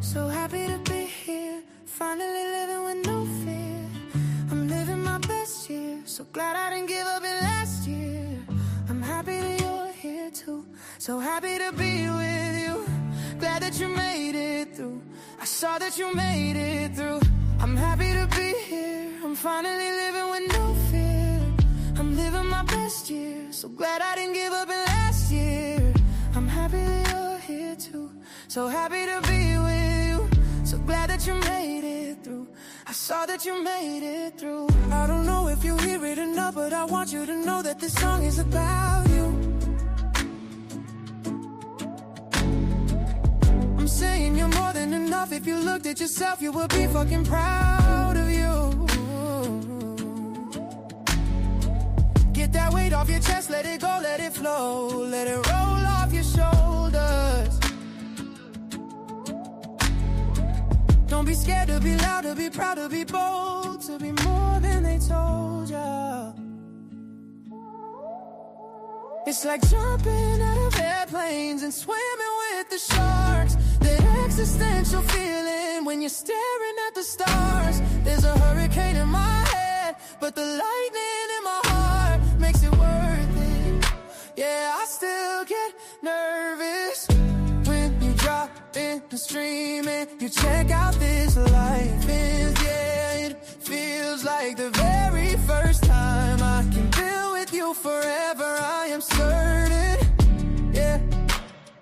So happy to be here, finally living with no fear. I'm living my best year, so glad I didn't give up in last year. I'm happy that you're here too, so happy to be with you. Glad that you made it through, I saw that you made it through. I'm happy to be here, I'm finally living with no fear. I'm living my best year, so glad I didn't give up in last year. I'm happy that you're here too, so happy to be with you. So glad that you made it through, I saw that you made it through. I don't know if you hear it enough, but I want you to know that this song is about you. I'm saying you're more than enough. If you looked at yourself, you would be fucking proud of you. Get that weight off your chest, let it go, let it flow. Let it roll off your shoulders. Don't be scared to be loud, to be proud, to be bold, to be more than they told ya. It's like jumping out of airplanes and swimming with the sharks. That existential feeling when you're staring at the stars. There's a hurricane in my head, but the lightning in my heart makes it worth it. Yeah, I still get nervous when you drop in the stream and you check out this life is. Yeah, it feels like the very first time I can build with you forever. I am certain, yeah,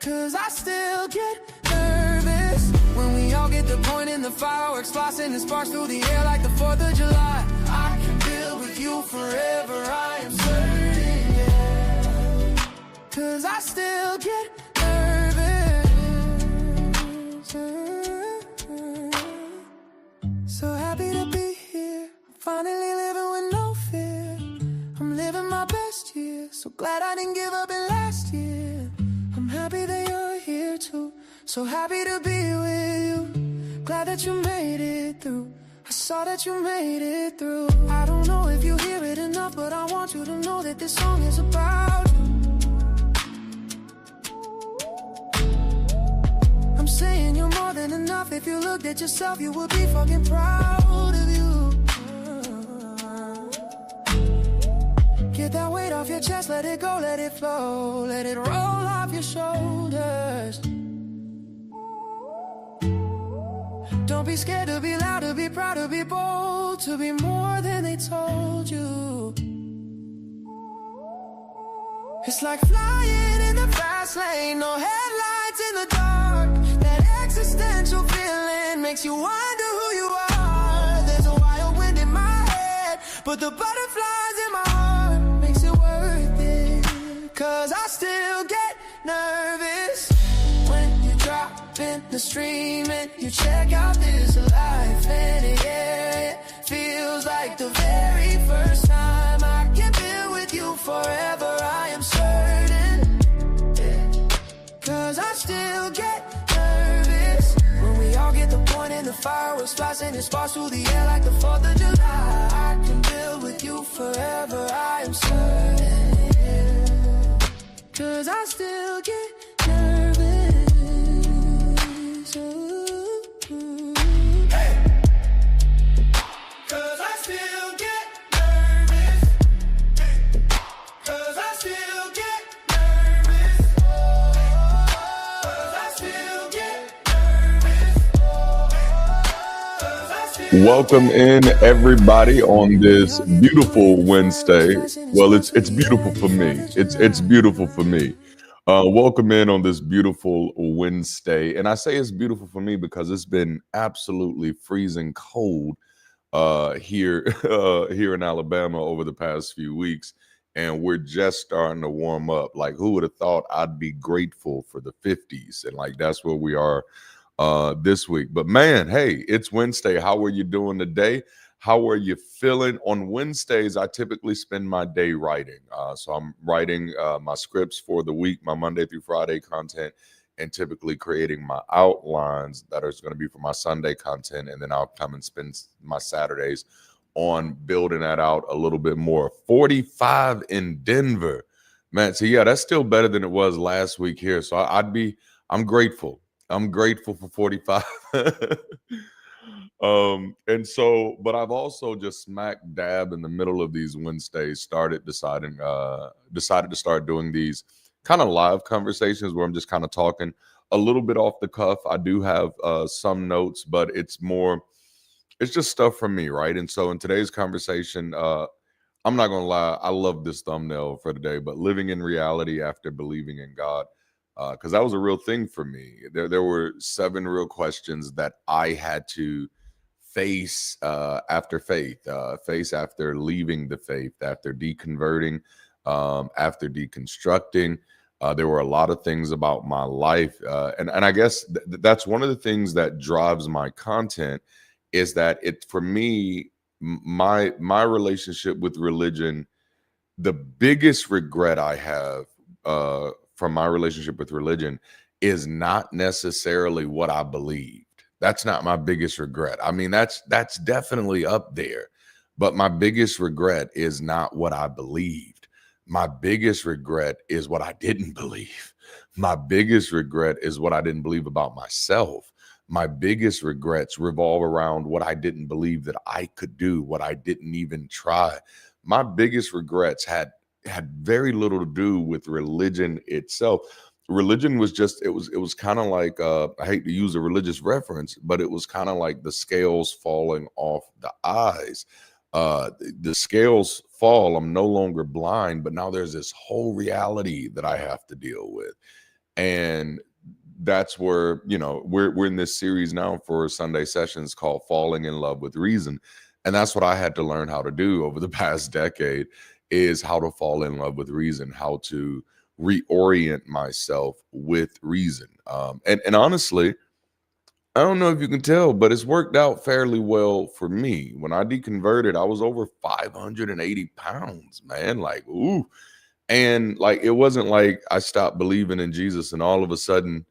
cause I still get nervous when we all get the point in the fireworks, flossing and sparks through the air like the 4th of July. I can build with you forever, I am certain, yeah, cause I still get nervous. So happy to be here, finally living with no fear. I'm living my best year, so glad I didn't give up in last year. I'm happy that you're here too, so happy to be with you. Glad that you made it through, I saw that you made it through. I don't know if you hear it enough, but I want you to know that this song is about you. I'm saying you're more than enough. If you looked at yourself, you would be fucking proud of you. Get that weight off your chest, let it go, let it flow. Let it roll off your shoulders. Don't be scared to be loud, to be proud, to be bold, to be more than they told you. It's like flying in the fast lane, no headlights in the dark. That existential feeling makes you wonder who you are. There's a wild wind in my head, but the butterflies in my heart makes it worth it. Cause I still get nervous when you drop in the stream and you check out this life. And yeah, it feels like the very first time I can build with you forever. I am certain, yeah. Cause I still get nervous when we all get the point in the fireworks, flashing and sparks through the air like the 4th of July. I can build with you forever, I am certain, yeah. Cause I still get nervous. Ooh. Hey. Cause I still get nervous. Hey. Cause I still get nervous. Cause I still get nervous. Cause I still Welcome in, everybody, on this beautiful Wednesday. Well, it's beautiful for me. It's beautiful for me. Welcome in on this beautiful Wednesday, and I say it's beautiful for me because it's been absolutely freezing cold here here in Alabama over the past few weeks, and we're just starting to warm up. Like, who would have thought I'd be grateful for the 50s, and like that's where we are this week. But man, hey, it's Wednesday. How are you doing today? How are you feeling? On Wednesdays, I typically spend my day writing. So I'm writing my scripts for the week, my Monday through Friday content, and typically creating my outlines that are going to be for my Sunday content. And then I'll come and spend my Saturdays on building that out a little bit more. 45 in Denver, man. So yeah, that's still better than it was last week here. So I'm grateful. I'm grateful for 45. And so, but I've also just smack dab in the middle of these Wednesdays decided to start doing these kind of live conversations where I'm just kind of talking a little bit off the cuff. I do have some notes, but it's just stuff from me, right? And so in today's conversation, I'm not gonna lie, I love this thumbnail for today, but living in reality after believing in God. Because that was a real thing for me. There were 7 real questions that I had to face after faith, face after leaving the faith, after deconverting, after deconstructing. There were a lot of things about my life, and I guess that's one of the things that drives my content is that it for me my relationship with religion, the biggest regret I have from my relationship with religion is not necessarily what I believed. That's not my biggest regret. I mean, that's definitely up there. But my biggest regret is not what I believed. My biggest regret is what I didn't believe. My biggest regret is what I didn't believe about myself. My biggest regrets revolve around what I didn't believe that I could do, what I didn't even try. My biggest regrets had very little to do with religion itself. Religion was just it was kind of like I hate to use a religious reference, but it was kind of like the scales falling off the eyes. The scales fall, I'm no longer blind, but now there's this whole reality that I have to deal with. And that's where, we're in this series now for Sunday sessions called Falling in Love with Reason. And that's what I had to learn how to do over the past decade, is how to fall in love with reason, how to reorient myself with reason. And honestly, I don't know if you can tell, but it's worked out fairly well for me. When I deconverted, I was over 580 pounds, man. Like, ooh. And like, it wasn't like I stopped believing in Jesus and all of a sudden,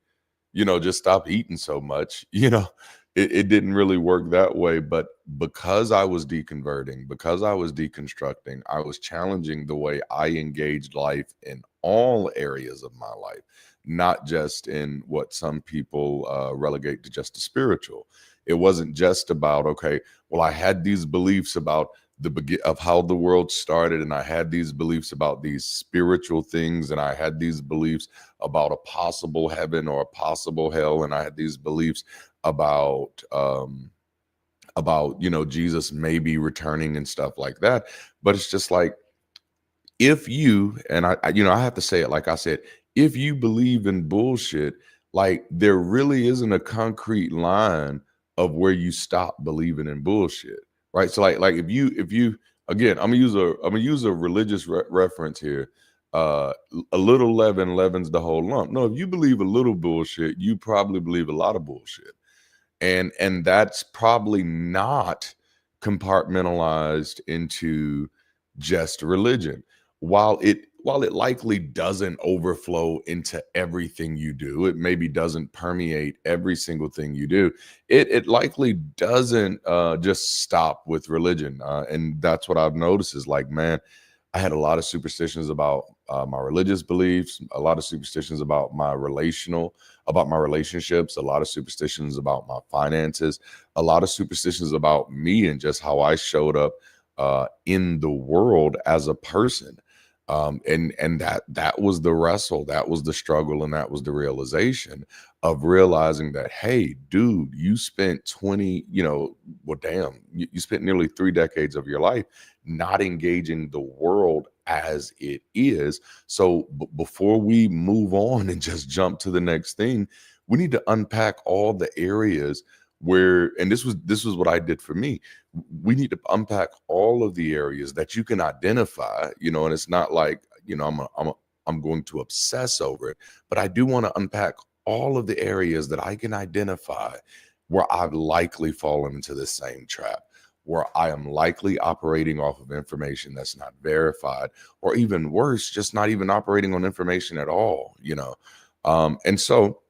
just stop eating so much. It didn't really work that way. But because I was deconverting, because I was deconstructing, I was challenging the way I engaged life in all areas of my life, not just in what some people relegate to just the spiritual. It wasn't just about, okay, well, I had these beliefs about of how the world started, and I had these beliefs about these spiritual things, and I had these beliefs about a possible heaven or a possible hell, and I had these beliefs about Jesus maybe returning and stuff like that. But it's just like, if you, and I have to say it like I said, if you believe in bullshit, like, there really isn't a concrete line of where you stop believing in bullshit, right? So like if you again, I'm gonna use a religious reference here. A little leaven leavens the whole lump. No, if you believe a little bullshit, you probably believe a lot of bullshit. And that's probably not compartmentalized into just religion. While it likely doesn't overflow into everything you do, it maybe doesn't permeate every single thing you do, it likely doesn't just stop with religion. And that's what I've noticed is, like, man, I had a lot of superstitions about my religious beliefs, a lot of superstitions about about my relationships, a lot of superstitions about my finances, a lot of superstitions about me and just how I showed up in the world as a person. And that was the wrestle, that was the struggle, and that was the realization of realizing that, hey, dude, you spent you spent nearly 3 decades of your life not engaging the world as it is. So before we move on and just jump to the next thing, we need to unpack all the areas where, and this was what I did for me. We need to unpack all of the areas that you can identify, and it's not like, I'm going to obsess over it, but I do want to unpack all of the areas that I can identify where I've likely fallen into the same trap, where I am likely operating off of information that's not verified, or even worse, just not even operating on information at all. And so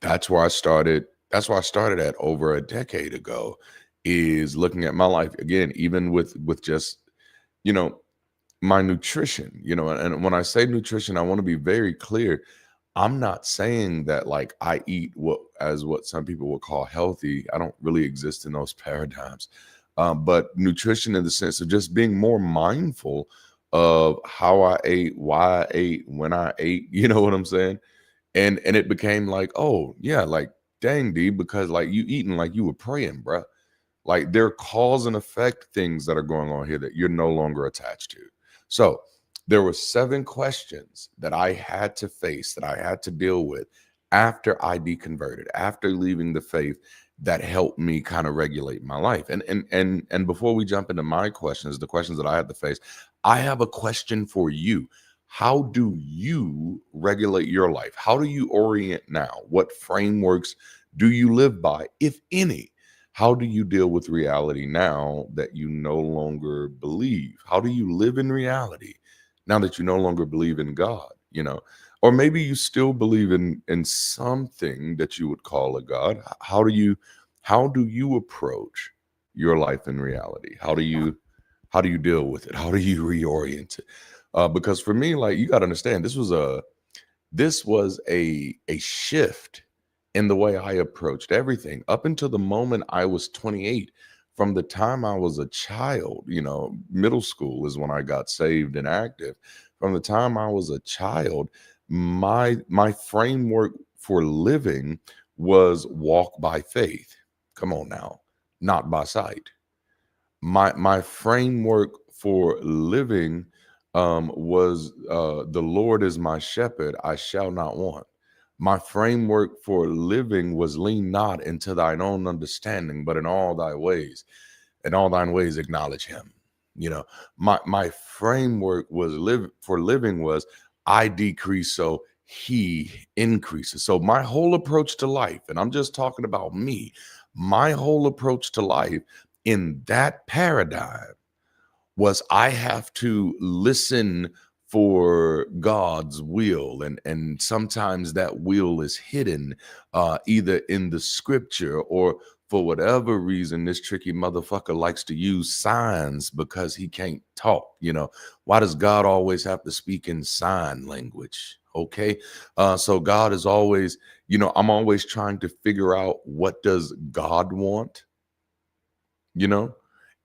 that's where I started. That's where I started at over a decade ago, is looking at my life again, even with just, you know, my nutrition, and when I say nutrition, I want to be very clear. I'm not saying that like I eat what some people would call healthy. I don't really exist in those paradigms. But nutrition in the sense of just being more mindful of how I ate, why I ate, when I ate, you know what I'm saying? And it became like, oh yeah, like dang D, because like you eating like you were praying, bruh. Like there are cause and effect things that are going on here that you're no longer attached to. So there were 7 questions that I had to face, that I had to deal with after I deconverted, after leaving the faith, that helped me kind of regulate my life. And before we jump into my questions, the questions that I had to face, I have a question for you. How do you regulate your life? How do you orient now? What frameworks do you live by, if any? How do you deal with reality now that you no longer believe? How do you live in reality now that you no longer believe in God? You know, or maybe you still believe in something that you would call a God. How do you approach your life in reality? How do you deal with it? How do you reorient it? Because for me, like you got to understand, this was a shift in the way I approached everything up until the moment I was 28. From the time I was a child, middle school is when I got saved and active. From the time I was a child, my framework for living was walk by faith. Come on now, not by sight. My framework for living was the Lord is my shepherd, I shall not want. My framework for living was lean not into thine own understanding, but in all thine ways acknowledge him. My framework was living was I decrease so he increases. So my whole approach to life, and I'm just talking about me, my whole approach to life in that paradigm was I have to listen for God's will, and sometimes that will is hidden either in the scripture, or for whatever reason this tricky motherfucker likes to use signs because he can't talk. Why does God always have to speak in sign language? Okay. So God is always, I'm always trying to figure out, what does God want, you know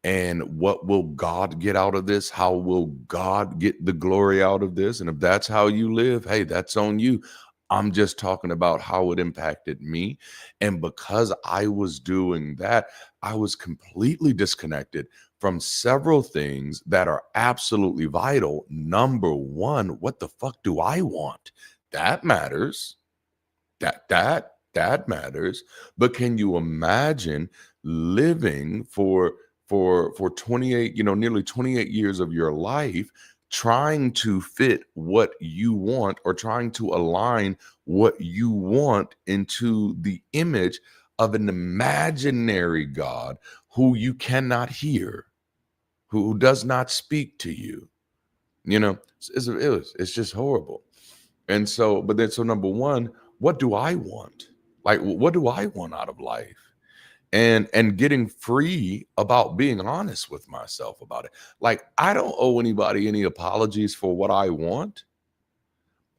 and what will God get out of this? How will God get the glory out of this? And if that's how you live, hey, that's on you. I'm just talking about how it impacted me. And because I was doing that, I was completely disconnected from several things that are absolutely vital. Number one, what the fuck do I want? That matters. That matters. But can you imagine living for 28, nearly 28 years of your life, trying to fit what you want, or trying to align what you want into the image of an imaginary God who you cannot hear, who does not speak to you? It's just horrible. And so, but then, so number one, what do I want? Like, what do I want out of life? And getting free about being honest with myself about it. Like, I don't owe anybody any apologies for what I want.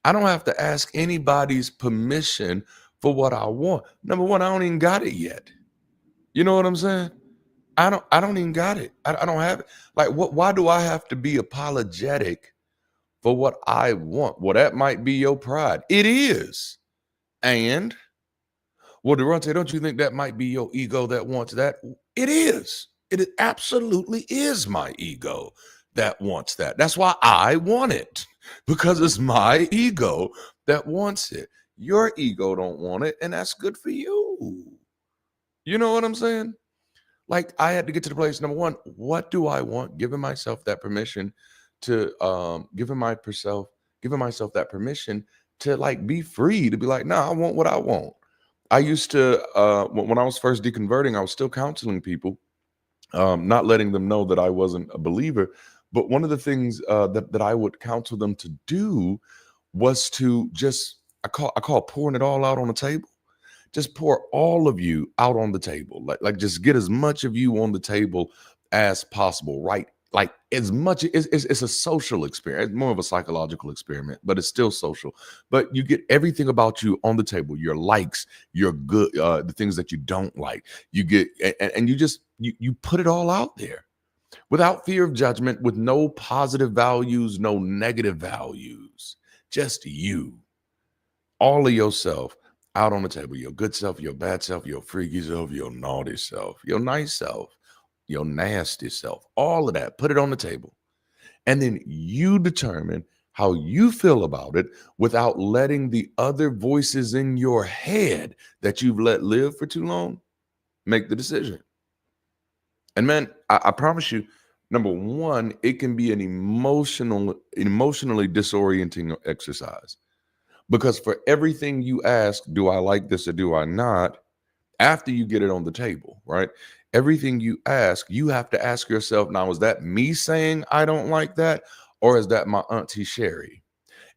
I don't have to ask anybody's permission for what I want. Number one, I don't even got it yet. You know what I'm saying? I don't even got it. I don't have it. Like, why do I have to be apologetic for what I want? Well, that might be your pride. It is. And well, Darante, don't you think that might be your ego that wants that? It is. Absolutely is my ego that wants that. That's why I want it, because it's my ego that wants it. Your ego don't want it, and that's good for you. You know what I'm saying? Like, I had to get to the place, number one, what do I want? Giving myself that permission to giving myself that permission to like be free, to be like, no, I want what I want. I used to, when I was first deconverting, I was still counseling people, not letting them know that I wasn't a believer. But one of the things that I would counsel them to do was to just, I call pouring it all out on the table. Just pour all of you out on the table. Like just get as much of you on the table as possible. Write like as much it's a social experience, more of a psychological experiment, but it's still social. But you get everything about you on the table, your likes, your good, the things that you don't like. You get and you just you put it all out there without fear of judgment, with no positive values, no negative values, just you, all of yourself out on the table, your good self, your bad self, your freaky self, your naughty self, your nice self, your nasty self, all of that, put it on the table. And then you determine how you feel about it without letting the other voices in your head that you've let live for too long make the decision. And man, I promise you, number one, it can be an emotionally disorienting exercise, because for everything you ask, do I like this or do I not? After you get it on the table, right? Everything you ask, you have to ask yourself, now, is that me saying I don't like that? Or is that my Auntie Sherry?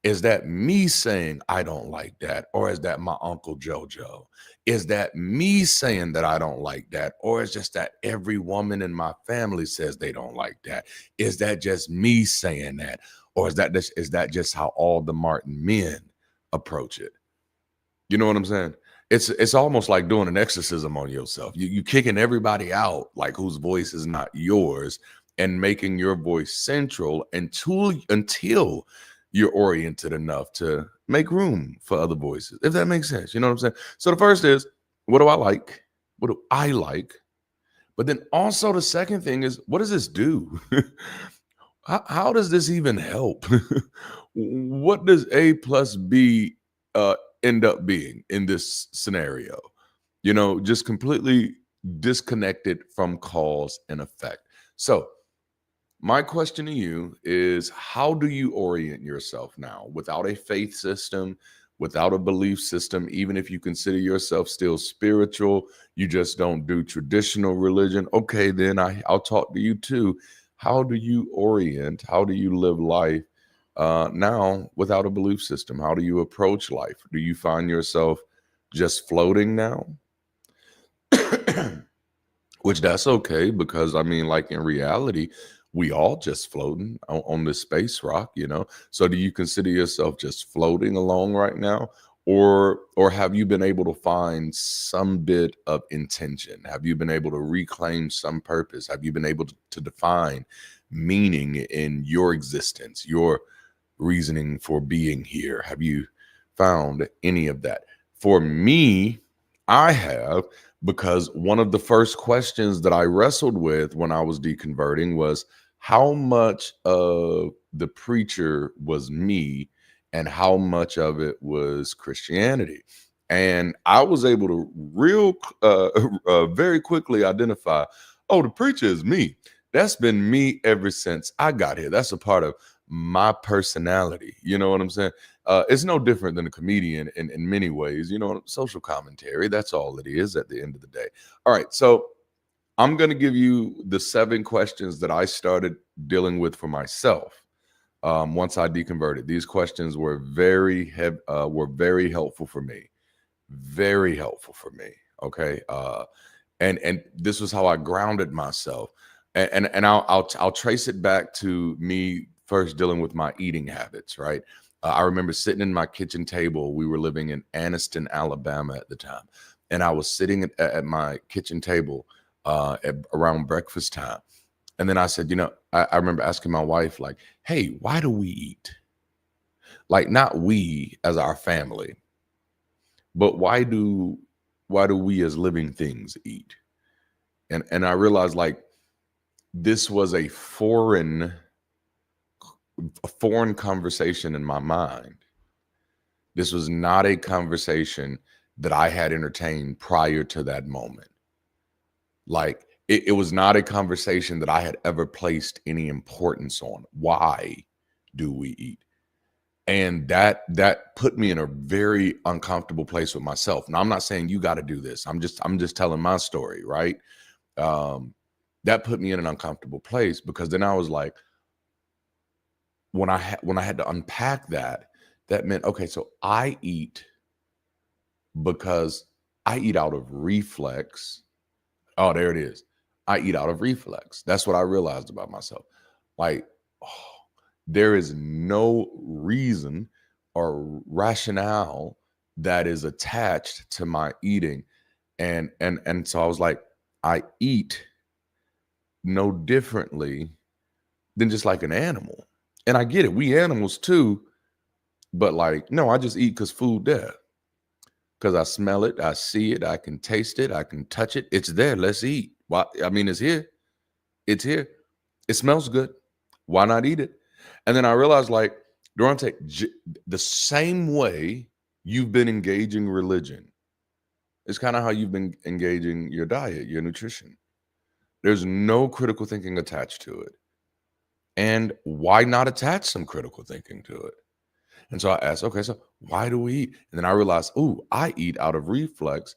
Is that me saying I don't like that? Or is that my Uncle Jojo? Is that me saying that I don't like that? Or is just that every woman in my family says they don't like that? Is that just me saying that? Or is that just how all the Martin men approach it? You know what I'm saying? It's almost like doing an exorcism on yourself. You kicking everybody out, like whose voice is not yours, and making your voice central until you're oriented enough to make room for other voices. If that makes sense, you know what I'm saying? So the first is, what do I like? What do I like? But then also the second thing is, what does this do? How does this even help? What does A plus B end up being in this scenario? You know, just completely disconnected from cause and effect. So, my question to you is, how do you orient yourself now without a faith system, without a belief system, even if you consider yourself still spiritual, you just don't do traditional religion? Okay, then I'll talk to you too. How do you orient? How do you live life now without a belief system? How do you approach life? Do you find yourself just floating now? Which that's okay, because I mean, like in reality, we all just floating on this space rock, you know. So do you consider yourself just floating along right now? Or have you been able to find some bit of intention? Have you been able to reclaim some purpose? Have you been able to define meaning in your existence, your reasoning for being here? Have you found any of that? For me, I have, because one of the first questions that I wrestled with when I was deconverting was, how much of the preacher was me and how much of it was Christianity? And I was able to very quickly identify, oh, the preacher is me. That's been me ever since I got here. That's a part of my personality. You know what I'm saying? It's no different than a comedian in many ways, you know, social commentary. That's all it is at the end of the day. All right. So I'm going to give you the 7 questions that I started dealing with for myself once I deconverted. These questions were very helpful for me. Very helpful for me. Okay. And this was how I grounded myself. And I'll trace it back to me first dealing with my eating habits, right? I remember sitting in my kitchen table. We were living in Anniston, Alabama at the time. And I was sitting at my kitchen table around breakfast time. And then I said, you know, I remember asking my wife, like, hey, why do we eat? Like, not we as our family, but why do we as living things eat? And I realized, like, this was a foreign conversation in my mind. This was not a conversation that I had entertained prior to that moment. Like, it was not a conversation that I had ever placed any importance on. Why do we eat? And that put me in a very uncomfortable place with myself. Now, I'm not saying you got to do this. I'm just telling my story, right? That put me in an uncomfortable place, because then I was like, when I had to unpack that meant, okay, so I eat because I eat out of reflex. Oh, there it is. I eat out of reflex. That's what I realized about myself. Like, oh, there is no reason or rationale that is attached to my eating. And so I was like, I eat no differently than just like an animal. And I get it, we animals too, but like, no, I just eat because food there. Because I smell it, I see it, I can taste it, I can touch it. It's there. Let's eat. Why? I mean, it's here. It's here. It smells good. Why not eat it? And then I realized, like, Darante, the same way you've been engaging religion is kind of how you've been engaging your diet, your nutrition. There's no critical thinking attached to it. And why not attach some critical thinking to it? And so I asked, okay, so why do we eat? And then I realized, oh, I eat out of reflex,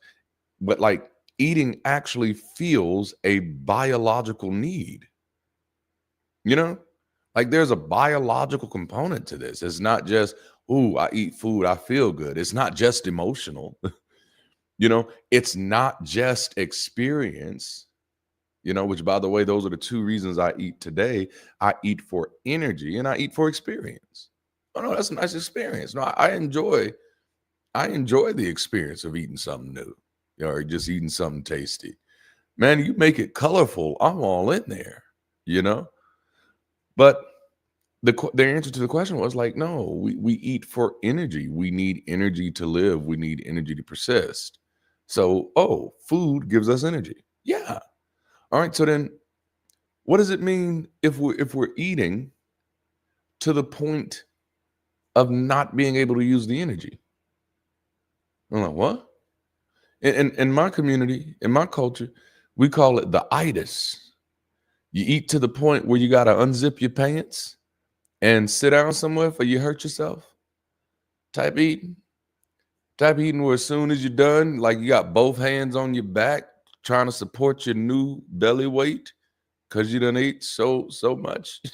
but like eating actually feels a biological need. You know, like there's a biological component to this. It's not just, oh, I eat food, I feel good. It's not just emotional. It's not just experience. Which, by the way, those are the two reasons I eat today. I eat for energy and I eat for experience. Oh no, that's a nice experience. No, I enjoy the experience of eating something new, or just eating something tasty. Man, you make it colorful, I'm all in there, But the answer to the question was like, no, we eat for energy. We need energy to live. We need energy to persist. So, food gives us energy. Yeah. All right. So then, what does it mean if we're eating to the point of not being able to use the energy? I'm like, what? In my community, in my culture, we call it the itis. You eat to the point where you got to unzip your pants and sit down somewhere for you hurt yourself. Type eating where as soon as you're done, like you got both hands on your back trying to support your new belly weight because you done ate so much. I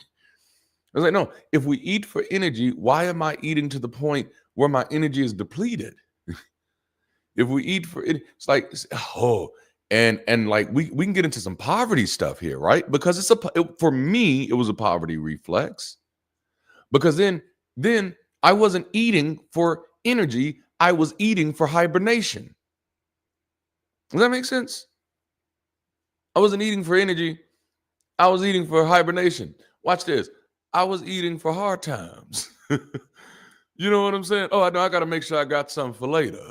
was like, no, if we eat for energy, why am I eating to the point where my energy is depleted? If we eat for it, it's like, and like we can get into some poverty stuff here, right? Because for me, it was a poverty reflex. Because then I wasn't eating for energy, I was eating for hibernation. Does that make sense? I wasn't eating for energy, I was eating for hibernation. Watch this. I was eating for hard times. You know what I'm saying? Oh, I know I got to make sure I got something for later.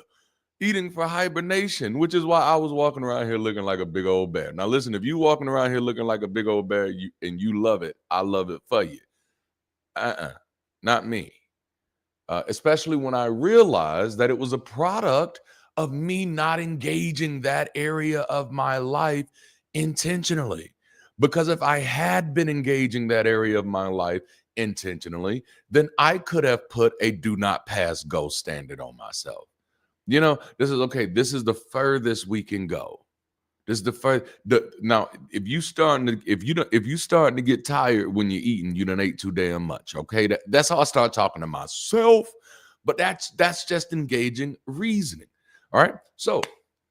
Eating for hibernation, which is why I was walking around here looking like a big old bear. Now, listen, if you walking around here looking like a big old bear and you love it, I love it for you. Not me. Especially when I realized that it was a product of me not engaging that area of my life intentionally. Because if I had been engaging that area of my life intentionally, then I could have put a do not pass go standard on myself. This is okay. This is the furthest we can go. This is the first. Now, if you starting to get tired when you're eating, you done ate too damn much. Okay, that's how I start talking to myself. But that's just engaging reasoning. All right. So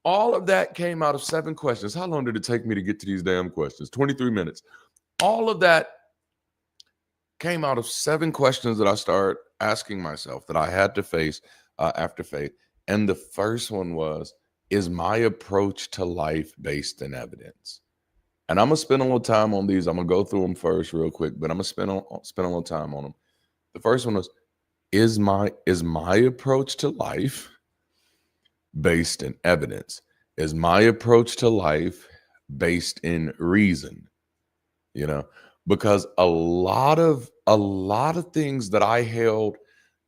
all of that came out of 7 questions. How long did it take me to get to these damn questions? 23 minutes. All of that came out of 7 questions that I started asking myself that I had to face after faith. And the first one was, is my approach to life based in evidence? And I'm going to spend a little time on these. I'm going to go through them first real quick, but I'm going to spend a little time on them. The first one was, is my approach to life based in evidence? Is my approach to life based in reason? Because a lot of things that I held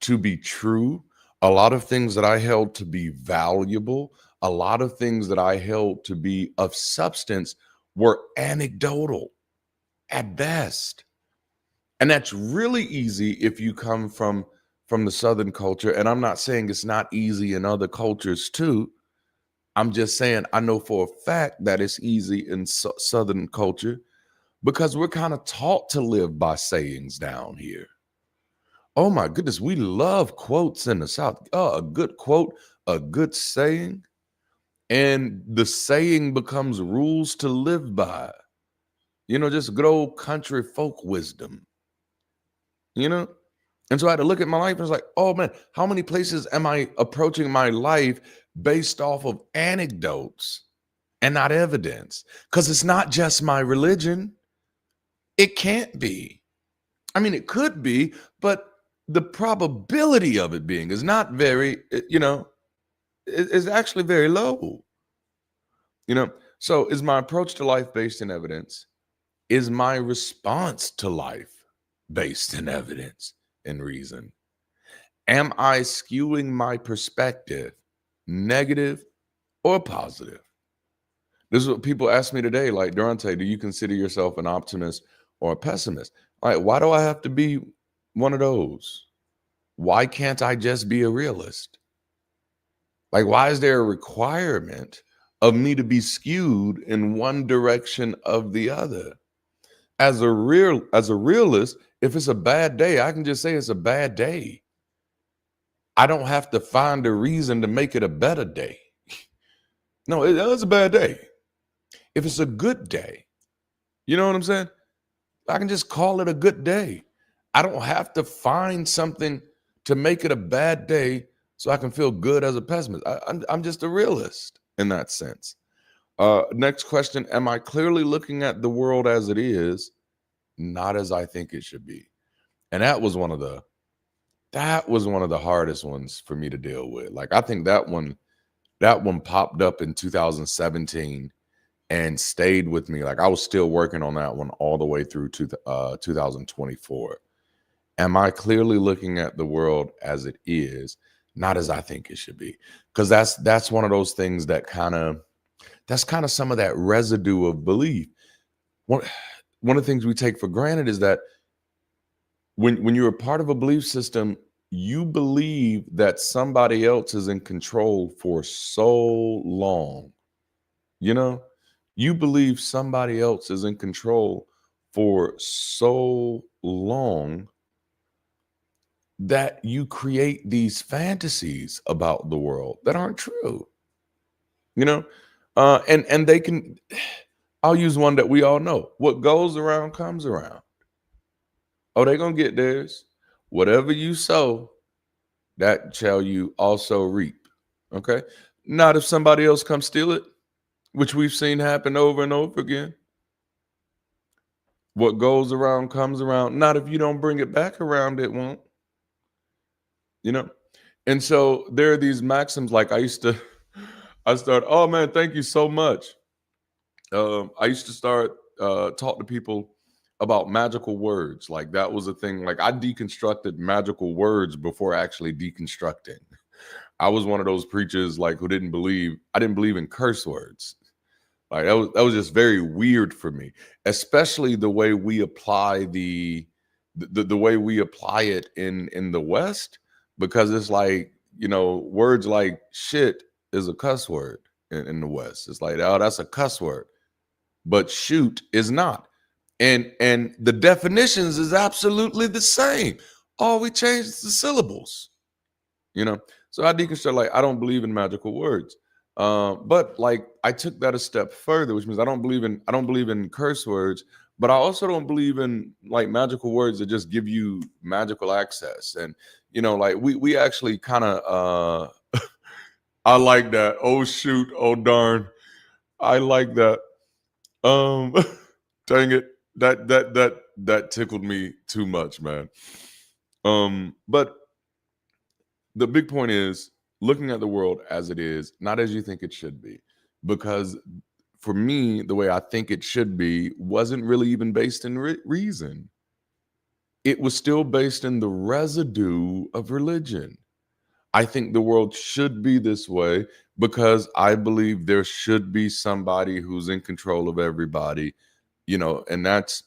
to be true, a lot of things that I held to be valuable, a lot of things that I held to be of substance were anecdotal at best. And that's really easy if you come from the Southern culture. And I'm not saying it's not easy in other cultures too. I'm just saying I know for a fact that it's easy in Southern culture because we're kind of taught to live by sayings down here. Oh my goodness, we love quotes in the South. Oh, a good quote, a good saying, and the saying becomes rules to live by. just good old country folk wisdom, you know? And so I had to look at my life and it's like, oh man, how many places am I approaching my life based off of anecdotes and not evidence? Because it's not just my religion. It can't be. I mean, it could be, but the probability of it being is not very, is actually very low. So is my approach to life based in evidence? Is my response to life based in evidence and reason? Am I skewing my perspective, negative or positive? This is what people ask me today, like, Darante, do you consider yourself an optimist or a pessimist? All right, why do I have to be one of those? Why can't I just be a realist? Like, why is there a requirement of me to be skewed in one direction of the other? As a realist, if it's a bad day, I can just say it's a bad day. I don't have to find a reason to make it a better day. No, it's a bad day. If it's a good day, you know what I'm saying? I can just call it a good day. I don't have to find something to make it a bad day so I can feel good as a pessimist. I'm just a realist in that sense. Next question, am I clearly looking at the world as it is, not as I think it should be? And that was one of the hardest ones for me to deal with. Like, I think that one popped up in 2017 and stayed with me. Like, I was still working on that one all the way through to 2024. Am I clearly looking at the world as it is, not as I think it should be? Because that's one of those things that that's kind of some of that residue of belief. One of the things we take for granted is that when you're a part of a belief system, you believe that somebody else is in control for so long. You believe somebody else is in control for so long that you create these fantasies about the world that aren't true. And they can. I'll use one that we all know. What goes around comes around. Oh, they're gonna get theirs. Whatever you sow, that shall you also reap. Okay. Not if somebody else comes steal it, which we've seen happen over and over again. What goes around comes around. Not if you don't bring it back around, it won't. And so there are these maxims. Like, I started, oh man, thank you so much. I used to start talk to people about magical words. Like, that was a thing. Like, I deconstructed magical words before actually deconstructing. I was one of those preachers like who didn't believe in curse words. Like, that was just very weird for me, especially the way we apply the way we apply it in the West, because it's like, words like shit is a cuss word in the West. It's like, oh, that's a cuss word, but shoot is not. And the definitions is absolutely the same. All we changed is the syllables. So I deconstruct, like, I don't believe in magical words. But like, I took that a step further, which means I don't believe in curse words, but I also don't believe in like magical words that just give you magical access. And like, we actually kind of I like that. Oh shoot, oh darn. I like that. Dang it. That tickled me too much, man. But the big point is looking at the world as it is, not as you think it should be. Because for me, the way I think it should be wasn't really even based in reason. It was still based in the residue of religion. I think the world should be this way because I believe there should be somebody who's in control of everybody, and that's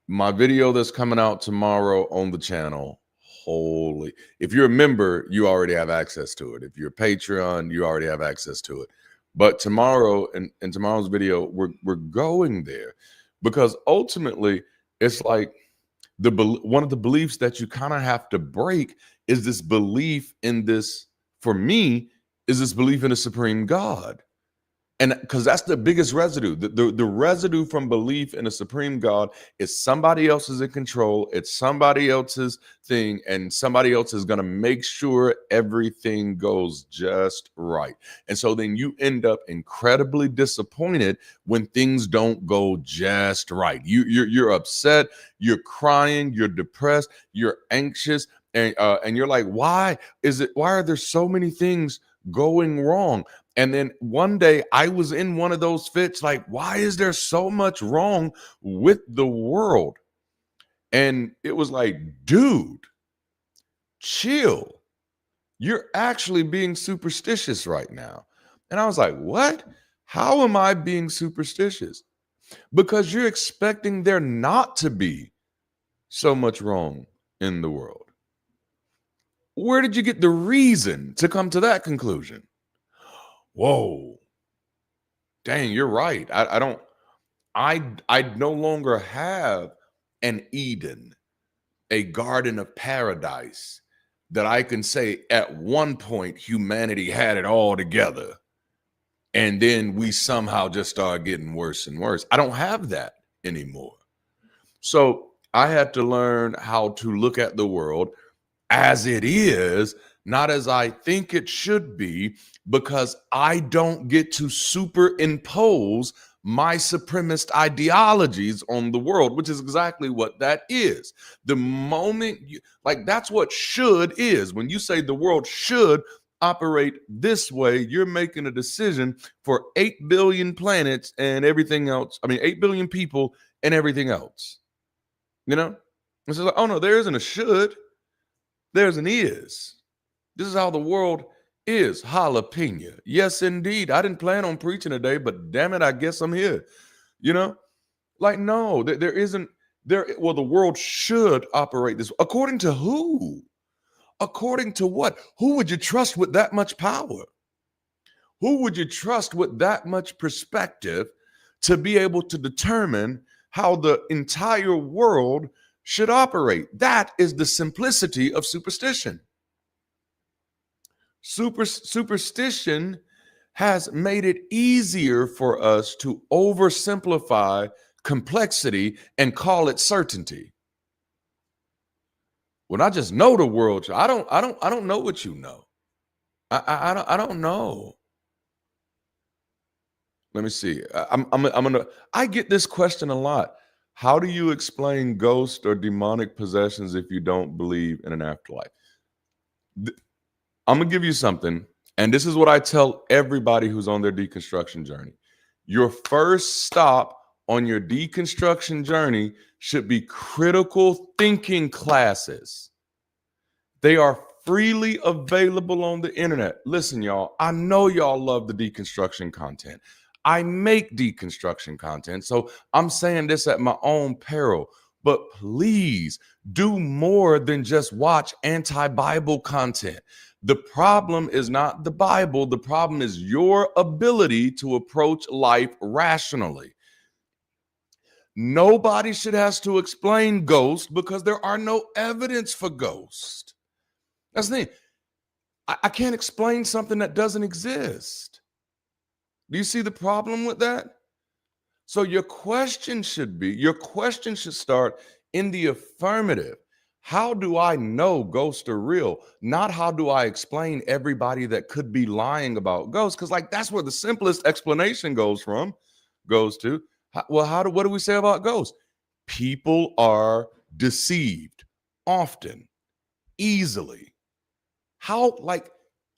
my video that's coming out tomorrow on the channel. Holy, if you're a member, you already have access to it. If you're a Patreon, you already have access to it. But tomorrow, in tomorrow's video, we're going there because ultimately it's like one of the beliefs that you kind of have to break is this belief in this, for me, is this belief in a supreme God. And because that's the biggest residue. The residue from belief in a supreme God is somebody else is in control. It's somebody else's thing, and somebody else is going to make sure everything goes just right. And so then you end up incredibly disappointed when things don't go just right. You're upset, you're crying, you're depressed, you're anxious, and you're like, why are there so many things going wrong? And then one day I was in one of those fits, like, why is there so much wrong with the world? And it was like, dude, chill. You're actually being superstitious right now. And I was like, what? How am I being superstitious? Because you're expecting there not to be so much wrong in the world. Where did you get the reason to come to that conclusion? Whoa. Dang, you're right. I no longer have an Eden, a garden of paradise that I can say at one point humanity had it all together. And then we somehow just started getting worse and worse. I don't have that anymore. So I had to learn how to look at the world as it is, not as I think it should be, because I don't get to superimpose my supremacist ideologies on the world, which is exactly what that is. The moment that's what should is. When you say the world should operate this way, you're making a decision for 8 billion planets and everything else. 8 billion people and everything else. It's like, oh no, there isn't a should. There's an is. This is how the world is. Jalapeno. Yes, indeed. I didn't plan on preaching today, but damn it, I guess I'm here. No, there isn't there. Well, the world should operate this. According to who? According to what? Who would you trust with that much power? Who would you trust with that much perspective to be able to determine how the entire world should operate? That is the simplicity of superstition. Superstition has made it easier for us to oversimplify complexity and call it certainty. When I just know the world, I don't know what you know. I don't know. Let me see. I get this question a lot. How do you explain ghost or demonic possessions if you don't believe in an afterlife? I'm going to give you something, and this is what I tell everybody who's on their deconstruction journey. Your first stop on your deconstruction journey should be critical thinking classes. They are freely available on the internet. Listen, y'all, I know y'all love the deconstruction content. I make deconstruction content, so I'm saying this at my own peril. But please do more than just watch anti-Bible content. The problem is not the Bible. The problem is your ability to approach life rationally. Nobody should have to explain ghost because there are no evidence for ghost. That's the thing. I can't explain something that doesn't exist. Do you see the problem with that? So your question should start in the affirmative. How do I know ghosts are real? Not how do I explain everybody that could be lying about ghosts? Because that's where the simplest explanation goes to. What do we say about ghosts? People are deceived often, easily. How,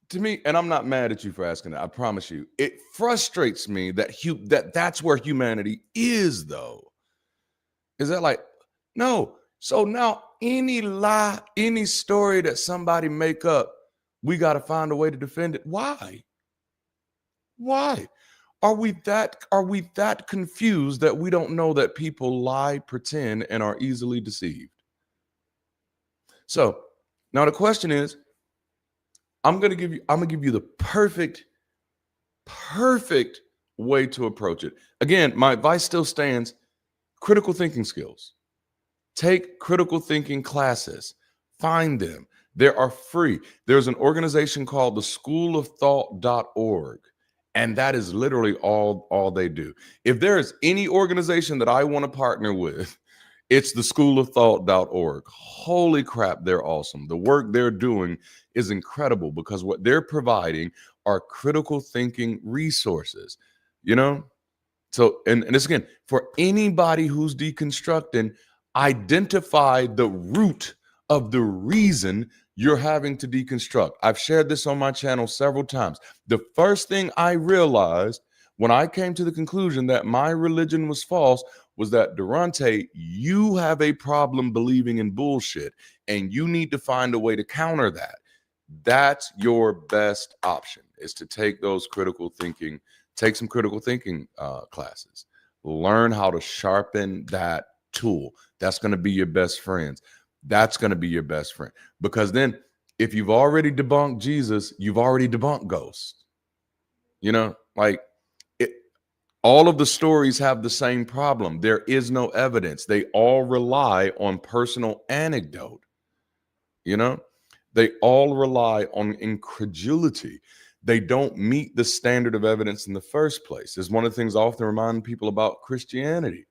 to me, and I'm not mad at you for asking that, I promise you, it frustrates me that that's where humanity is, though. Is that no? So now any lie, any story that somebody make up, we got to find a way to defend it. Why? Are we that confused that we don't know that people lie, pretend, and are easily deceived? So now the question is, I'm gonna give you the perfect way to approach it. Again, my advice still stands: critical thinking skills. Take critical thinking classes. Find them. They are free. There's an organization called the schoolofthought.org, And that is literally all they do. If there is any organization that I want to partner with, it's the schoolofthought.org. Holy crap, they're awesome. The work they're doing is incredible because what they're providing are critical thinking resources, you know? So, and this again, for anybody who's deconstructing, identify the root of the reason you're having to deconstruct. I've shared this on my channel several times. The first thing I realized when I came to the conclusion that my religion was false was that, Darante, you have a problem believing in bullshit, and you need to find a way to counter that. That's your best option, is to take those critical thinking, take some critical thinking classes, learn how to sharpen that tool. That's going to be your best friends. That's going to be your best friend, because then if you've already debunked Jesus, you've already debunked ghosts. You know, like all of the stories have the same problem. There is no evidence. They all rely on personal anecdote. You know, they all rely on incredulity. They don't meet the standard of evidence in the first place. Is one of the things I often remind people about Christianity.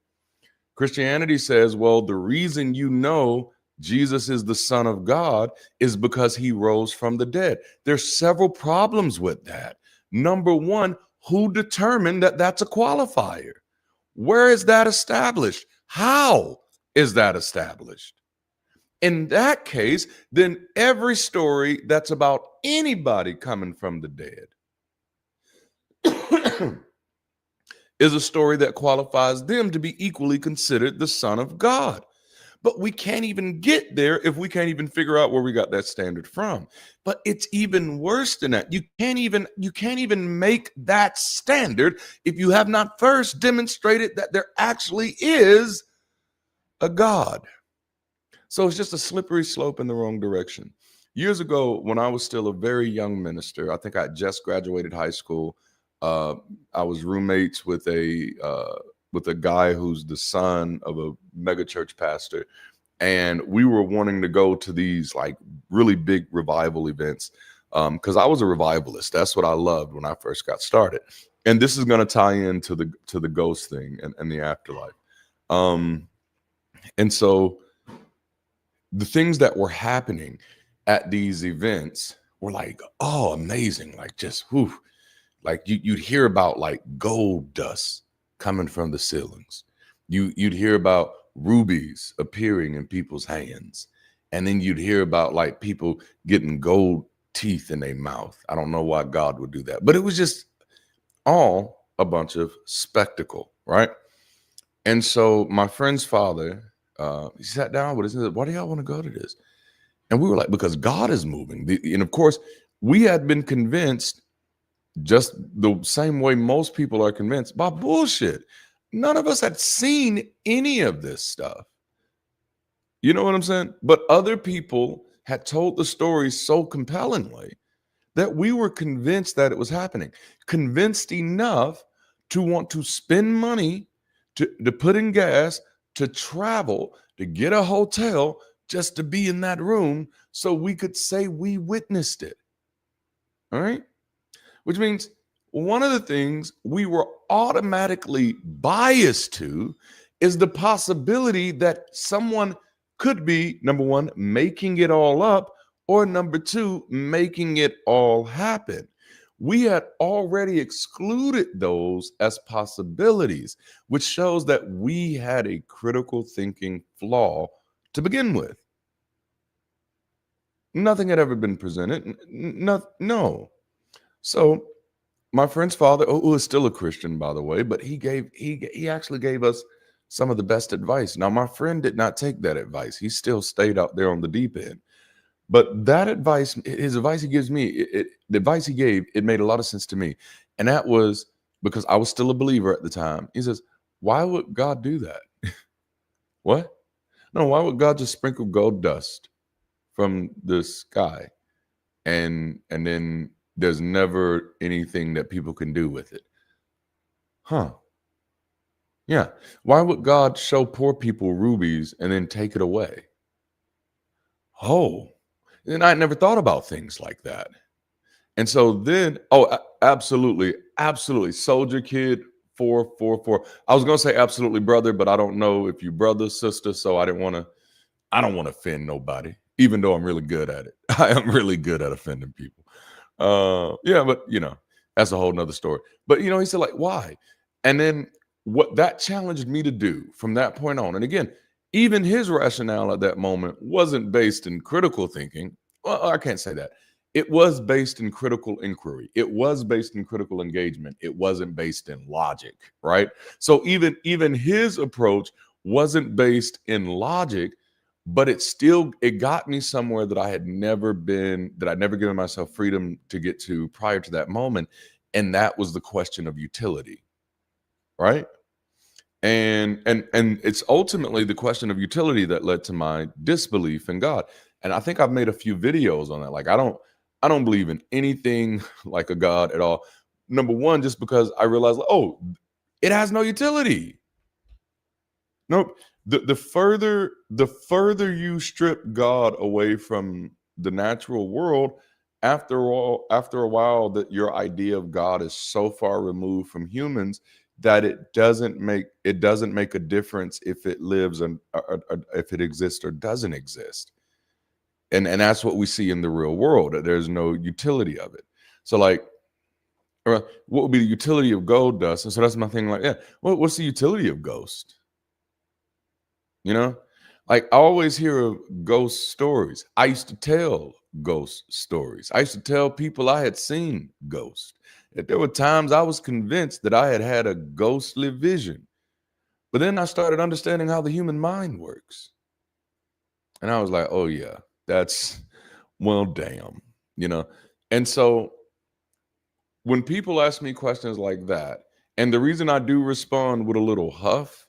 Christianity says, well, the reason you know Jesus is the Son of God is because he rose from the dead. There's several problems with that. Number one, who determined that that's a qualifier? Where is that established? How is that established? In that case, then every story that's about anybody coming from the dead is a story that qualifies them to be equally considered the Son of God. But we can't even get there if we can't even figure out where we got that standard from. But it's even worse than that. You can't even make that standard if you have not first demonstrated that there actually is a God. So it's just a slippery slope in the wrong direction. Years ago, when I was still a very young minister, I think I just graduated high school. I was roommates with a guy who's the son of a mega church pastor, and we were wanting to go to these like really big revival events because I was a revivalist. That's what I loved when I first got started. And this is going to tie into the ghost thing and the afterlife. And so the things that were happening at these events were like, oh, amazing. Like just, whew. Like you'd hear about like gold dust coming from the ceilings. You'd hear about rubies appearing in people's hands. And then you'd hear about like people getting gold teeth in their mouth. I don't know why God would do that, but it was just all a bunch of spectacle, right? And so my friend's father, he sat down with us and said, why do y'all want to go to this? And we were like, because God is moving. And of course, we had been convinced just the same way most people are convinced by bullshit. None of us had seen any of this stuff. You know what I'm saying? But other people had told the story so compellingly that we were convinced that it was happening, convinced enough to want to spend money to put in gas, to travel, to get a hotel just to be in that room so we could say we witnessed it. All right? Which means one of the things we were automatically biased to is the possibility that someone could be, number one, making it all up, or number two, making it all happen. We had already excluded those as possibilities, which shows that we had a critical thinking flaw to begin with. Nothing had ever been presented. No. So my friend's father, who is still a Christian, by the way, but he actually gave us some of the best advice. Now, my friend did not take that advice. He still stayed out there on the deep end. But that advice, his advice he gives me, the advice he gave, it made a lot of sense to me. And that was because I was still a believer at the time. He says, why would God do that? What? No, why would God just sprinkle gold dust from the sky and then there's never anything that people can do with it? Huh. Yeah. Why would God show poor people rubies and then take it away? Oh, and I never thought about things like that. And so then, Absolutely. Absolutely. Soldier Kid 444. I was gonna say absolutely brother, but I don't know if you brother, sister, so I don't want to offend nobody, even though I'm really good at it. I am really good at offending people. Yeah, but that's a whole nother story. But he said, like, why? And then what that challenged me to do from that point on, and again, even his rationale at that moment wasn't based in critical thinking. Well, I can't say that. It was based in critical inquiry. It was based in critical engagement. It wasn't based in logic, right? So even his approach wasn't based in logic, but it got me somewhere that I'd never given myself freedom to get to prior to that moment. And that was the question of utility, right? And it's ultimately the question of utility that led to my disbelief in God. And I think I've made a few videos on that. Like, I don't believe in anything like a God at all. Number one, just because I realized, oh, it has no utility. Nope. The further you strip God away from the natural world, after a while, that your idea of God is so far removed from humans that it doesn't make a difference if it lives or if it exists or doesn't exist. And that's what we see in the real world, that there's no utility of it. So, like, what would be the utility of gold dust? And so that's my thing. Like, yeah, what's the utility of ghost? Like, I always hear of ghost stories. I used to tell ghost stories. I used to tell people I had seen ghosts. That there were times I was convinced that I had had a ghostly vision. But then I started understanding how the human mind works. And I was like, oh yeah, that's, well, damn, you know? And so when people ask me questions like that, and the reason I do respond with a little huff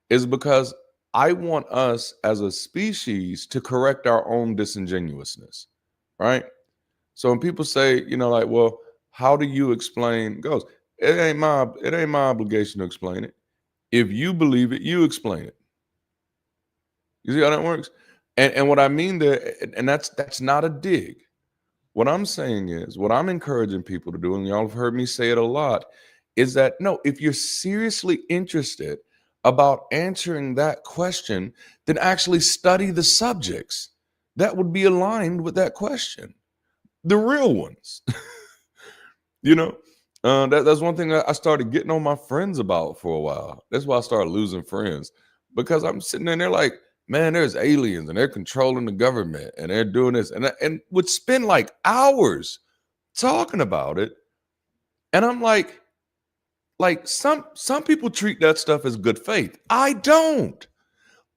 is because I want us as a species to correct our own disingenuousness, right? So when people say, like, well, how do you explain ghosts? It ain't my obligation to explain it. If you believe it, you explain it. You see how that works? And what I mean there, and that's not a dig. What I'm saying is, what I'm encouraging people to do, and y'all have heard me say it a lot, is that no, if you're seriously interested about answering that question, then actually study the subjects that would be aligned with that question, the real ones. you know, that's one thing I started getting on my friends about for a while. That's why I started losing friends, because I'm sitting in there like, man, there's aliens and they're controlling the government and they're doing this, and would spend like hours talking about it. And I'm like some people treat that stuff as good faith. I don't.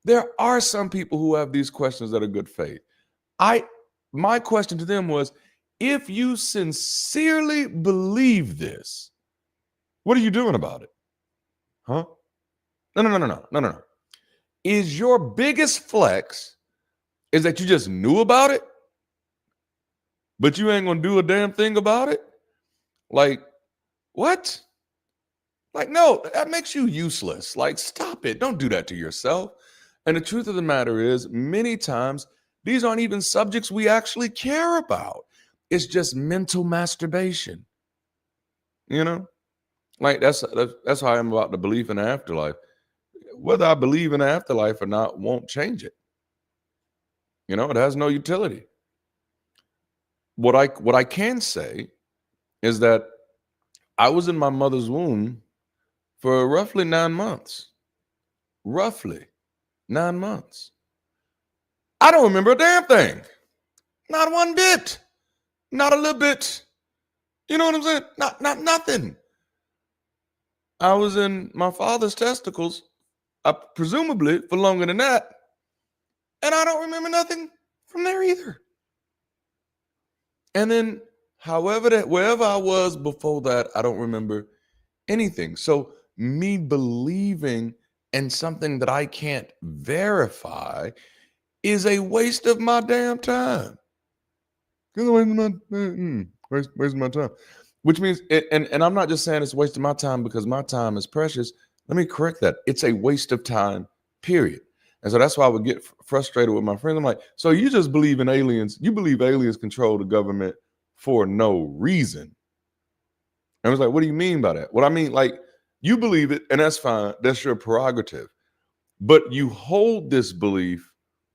There are some people who have these questions that are good faith. My question to them was, if you sincerely believe this, what are you doing about it? Huh? No. Is your biggest flex is that you just knew about it, but you ain't gonna do a damn thing about it? Like, what? Like, no, that makes you useless. Like, stop it. Don't do that to yourself. And the truth of the matter is, many times, these aren't even subjects we actually care about. It's just mental masturbation. Like, that's how I am about the belief in the afterlife. Whether I believe in the afterlife or not won't change it. It has no utility. What I can say is that I was in my mother's womb for roughly 9 months. Roughly 9 months. I don't remember a damn thing. Not one bit. Not a little bit. You know what I'm saying? Not nothing. I was in my father's testicles, presumably for longer than that. And I don't remember nothing from there either. And then, wherever I was before that, I don't remember anything. So me believing in something that I can't verify is a waste of my damn time. Wasting my time. Which means, and I'm not just saying it's a waste of my time because my time is precious. Let me correct that. It's a waste of time, period. And so that's why I would get frustrated with my friends. I'm like, so you just believe in aliens? You believe aliens control the government for no reason? I was like, what do you mean by that? Well, I mean, like, you believe it, and that's fine. That's your prerogative. But you hold this belief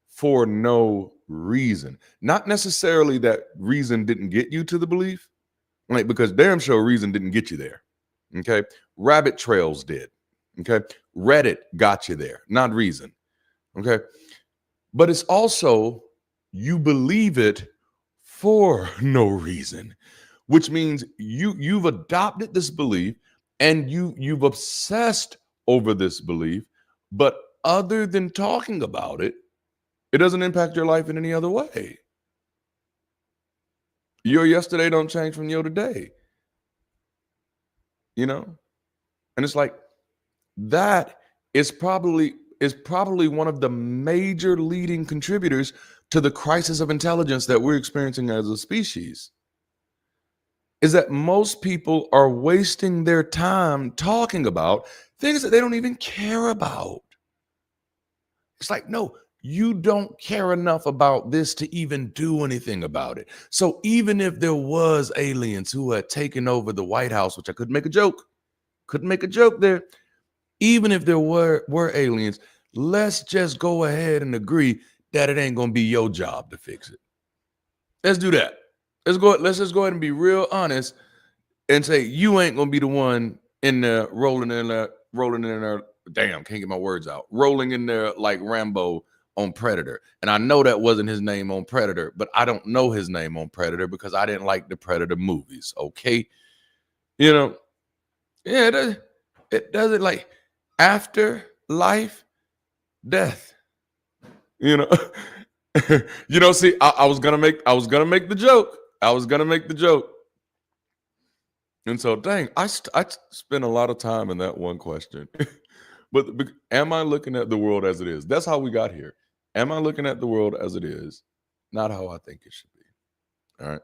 for no reason. Not necessarily that reason didn't get you to the belief, like, because damn sure reason didn't get you there. Okay. Rabbit trails did. Okay. Reddit got you there, not reason. Okay. But it's also you believe it for no reason, which means you've adopted this belief and you've obsessed over this belief, but other than talking about it, it doesn't impact your life in any other way. Your yesterday don't change from your today, you know? And it's like that is probably one of the major leading contributors to the crisis of intelligence that we're experiencing as a species. Is that most people are wasting their time talking about things that they don't even care about. It's like, no, you don't care enough about this to even do anything about it. So even if there was aliens who had taken over the White House, which I couldn't make a joke there. Even if there were aliens, let's just go ahead and agree that it ain't gonna be your job to fix it. Let's do that. Let's just go ahead and be real honest and say you ain't gonna be the one in there rolling in there. Damn, can't get my words out. Rolling in there like Rambo on Predator. And I know that wasn't his name on Predator, but I don't know his name on Predator because I didn't like the Predator movies. Okay. You know, yeah, it doesn't, like, after life, death. You know, see, I was gonna make the joke. And so, dang, I spent a lot of time in that one question. but am I looking at the world as it is? That's how we got here. Am I looking at the world as it is? Not how I think it should be. All right.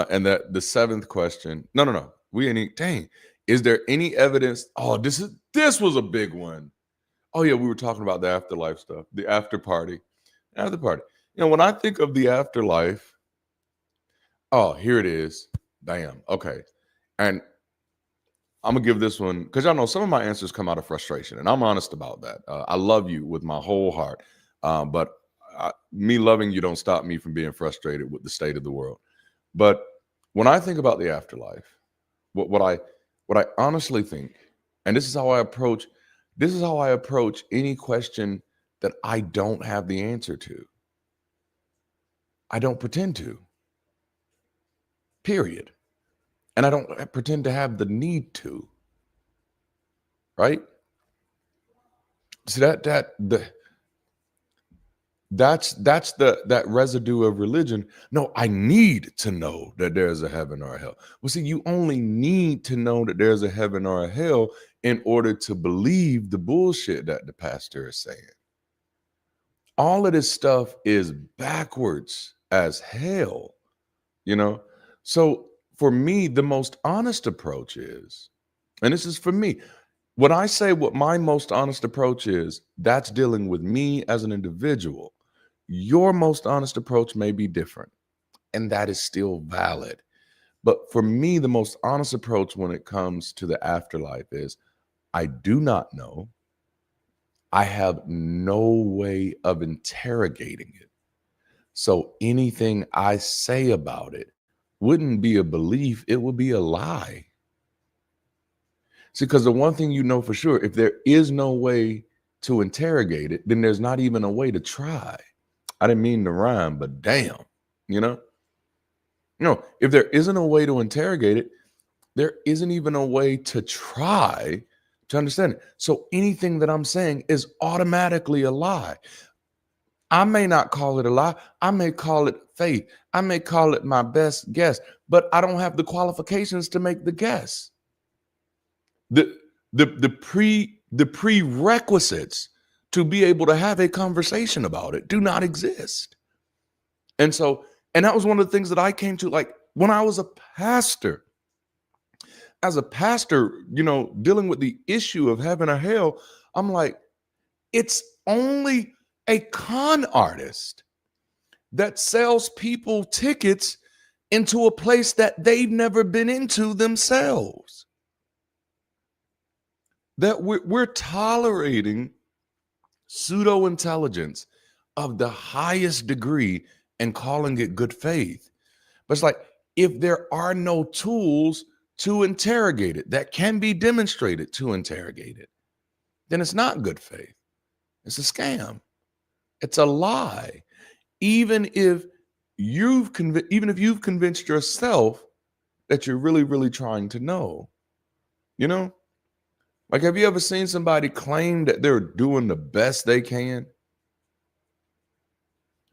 And that the seventh question. No. We ain't. Dang. Is there any evidence? Oh, this was a big one. Oh yeah, we were talking about the afterlife stuff, the after party. When I think of the afterlife, oh, here it is. Damn. Okay. And I'm gonna give this one because y'all know some of my answers come out of frustration, and I'm honest about that. I love you with my whole heart, but me loving you don't stop me from being frustrated with the state of the world. But when I think about the afterlife, what I honestly think, and this is how I approach any question that I don't have the answer to. I don't pretend to. Period. And I don't pretend to have the need to. Right? See that's that residue of religion. No, I need to know that there's a heaven or a hell. Well, see, you only need to know that there's a heaven or a hell in order to believe the bullshit that the pastor is saying. All of this stuff is backwards as hell, So for me, the most honest approach is, and this is for me, when I say what my most honest approach is, that's dealing with me as an individual. Your most honest approach may be different, and that is still valid. But for me, the most honest approach when it comes to the afterlife is I do not know. I have no way of interrogating it. So anything I say about it wouldn't be a belief, it would be a lie. See, because the one thing you know for sure, if there is no way to interrogate it, then there's not even a way to try. I didn't mean to rhyme, but damn, if there isn't a way to interrogate it, there isn't even a way to try to understand it. So anything that I'm saying is automatically a lie. I may not call it a lie. I may call it faith. I may call it my best guess, but I don't have the qualifications to make the guess. The prerequisites to be able to have a conversation about it do not exist. And that was one of the things that I came to, like, when I was a pastor. As a pastor, dealing with the issue of heaven or hell, I'm like, it's only a con artist that sells people tickets into a place that they've never been into themselves. That we're tolerating pseudo intelligence of the highest degree and calling it good faith. But it's like, if there are no tools to interrogate it that can be demonstrated to interrogate it, then it's not good faith. It's a scam. It's a lie. Even if you've convinced yourself that you're really, really trying to know, you know? Like, have you ever seen somebody claim that they're doing the best they can?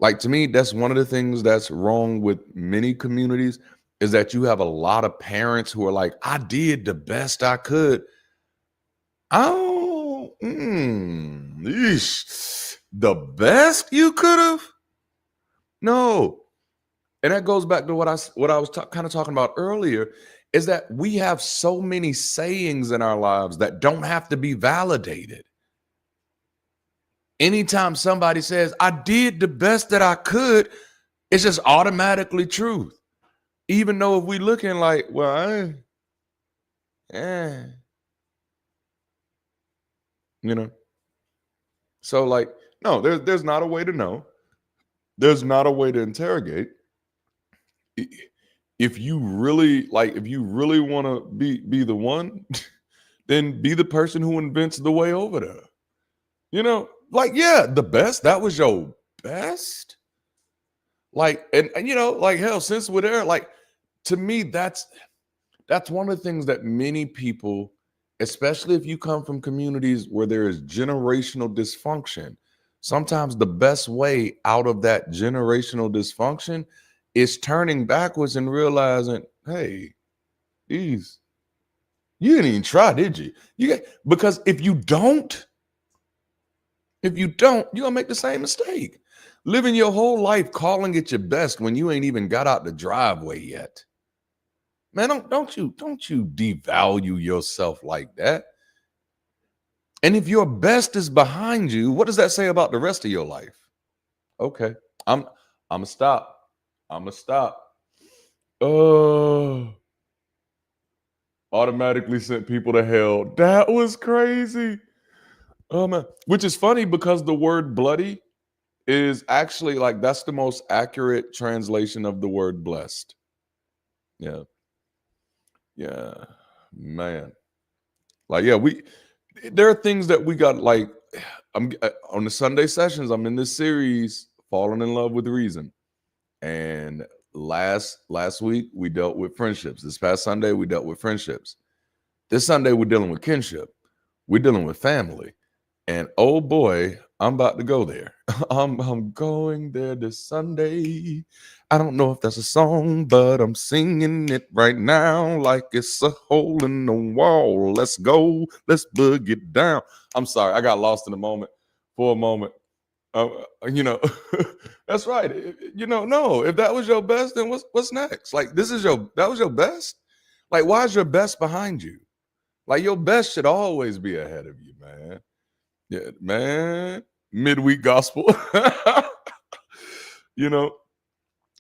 Like, to me, that's one of the things that's wrong with many communities, is that you have a lot of parents who are like, I did the best I could. Oh, the best you could have? No. And that goes back to what I was kind of talking about earlier, is that we have so many sayings in our lives that don't have to be validated. Anytime somebody says, I did the best that I could, it's just automatically truth. Even though if we looking like, well, you know. So like, no, there's not a way to know. There's not a way to interrogate. If you really want to be the one, then be the person who invents the way over there. You know, like, yeah, the best, that was your best. Like, and you know, like, hell, since we're there, like, to me, that's one of the things that many people, especially if you come from communities where there is generational dysfunction, sometimes the best way out of that generational dysfunction is turning backwards and realizing, hey, you didn't even try, did you? Because if you don't, you're gonna make the same mistake. Living your whole life calling it your best when you ain't even got out the driveway yet. Man, don't you devalue yourself like that. And if your best is behind you, what does that say about the rest of your life? Okay, I'm gonna stop. Automatically sent people to hell. That was crazy. Oh man, which is funny because the word bloody is actually, like, that's the most accurate translation of the word blessed. Yeah, man. Like, yeah, there are things that we got, like, I'm on the Sunday sessions, I'm in this series, Falling in Love with Reason. And last week we dealt with friendships. This past Sunday we dealt with friendships. This Sunday we're dealing with kinship. We're dealing with family. And oh boy, I'm about to go there. I'm going there this Sunday. I don't know if that's a song, but I'm singing it right now like it's a hole in the wall. Let's go. Let's boogie it down. I'm sorry. I got lost in the moment for a moment. You know, that's right. You know, no, if that was your best, then what's next? Like, that was your best? Like, why is your best behind you? Like, your best should always be ahead of you, man. Yeah, man. Midweek gospel. You know.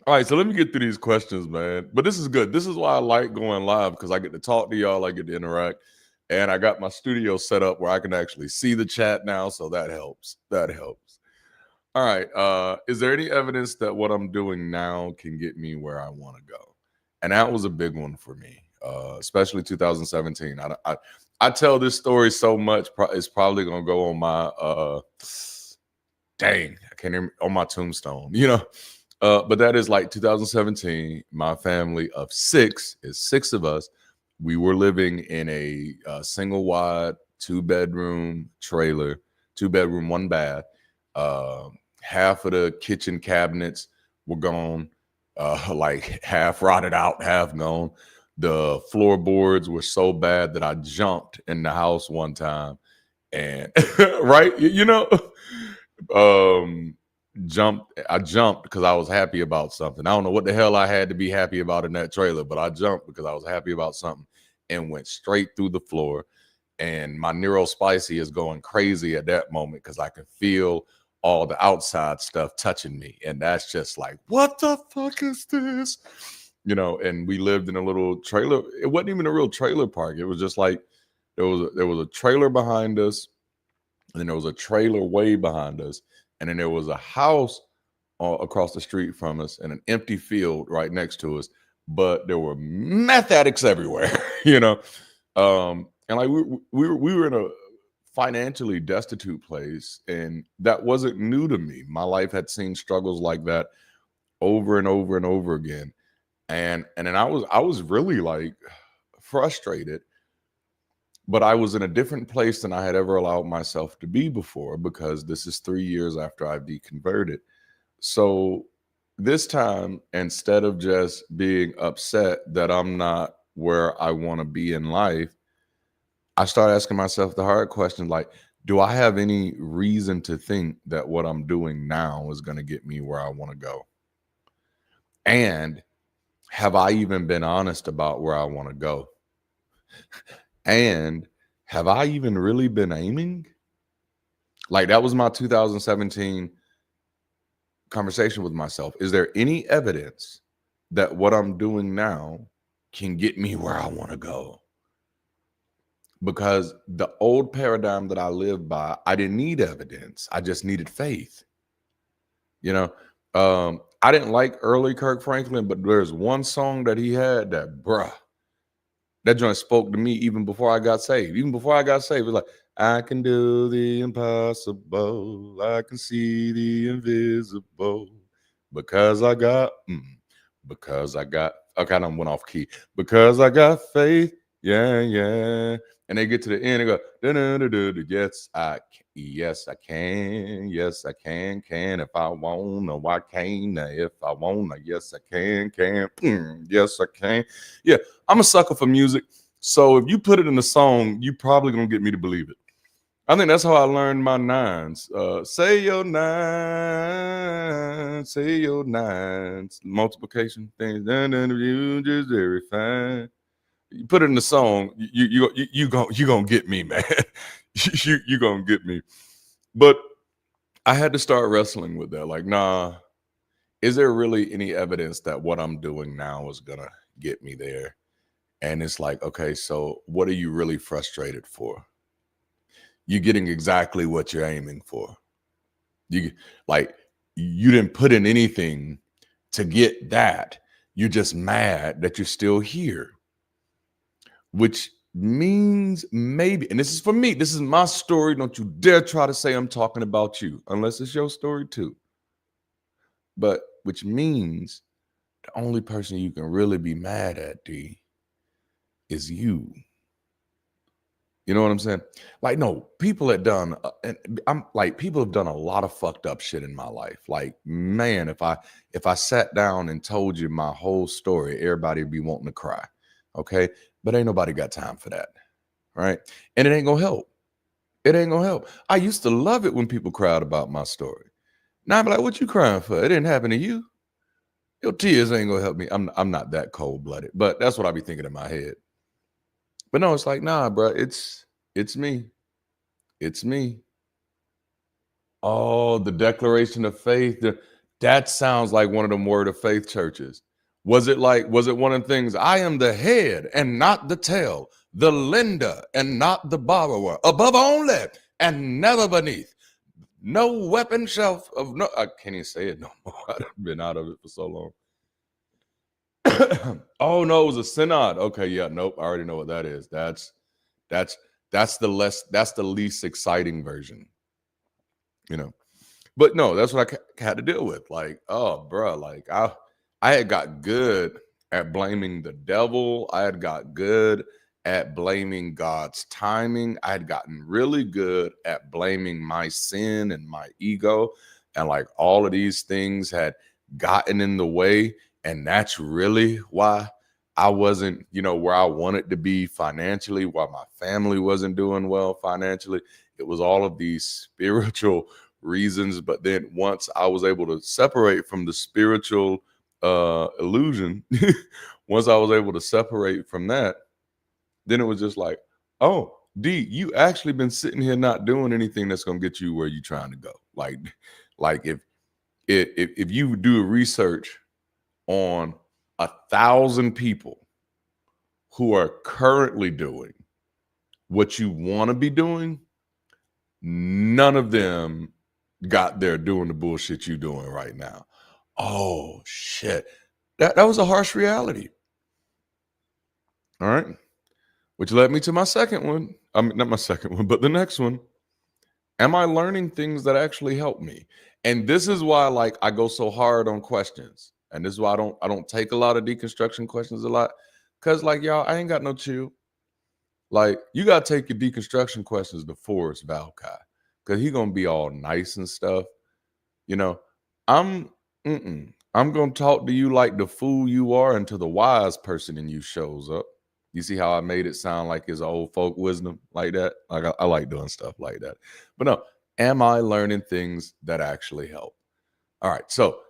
All right, so let me get through these questions, man. But this is good. This is why I like going live, because I get to talk to y'all, I get to interact. And I got my studio set up where I can actually see the chat now, so that helps. All right. Is there any evidence that what I'm doing now can get me where I want to go? And that was a big one for me, especially 2017. I tell this story so much, it's probably going to go on my, I can't even, on my tombstone, you know. But that is like 2017. My family of six of us. We were living in a single wide 2-bedroom trailer, 2-bedroom, 1 bath. Half of the kitchen cabinets were gone, like half rotted out, half gone. The floorboards were so bad that I jumped in the house one time, and right, you know, I jumped because I was happy about something. I don't know what the hell I had to be happy about in that trailer, but I jumped because I was happy about something and went straight through the floor. And my neurospicy is going crazy at that moment because I can feel all the outside stuff touching me. And that's just like, what the fuck is this? and we lived in a little trailer. It wasn't even a real trailer park. It was just like there was a trailer behind us, and then there was a trailer way behind us, and then there was a house across the street from us, and an empty field right next to us. But there were meth addicts everywhere, and like we were in a financially destitute place, and that wasn't new to me. My life had seen struggles like that over and over and over again, and then I was really like frustrated, but I was in a different place than I had ever allowed myself to be before, because this is 3 years after I've deconverted. So this time, instead of just being upset that I'm not where I want to be in life, I start asking myself the hard question, like, do I have any reason to think that what I'm doing now is going to get me where I want to go? And have I even been honest about where I want to go? And have I even really been aiming? Like, that was my 2017 conversation with myself. Is there any evidence that what I'm doing now can get me where I want to go? Because the old paradigm that I lived by, I didn't need evidence. I just needed faith. I didn't like early Kirk Franklin, but there's one song that he had that joint spoke to me even before I got saved. Even before I got saved, it was like, I can do the impossible. I can see the invisible. Because I got, okay, I done went off key. Because I got faith, yeah. And they get to the end and go, yes, I can, if I wanna, why can't I? If I wanna, yes, I can, yes, I can. Yeah, I'm a sucker for music. So if you put it in a song, you probably gonna get me to believe it. I think that's how I learned my nines. Say your nines, multiplication things. You just very fine. You put it in the song, you gonna get me, man. you gonna get me. But I had to start wrestling with that. Like, nah, is there really any evidence that what I'm doing now is gonna get me there? And it's like, okay, so what are you really frustrated for? You're getting exactly what you're aiming for. You didn't put in anything to get that. You're just mad that you're still here. Which means maybe, and this is for me, this is my story. Don't you dare try to say I'm talking about you, unless it's your story too. But which means the only person you can really be mad at, D, is you. You know what I'm saying? Like, no, people have done, people have done a lot of fucked up shit in my life. Like, man, if I sat down and told you my whole story, everybody would be wanting to cry. Okay, but ain't nobody got time for that, right? And it ain't gonna help. It ain't gonna help. I used to love it when people cried about my story. Now I'm like, what you crying for? It didn't happen to you. Your tears ain't gonna help me. I'm not that cold-blooded, but that's what I be thinking in my head. But no, it's like, nah, bro, it's me. It's me. Oh, the declaration of faith. That sounds like one of them word of faith churches. Was it one of the things? I am the head and not the tail, the lender and not the borrower, above only and never beneath. No weapon shall of no. I can't even say it no more. I've been out of it for so long. Oh no, it was a synod. Okay, yeah, nope. I already know what that is. That's the least exciting version, But no, that's what I had to deal with. Like, oh, bro, like I had got good at blaming the devil. I had got good at blaming God's timing. I had gotten really good at blaming my sin and my ego, and like all of these things had gotten in the way. And that's really why I wasn't, where I wanted to be financially, why my family wasn't doing well financially. It was all of these spiritual reasons. But then once I was able to separate from the spiritual illusion, once I was able to separate from that, then it was just like, oh, D, you actually been sitting here not doing anything that's going to get you where you're trying to go. Like if you do research on 1,000 people who are currently doing what you want to be doing, none of them got there doing the bullshit you doing right now. Oh shit. That was a harsh reality. All right. Which led me to my second one. I mean, not my second one, but the next one. Am I learning things that actually help me? And this is why, like, I go so hard on questions. And this is why I don't take a lot of deconstruction questions a lot. Cause like y'all, I ain't got no chill. Like, you gotta take your deconstruction questions to Forrest Valkai. Cause he gonna be all nice and stuff. You know, I'm gonna talk to you like the fool you are until the wise person in you shows up. You see how I made it sound like it's old folk wisdom like that? Like I like doing stuff like that. But no, am I learning things that actually help? All right. So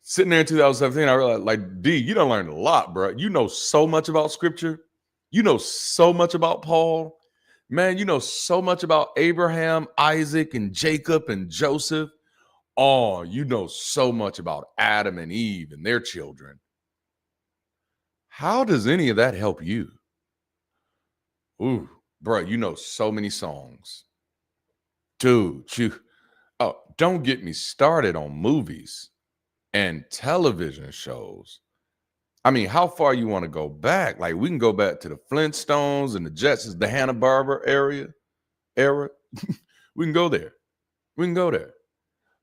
sitting there in 2017, I realized, like, D, you done learned a lot, bro. You know so much about scripture. You know so much about Paul. Man, you know so much about Abraham, Isaac, and Jacob and Joseph. Oh, you know so much about Adam and Eve and their children. How does any of that help you? Ooh, bro, you know so many songs. Dude, don't get me started on movies and television shows. I mean, how far you want to go back? Like, we can go back to the Flintstones and the Jetsons, the Hanna-Barbera era. We can go there.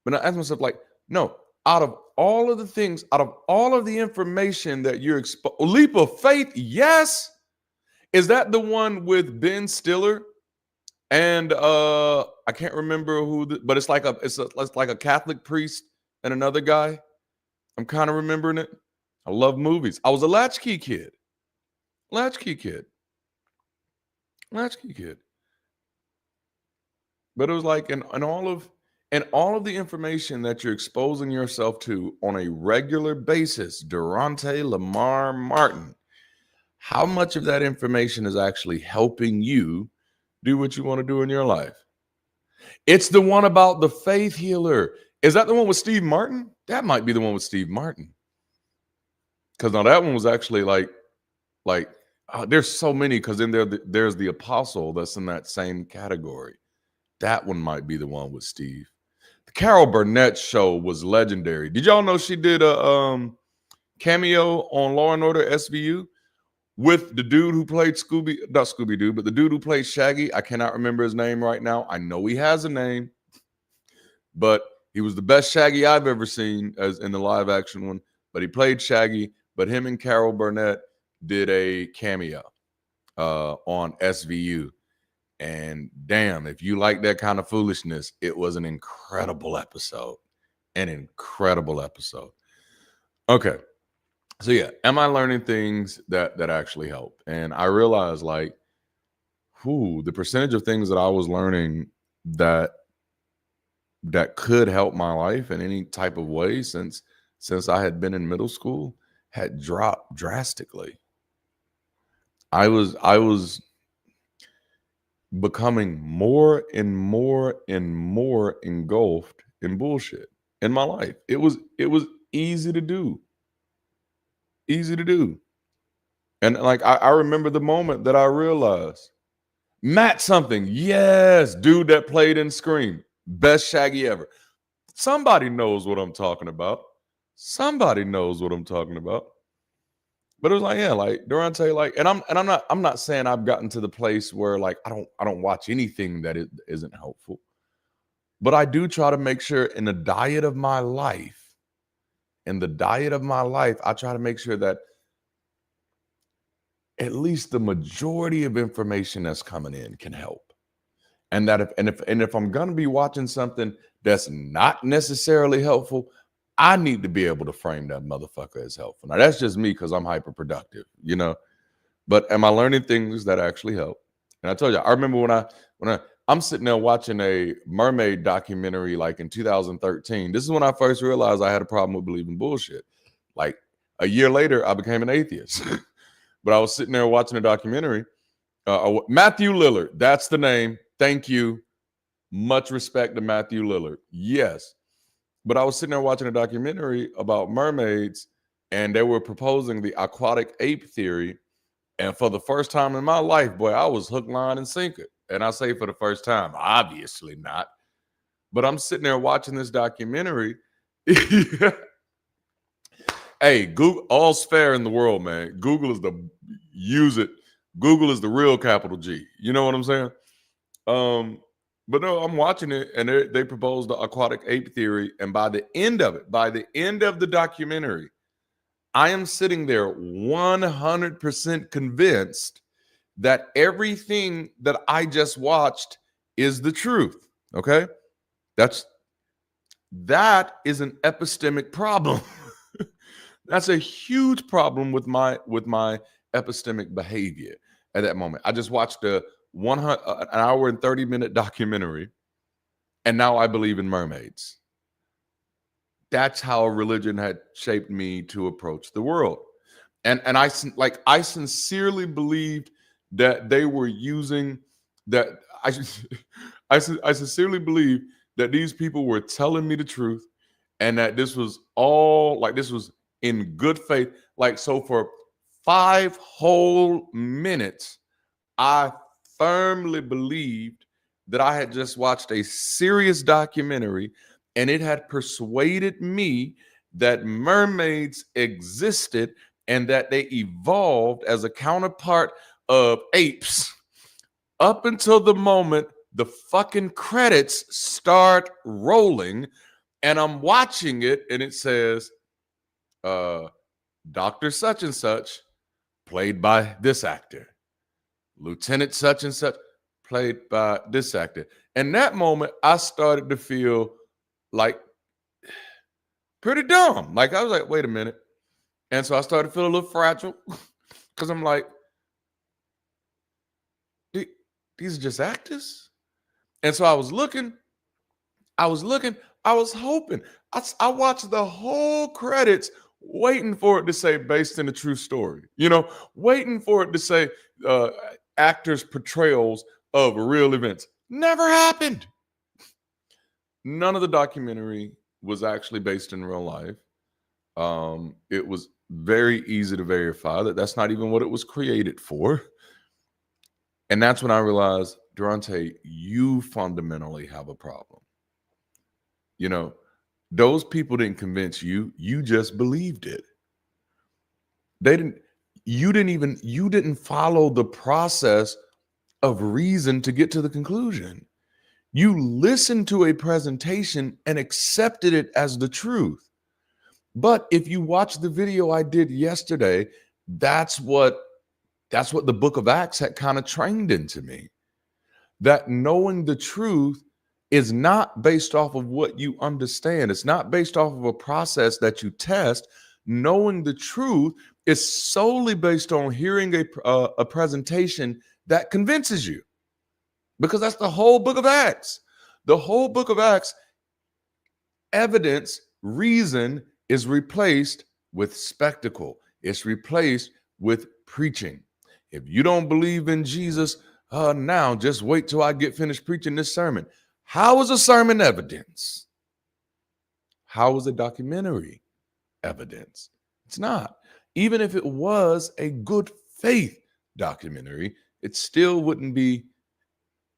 But I ask myself, like, no, out of all of the things, out of all of the information that you're exposed, Leap of Faith, yes. Is that the one with Ben Stiller? And I can't remember but it's like a Catholic priest and another guy. I'm kind of remembering it. I love movies. I was a latchkey kid. But it was like in all of the information that you're exposing yourself to on a regular basis, Darante LaMar Martin, how much of that information is actually helping you do what you want to do in your life? It's the one about the faith healer. Is that the one with Steve Martin? That might be the one with Steve Martin. Because now that one was actually like there's so many, because then there's the apostle that's in that same category. That one might be the one with Steve. The Carol Burnett show was legendary. Did y'all know she did a cameo on Law and Order SVU with the dude who played not Scooby-Doo, but the dude who played Shaggy? I cannot remember his name right now. I know he has a name, but he was the best Shaggy I've ever seen as in the live action one. But he played Shaggy, but him and Carol Burnett did a cameo on SVU. And damn, if you like that kind of foolishness, it was an incredible episode. Okay. So yeah, am I learning things that actually help? And I realized, like, the percentage of things that I was learning that could help my life in any type of way since I had been in middle school had dropped drastically. I was becoming more and more and more engulfed in bullshit in my life. It was easy to do. And like, I remember the moment that I realized Matt something. Yes, dude that played in Scream. Best Shaggy ever. Somebody knows what I'm talking about. But it was like, yeah, like Darante, like, and I'm not saying I've gotten to the place where, like, I don't watch anything that isn't helpful. But I do try to make sure in the diet of my life, I try to make sure that at least the majority of information that's coming in can help. And that if I'm gonna be watching something that's not necessarily helpful, I need to be able to frame that motherfucker as helpful. Now that's just me because I'm hyper productive, you know. But am I learning things that actually help? And I told you, I remember when I'm sitting there watching a mermaid documentary like in 2013. This is when I first realized I had a problem with believing bullshit. Like a year later, I became an atheist. But I was sitting there watching a documentary. Matthew Lillard, that's the name. Thank you. Much respect to Matthew Lillard. Yes. But I was sitting there watching a documentary about mermaids, and they were proposing the aquatic ape theory. And for the first time in my life, boy, I was hook, line, and sinker. And I say for the first time, obviously not. But I'm sitting there watching this documentary. Hey, Google, all's fair in the world, man. Google is Google is the real capital G. You know what I'm saying? But no, I'm watching it, and they proposed the aquatic ape theory. And by the end of the documentary, I am sitting there 100% convinced that everything that I just watched is the truth. Okay? That is an epistemic problem. That's a huge problem with my epistemic behavior at that moment. I just watched an hour and 30-minute documentary, and now I believe in mermaids. That's how religion had shaped me to approach the world. And I sincerely believed that they were using that. I sincerely believe that these people were telling me the truth, and that this was all this was in good faith. So for 5 whole minutes, I firmly believed that I had just watched a serious documentary, and it had persuaded me that mermaids existed and that they evolved as a counterpart of apes up until the moment the fucking credits start rolling, and I'm watching it, and it says, Dr. such and such, played by this actor. Lieutenant such and such, played by this actor. And that moment, I started to feel like pretty dumb. I was like, wait a minute. And so I started to feel a little fragile because I'm like, these are just actors. And so I was looking, I was hoping. I watched the whole credits waiting for it to say based in a true story, waiting for it to say actors' portrayals of real events. Never happened. None of the documentary was actually based in real life. It was very easy to verify that that's not even what it was created for. And that's when I realized, Darante, you fundamentally have a problem. Those people didn't convince you. You just believed it. You didn't follow the process of reason to get to the conclusion. You listened to a presentation and accepted it as the truth. But if you watch the video I did yesterday, that's what the book of Acts had kind of trained into me. That knowing the truth is not based off of what you understand. It's not based off of a process that you test. Knowing the truth is solely based on hearing a presentation that convinces you. Because that's the whole book of Acts. The whole book of Acts, evidence, reason is replaced with spectacle. It's replaced with preaching. If you don't believe in Jesus now, just wait till I get finished preaching this sermon. How is a sermon evidence? How is a documentary evidence? It's not. Even if it was a good faith documentary, it still wouldn't be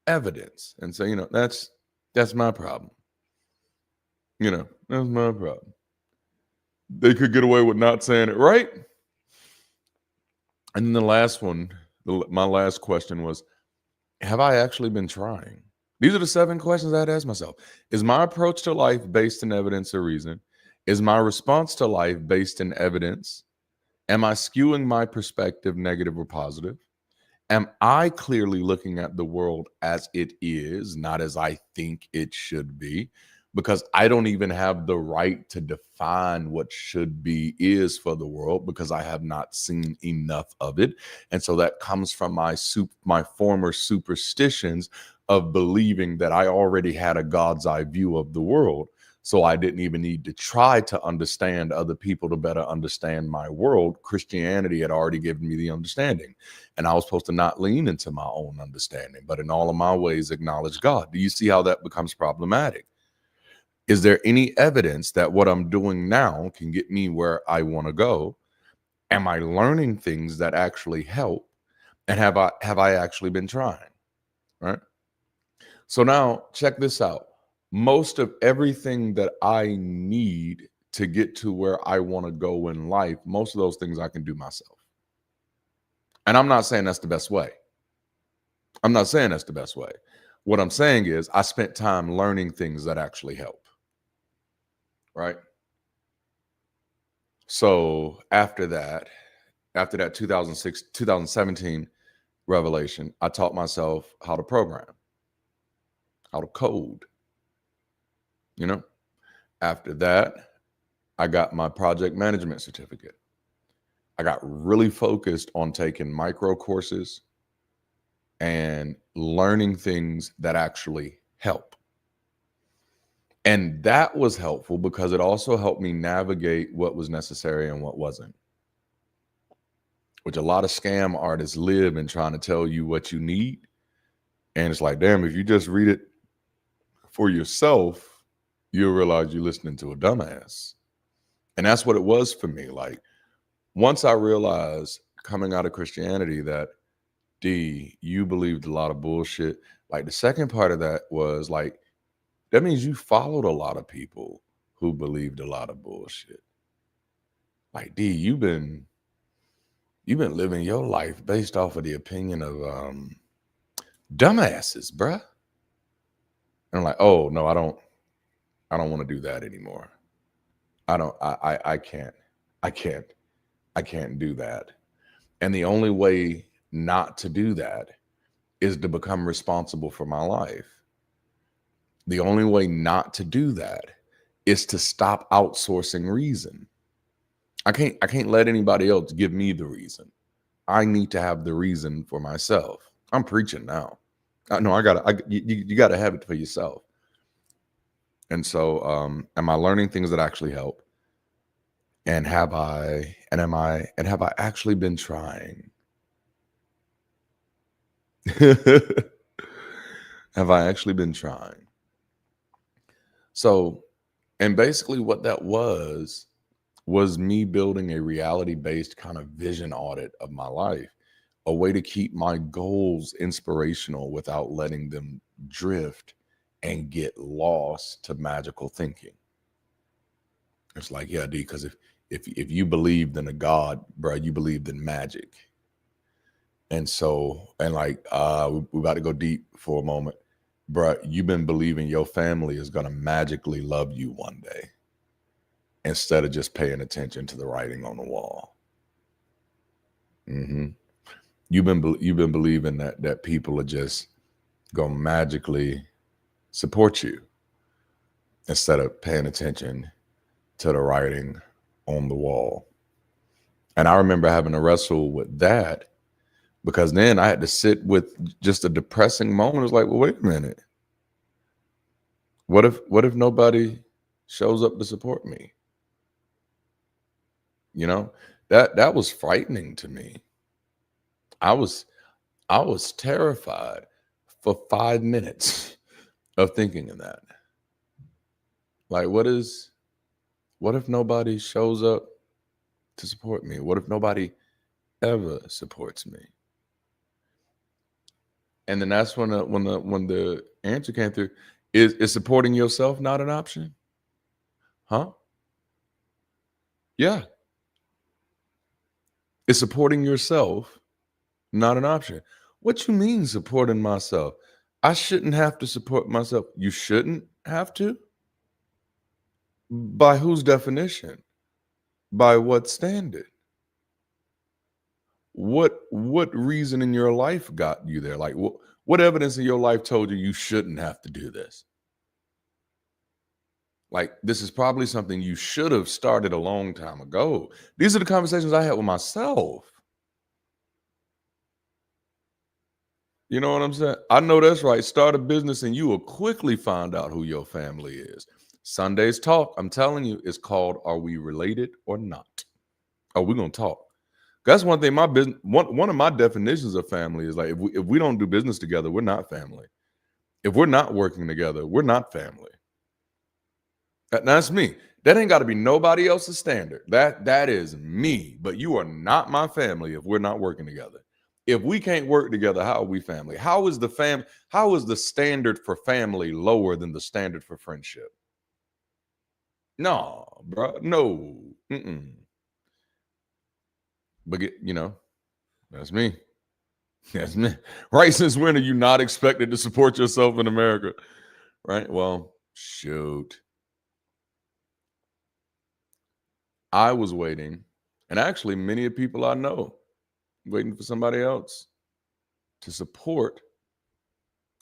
evidence. And so, that's my problem. That's my problem. They could get away with not saying it right. And then the last one, my last question was, have I actually been trying? These are the 7 questions I had asked myself. Is my approach to life based in evidence or reason? Is my response to life based in evidence? Am I skewing my perspective negative or positive? Am I clearly looking at the world as it is, not as I think it should be? Because I don't even have the right to define what should be is for the world, because I have not seen enough of it. And so that comes from my former superstitions of believing that I already had a God's eye view of the world. So I didn't even need to try to understand other people to better understand my world. Christianity had already given me the understanding, and I was supposed to not lean into my own understanding, but in all of my ways acknowledge God. Do you see how that becomes problematic? Is there any evidence that what I'm doing now can get me where I want to go? Am I learning things that actually help? And have I actually been trying? Right? So now check this out. Most of everything that I need to get to where I want to go in life, most of those things I can do myself. And I'm not saying that's the best way. I'm not saying that's the best way. What I'm saying is I spent time learning things that actually help. Right? So after that 2017 revelation, I taught myself how to program, how to code. You know, after that, I got my project management certificate. I got really focused on taking micro courses and learning things that actually help. And that was helpful because it also helped me navigate what was necessary and what wasn't, which a lot of scam artists live in trying to tell you what you need. And it's like, damn, if you just read it for yourself, you'll realize you're listening to a dumbass. And that's what it was for me. Like, once I realized coming out of Christianity that, D, you believed a lot of bullshit. Like, the second part of that was like, that means you followed a lot of people who believed a lot of bullshit. Like, D, you've been living your life based off of the opinion of dumbasses, bruh. And I'm like, oh no, I don't want to do that anymore. I can't do that. And the only way not to do that is to become responsible for my life. The only way not to do that is to stop outsourcing reason. I can't let anybody else give me the reason. I need to have the reason for myself. I'm preaching now. You gotta have it for yourself. And so, am I learning things that actually help? And have I actually been trying? Have I actually been trying? So, and basically what that was me building a reality-based kind of vision audit of my life, a way to keep my goals inspirational without letting them drift and get lost to magical thinking. It's like, yeah, D, because if you believed in a God, bro, you believed in magic. And so, and like, we're about to go deep for a moment. Bro, you've been believing your family is going to magically love you one day instead of just paying attention to the writing on the wall. Mm-hmm. You've been believing that people are just going to magically support you instead of paying attention to the writing on the wall. And I remember having to wrestle with that, because then I had to sit with just a depressing moment. It was like, well, wait a minute. What if nobody shows up to support me? You know, that was frightening to me. I was terrified for 5 minutes of thinking of that. Like, what if nobody shows up to support me? What if nobody ever supports me? And then that's when the answer came through. Is supporting yourself not an option? Huh? Yeah. Is supporting yourself not an option? What you mean supporting myself? I shouldn't have to support myself. You shouldn't have to? By whose definition? By what standard? What reason in your life got you there? Like, what evidence in your life told you shouldn't have to do this? Like, this is probably something you should have started a long time ago. These are the conversations I had with myself. You know what I'm saying? I know that's right. Start a business and you will quickly find out who your family is. Sunday's talk, I'm telling you, is called Are We Related or Not? Oh, we're going to talk. That's one thing. My business, one of my definitions of family is like, if we don't do business together, we're not family. If we're not working together, we're not family. That's me. That ain't got to be nobody else's standard. That is me. But you are not my family if we're not working together. If we can't work together, how are we family? How is the standard for family lower than the standard for friendship? No, bro. No. Mm-mm. But that's me. That's me. Right? Since when are you not expected to support yourself in America? Right? Well, shoot. I was waiting, and actually many of people I know waiting for somebody else to support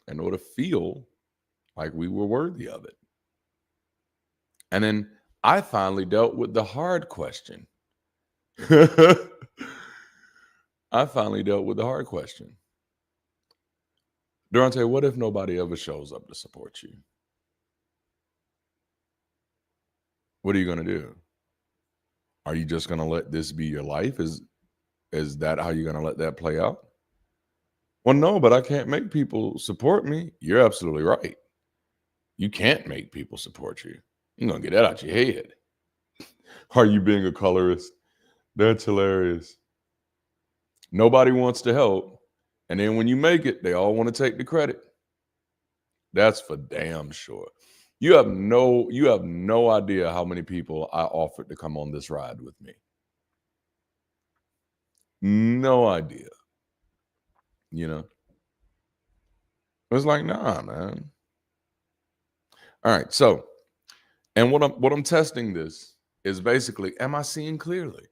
in order to feel like we were worthy of it. And then I finally dealt with the hard question. I finally dealt with the hard question. Darante, what if nobody ever shows up to support you? What are you going to do? Are you just going to let this be your life? Is that how you're going to let that play out? Well, no, but I can't make people support me. You're absolutely right. You can't make people support you. You're going to get that out your head. Are you being a colorist? That's hilarious. Nobody wants to help. And then when you make it, they all want to take the credit. That's for damn sure. You have no idea how many people I offered to come on this ride with me. No idea. It was like, nah, man. All right. So, and what I'm testing this is basically, am I seeing clearly?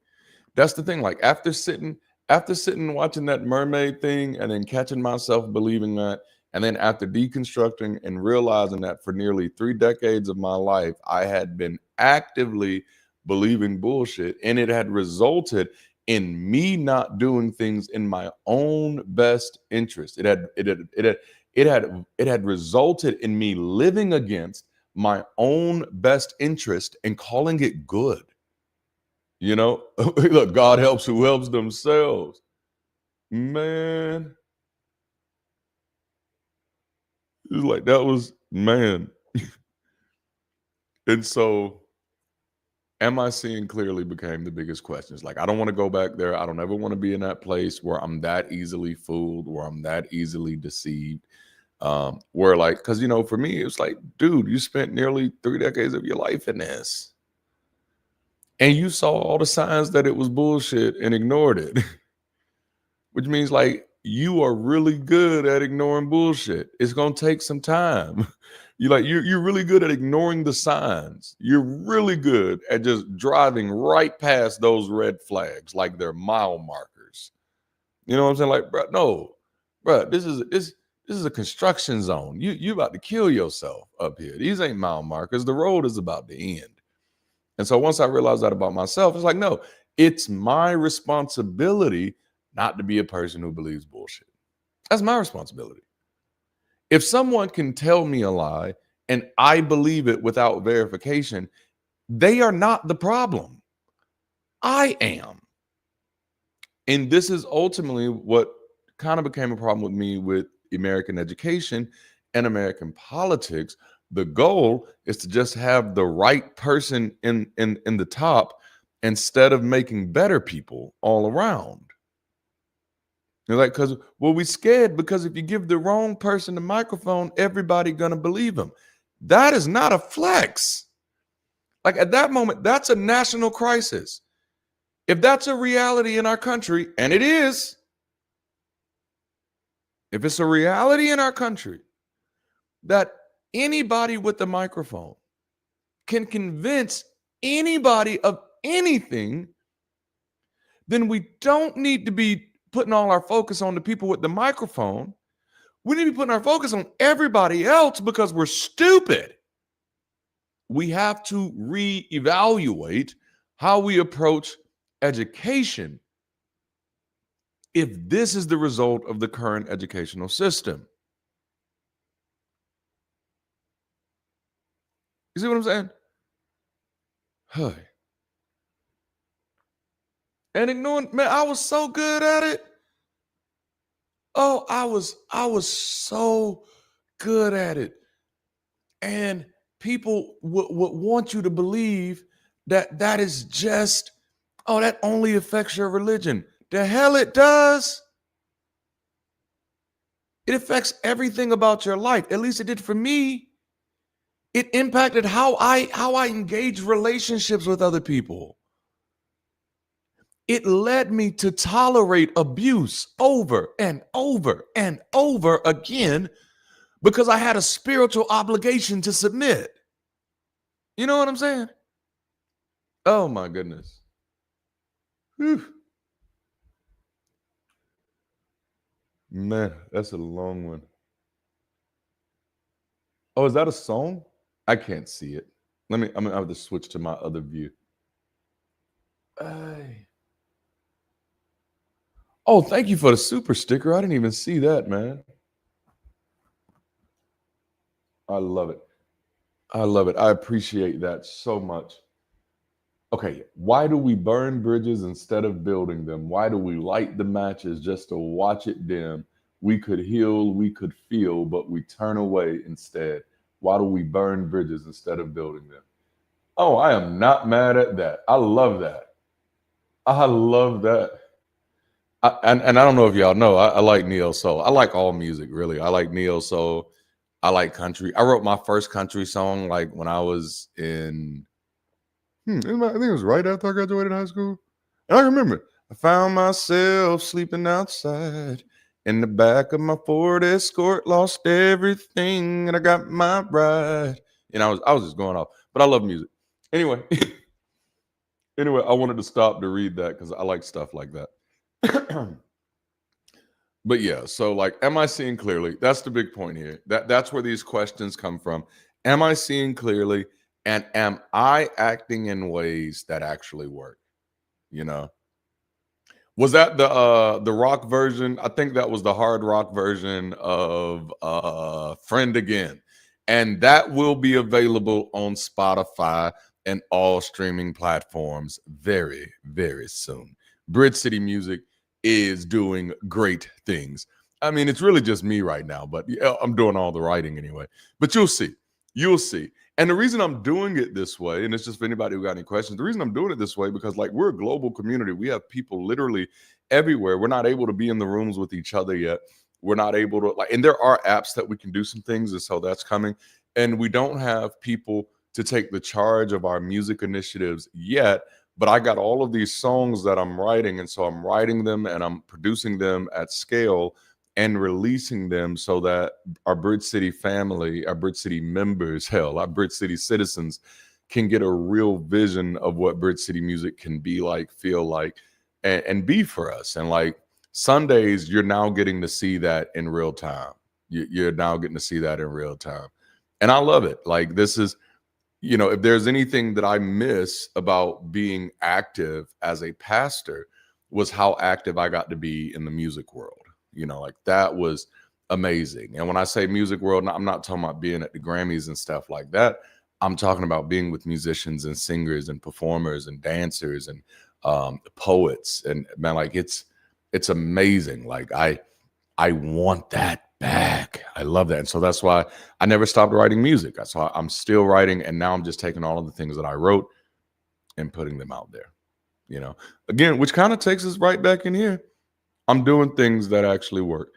That's the thing. Like after sitting watching that mermaid thing and then catching myself believing that, and then after deconstructing and realizing that for nearly 3 decades of my life, I had been actively believing bullshit, and it had resulted in me not doing things in my own best interest. It had resulted in me living against my own best interest and calling it good. Look, God helps who helps themselves. Man. It's like that was, man. And so, am I seeing clearly became the biggest question. It's like, I don't want to go back there. I don't ever want to be in that place where I'm that easily fooled, where I'm that easily deceived. Where like, because for me, it's like, dude, you spent nearly 3 decades of your life in this. And you saw all the signs that it was bullshit and ignored it. Which means like you are really good at ignoring bullshit. It's gonna take some time. You're really good at ignoring the signs. You're really good at just driving right past those red flags like they're mile markers. You know what I'm saying? Like, bro, no, bro, this is a construction zone. You about to kill yourself up here. These ain't mile markers. The road is about to end. And so once I realized that about myself, it's like, no, it's my responsibility not to be a person who believes bullshit. That's my responsibility. If someone can tell me a lie and I believe it without verification, they are not the problem. I am. And this is ultimately what kind of became a problem with me with American education and American politics. The goal is to just have the right person in the top instead of making better people all around. You're like, we scared because if you give the wrong person the microphone, everybody gonna believe him. That is not a flex. Like at that moment, that's a national crisis. If that's a reality in our country, and it is, if it's a reality in our country that anybody with a microphone can convince anybody of anything, then we don't need to be putting all our focus on the people with the microphone. We need to be putting our focus on everybody else because we're stupid. We have to reevaluate how we approach education if this is the result of the current educational system. You see what I'm saying? Hey. And ignoring, man, I was so good at it. Oh, I was so good at it. And people would want you to believe that that is just, oh, that only affects your religion. The hell it does. It affects everything about your life. At least it did for me. It impacted how I engage relationships with other people. It led me to tolerate abuse over and over and over again because I had a spiritual obligation to submit. You know what I'm saying? Oh my goodness. Whew. Man, that's a long one. Oh, is that a song? I can't see it. I'm gonna have to switch to my other view. Hey. Oh, thank you for the super sticker. I didn't even see that, man. I love it. I love it. I appreciate that so much. Okay, why do we burn bridges instead of building them? Why do we light the matches just to watch it dim? We could heal, we could feel, but we turn away instead. Why do we burn bridges instead of building them? Oh, I am not mad at that. I love that. I love that. And I don't know if y'all know, I like neo soul. I like all music, really. I like neo soul. I like country. I wrote my first country song like when I was in, I think it was right after I graduated high school. And I remember I found myself sleeping outside in the back of my Ford Escort, lost everything, and I got my ride. And I was just going off. But I love music. Anyway, anyway, I wanted to stop to read that because I like stuff like that. But yeah, so like, am I seeing clearly? That's the big point here. That's where these questions come from. Am I seeing clearly? And am I acting in ways that actually work? You know, was that the rock version? I think that was the hard rock version of Friend Again. And that will be available on Spotify and all streaming platforms very, very soon. Bridge City Music is doing great things. I mean, it's really just me right now, but yeah, I'm doing all the writing anyway. But you'll see. You'll see. And the reason I'm doing it this way, and it's just for anybody who got any questions, the reason I'm doing it this way, because like we're a global community. We have people literally everywhere. We're not able to be in the rooms with each other yet. We're not able to like, and there are apps that we can do some things, and so that's coming. And we don't have people to take the charge of our music initiatives yet. But I got all of these songs that I'm writing, and so I'm writing them and I'm producing them at scale and releasing them so that our Bridge City family, our Bridge City members, hell, our Bridge City citizens can get a real vision of what Bridge City music can be like, feel like, and be for us. And like Sundays, you're now getting to see that in real time. You're now getting to see that in real time. And I love it. Like this is, you know, if there's anything that I miss about being active as a pastor was how active I got to be in the music world. You know, like that was amazing. And when I say music world, I'm not talking about being at the Grammys and stuff like that. I'm talking about being with musicians and singers and performers and dancers and poets. And man, like it's amazing. Like I want that back. I love that. And so that's why I never stopped writing music. So I'm still writing. And now I'm just taking all of the things that I wrote and putting them out there, you know, again, which kind of takes us right back in here. I'm doing things that actually work.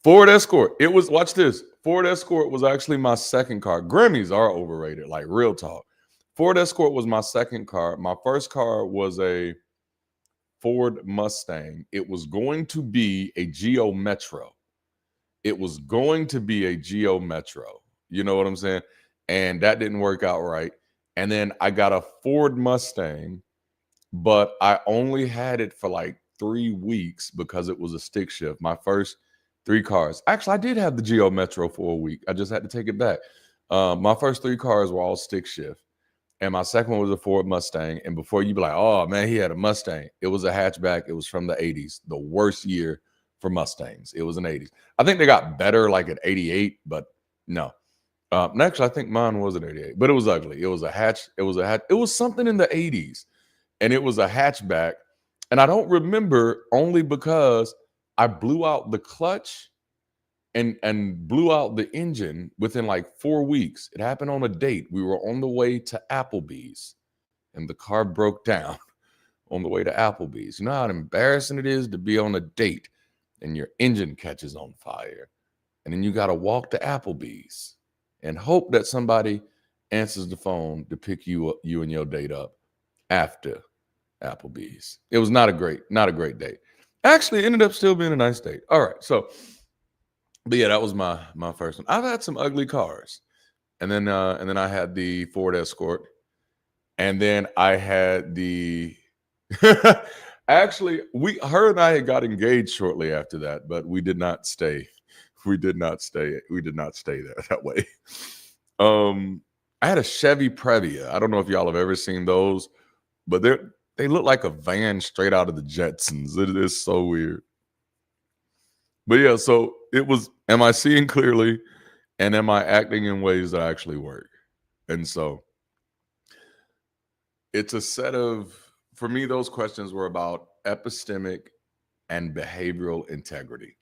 Ford Escort. It was, watch this. Ford Escort was actually my second car. Grammys are overrated, like real talk. Ford Escort was my second car. My first car was a Ford Mustang. It was going to be a Geo Metro. It was going to be a Geo Metro. You know what I'm saying? And that didn't work out right. And then I got a Ford Mustang, but I only had it for like 3 weeks because it was a stick shift. My first 3 cars. Actually, I did have the Geo Metro for a week. I just had to take it back. My first 3 cars were all stick shift. And my second one was a Ford Mustang. And before you be like, oh man, he had a Mustang. It was a hatchback. It was from the 80s, the worst year for Mustangs. It was an 80s. I think they got better like at 88, but no. Actually, I think mine was an 88, but it was ugly. It was a hatch. It was something in the 80s. And it was a hatchback. And I don't remember only because I blew out the clutch and blew out the engine within like 4 weeks. It happened on a date. We were on the way to Applebee's and the car broke down on the way to Applebee's. You know how embarrassing it is to be on a date and your engine catches on fire. And then you got to walk to Applebee's and hope that somebody answers the phone to pick you and your date up after Applebee's. It was not a great date. Actually, it ended up still being a nice date. All right. So, but yeah, that was my first one. I've had some ugly cars. And then I had the Ford Escort. And then I had the actually, her and I had got engaged shortly after that, but we did not stay. We did not stay there that way. I had a Chevy Previa. I don't know if y'all have ever seen those, but they look like a van straight out of the Jetsons. It is so weird. But yeah, so it was, am I seeing clearly and am I acting in ways that actually work? And so it's a set of, for me, those questions were about epistemic and behavioral integrity.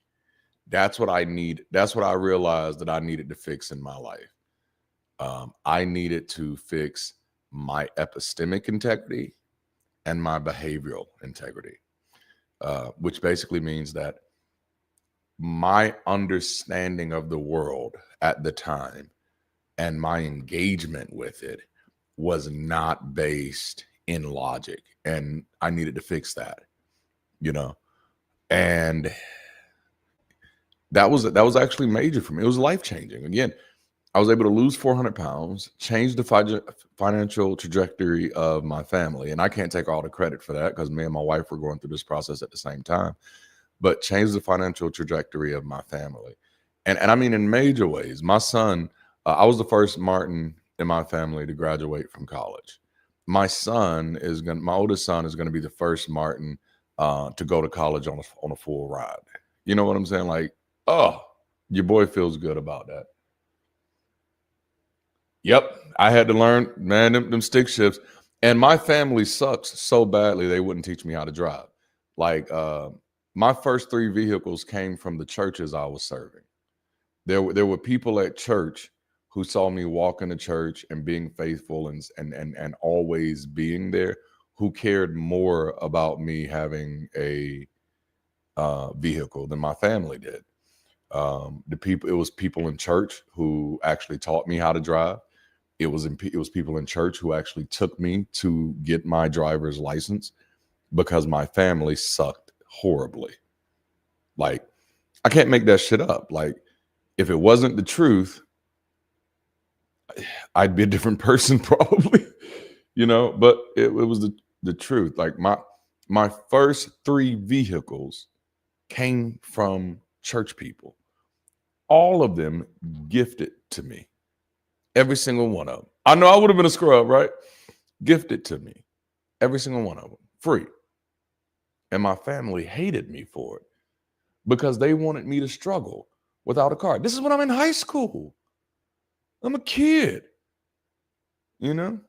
That's what I need. That's what I realized that I needed to fix in my life. I needed to fix my epistemic integrity and my behavioral integrity, which basically means that my understanding of the world at the time and my engagement with it was not based in logic. And I needed to fix that, you know, and that was actually major for me. It was life-changing. Again, I was able to lose 400 pounds, change the financial trajectory of my family. And I can't take all the credit for that because me and my wife were going through this process at the same time, but change the financial trajectory of my family. And I mean, in major ways. My son, I was the first Martin in my family to graduate from college. My oldest son is going to be the first Martin to go to college on a full ride. You know what I'm saying? Like, oh, your boy feels good about that. Yep, I had to learn, man, them stick shifts. And my family sucks so badly they wouldn't teach me how to drive. Like, my first 3 vehicles came from the churches I was serving. There were people at church who saw me walking to church and being faithful and always being there, who cared more about me having a vehicle than my family did. It was people in church who actually taught me how to drive. It was people in church who actually took me to get my driver's license because my family sucked horribly. Like, I can't make that shit up. Like, if it wasn't the truth, I'd be a different person probably, you know, but it was the truth. Like, my first 3 vehicles came from church people. All of them gifted to me. Every single one of them. I know I would have been a scrub, right? Gifted to me. Every single one of them. Free. And my family hated me for it because they wanted me to struggle without a car. This is when I'm in high school. I'm a kid. You know?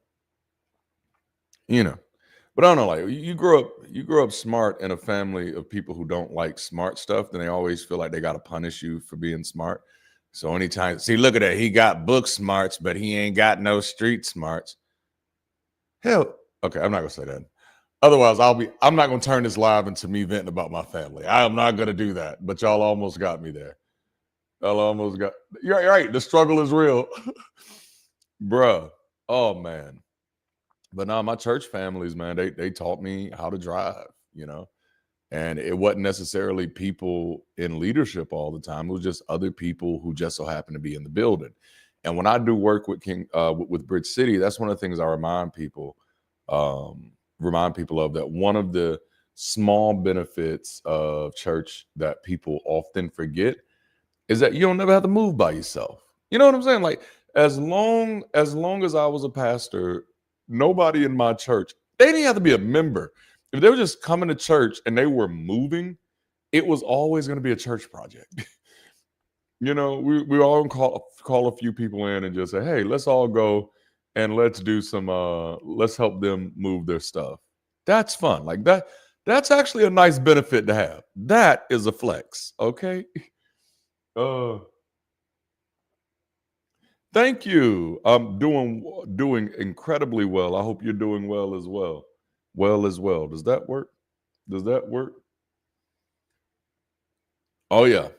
But I don't know, like, you grow up smart in a family of people who don't like smart stuff, then they always feel like they got to punish you for being smart. So anytime, see, look at that, he got book smarts, but he ain't got no street smarts. Hell, okay, I'm not gonna say that. Otherwise, I'm not gonna turn this live into me venting about my family. I am not gonna do that. But y'all almost got me there. You're right. The struggle is real, bruh. Oh man. But now my church families, man, they taught me how to drive, you know. And it wasn't necessarily people in leadership all the time. It was just other people who just so happened to be in the building. And when I do work with with Bridge City, that's one of the things I remind people of, that one of the small benefits of church that people often forget is that you don't never have to move by yourself. You know what I'm saying? Like, as long as I was a pastor, nobody in my church, they didn't have to be a member. If they were just coming to church and they were moving, it was always going to be a church project. You know, we all call a few people in and just say, hey, let's all go and let's do some, let's help them move their stuff. That's fun. Like that's actually a nice benefit to have. That is a flex. Okay. Uh, Thank you. I'm doing incredibly well. I hope you're doing well as well. Well as well. Does that work? Does that work? Oh yeah,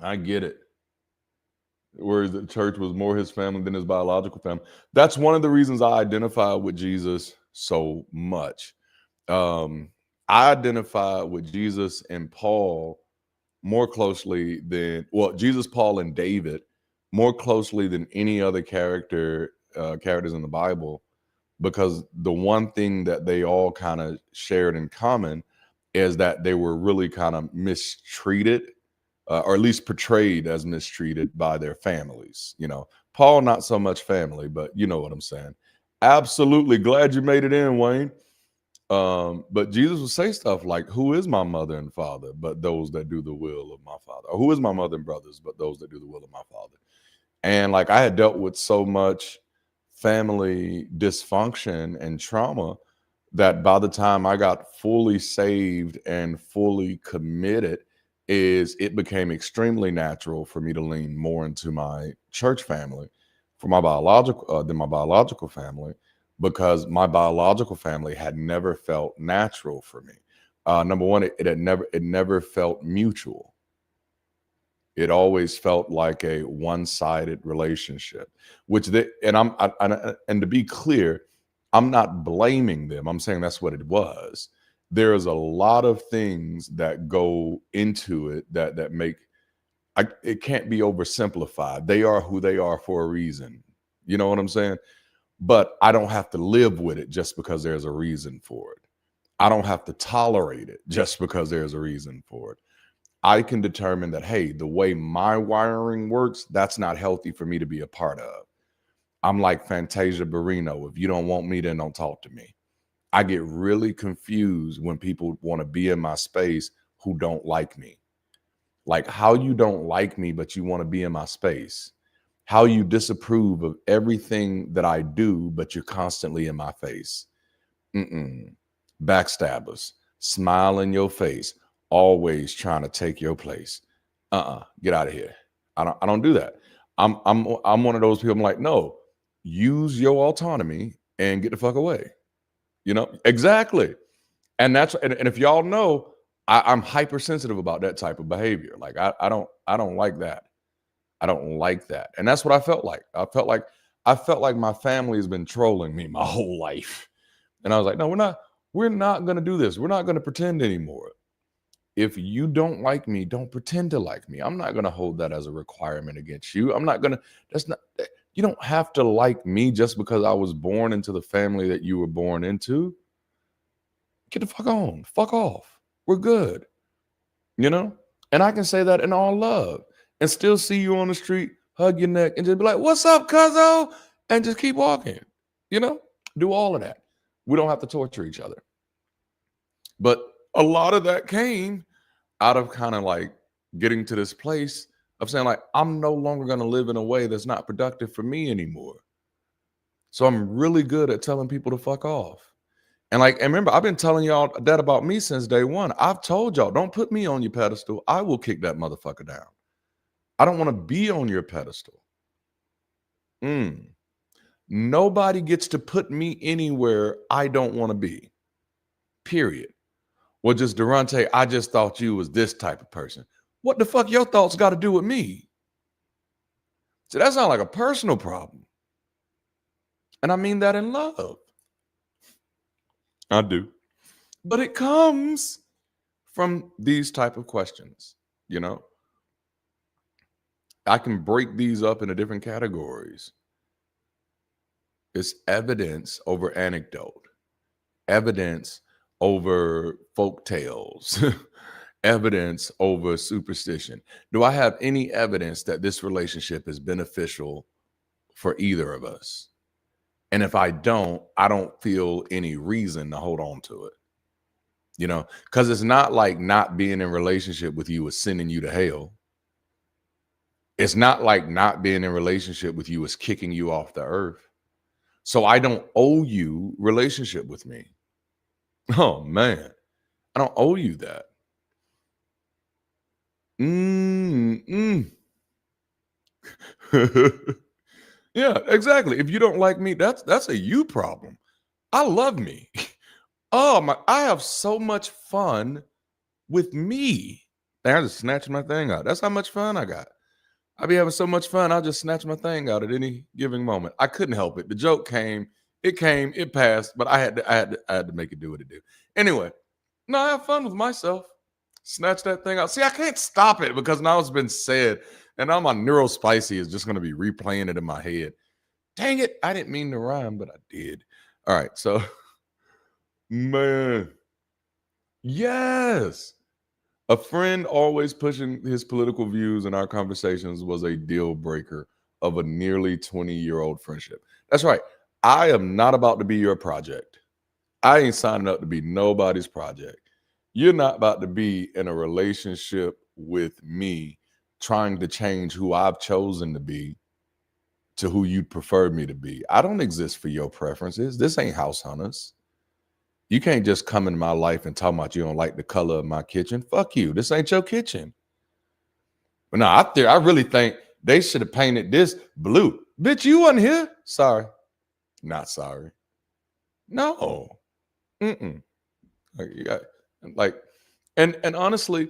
I get it. Where the church was more his family than his biological family. That's one of the reasons I identify with Jesus so much. Um, I identify with Jesus and Paul more closely than Jesus, Paul, and David more closely than any other characters in the Bible, because the one thing that they all kind of shared in common is that they were really kind of mistreated, or at least portrayed as mistreated by their families. Paul, not so much family, but you know what I'm saying. Absolutely glad you made it in, Wayne. But Jesus would say stuff like, "Who is my mother and father but those that do the will of my father?" Or, "Who is my mother and brothers but those that do the will of my father?" And like, I had dealt with so much family dysfunction and trauma that by the time I got fully saved and fully committed, it became extremely natural for me to lean more into my church family for my biological than my biological family, because my biological family had never felt natural for me. Number one, it never felt mutual. It always felt like a one-sided relationship, which they and and to be clear, I'm not blaming them. I'm saying that's what it was. There's a lot of things that go into it that make it can't be oversimplified. They are who they are for a reason. You know what I'm saying? But I don't have to live with it just because there's a reason for it. I don't have to tolerate it just because there's a reason for it. I can determine that, hey, the way my wiring works, that's not healthy for me to be a part of. I'm like Fantasia Barrino. If you don't want me, then don't talk to me. I get really confused when people want to be in my space who don't like me. Like, how you don't like me, but you want to be in my space. How you disapprove of everything that I do, but you're constantly in my face. Mm-mm. Backstabbers, smile in your face, always trying to take your place. Get out of here. I don't do that. I'm one of those people. I'm like, no, use your autonomy and get the fuck away. Exactly. And if y'all know, I'm hypersensitive about that type of behavior. Like, I don't like that. I don't like that. And that's what I felt like. I felt like my family has been trolling me my whole life. And I was like, no, we're not going to do this. We're not going to pretend anymore. If you don't like me, don't pretend to like me. I'm not going to hold that as a requirement against you. I'm not going to, that's not, you don't have to like me just because I was born into the family that you were born into. Get the fuck on, fuck off. We're good, you know? And I can say that in all love and still see you on the street, hug your neck, and just be like, "What's up, cuzzo?" And just keep walking, you know? Do all of that. We don't have to torture each other. But a lot of that came out of kind of like getting to this place of saying, like, I'm no longer going to live in a way that's not productive for me anymore. So I'm really good at telling people to fuck off. And remember, I've been telling y'all that about me since day one. I've told y'all, don't put me on your pedestal. I will kick that motherfucker down. I don't want to be on your pedestal. Nobody gets to put me anywhere I don't want to be. Period. Well, just Darante, I just thought you was this type of person. What the fuck your thoughts got to do with me? So that sounds like a personal problem. And I mean that in love. I do. But it comes from these type of questions, you know? I can break these up into different categories. It's evidence over anecdote, evidence over folk tales, evidence over superstition. Do I have any evidence that this relationship is beneficial for either of us? And if I don't feel any reason to hold on to it. Because it's not like not being in relationship with you is sending you to hell. It's not like not being in relationship with you is kicking you off the earth. So I don't owe you relationship with me. Oh man, I don't owe you that. Yeah, exactly. If you don't like me, that's a you problem. I love me. Oh my, I have so much fun with me. And I just snatch my thing out. That's how much fun I got. I be having so much fun. I'll just snatch my thing out at any given moment. I couldn't help it. The joke came, it passed, but I had to make it do what it do. Anyway, no, I have fun with myself. Snatch that thing out. See, I can't stop it because now it's been said, and now my neurospicy is just going to be replaying it in my head. Dang it! I didn't mean to rhyme, but I did. All right, so man, yes. A friend always pushing his political views in our conversations was a deal breaker of a nearly 20-year-old friendship. That's right. I am not about to be your project. I ain't signing up to be nobody's project. You're not about to be in a relationship with me trying to change who I've chosen to be to who you'd prefer me to be. I don't exist for your preferences. This ain't House Hunters. You can't just come in my life and talk about you don't like the color of my kitchen. Fuck you. This ain't your kitchen. But no, I really think they should have painted this blue. Bitch, you wasn't here. Sorry. Not sorry. No. Mm-mm. Like, and honestly,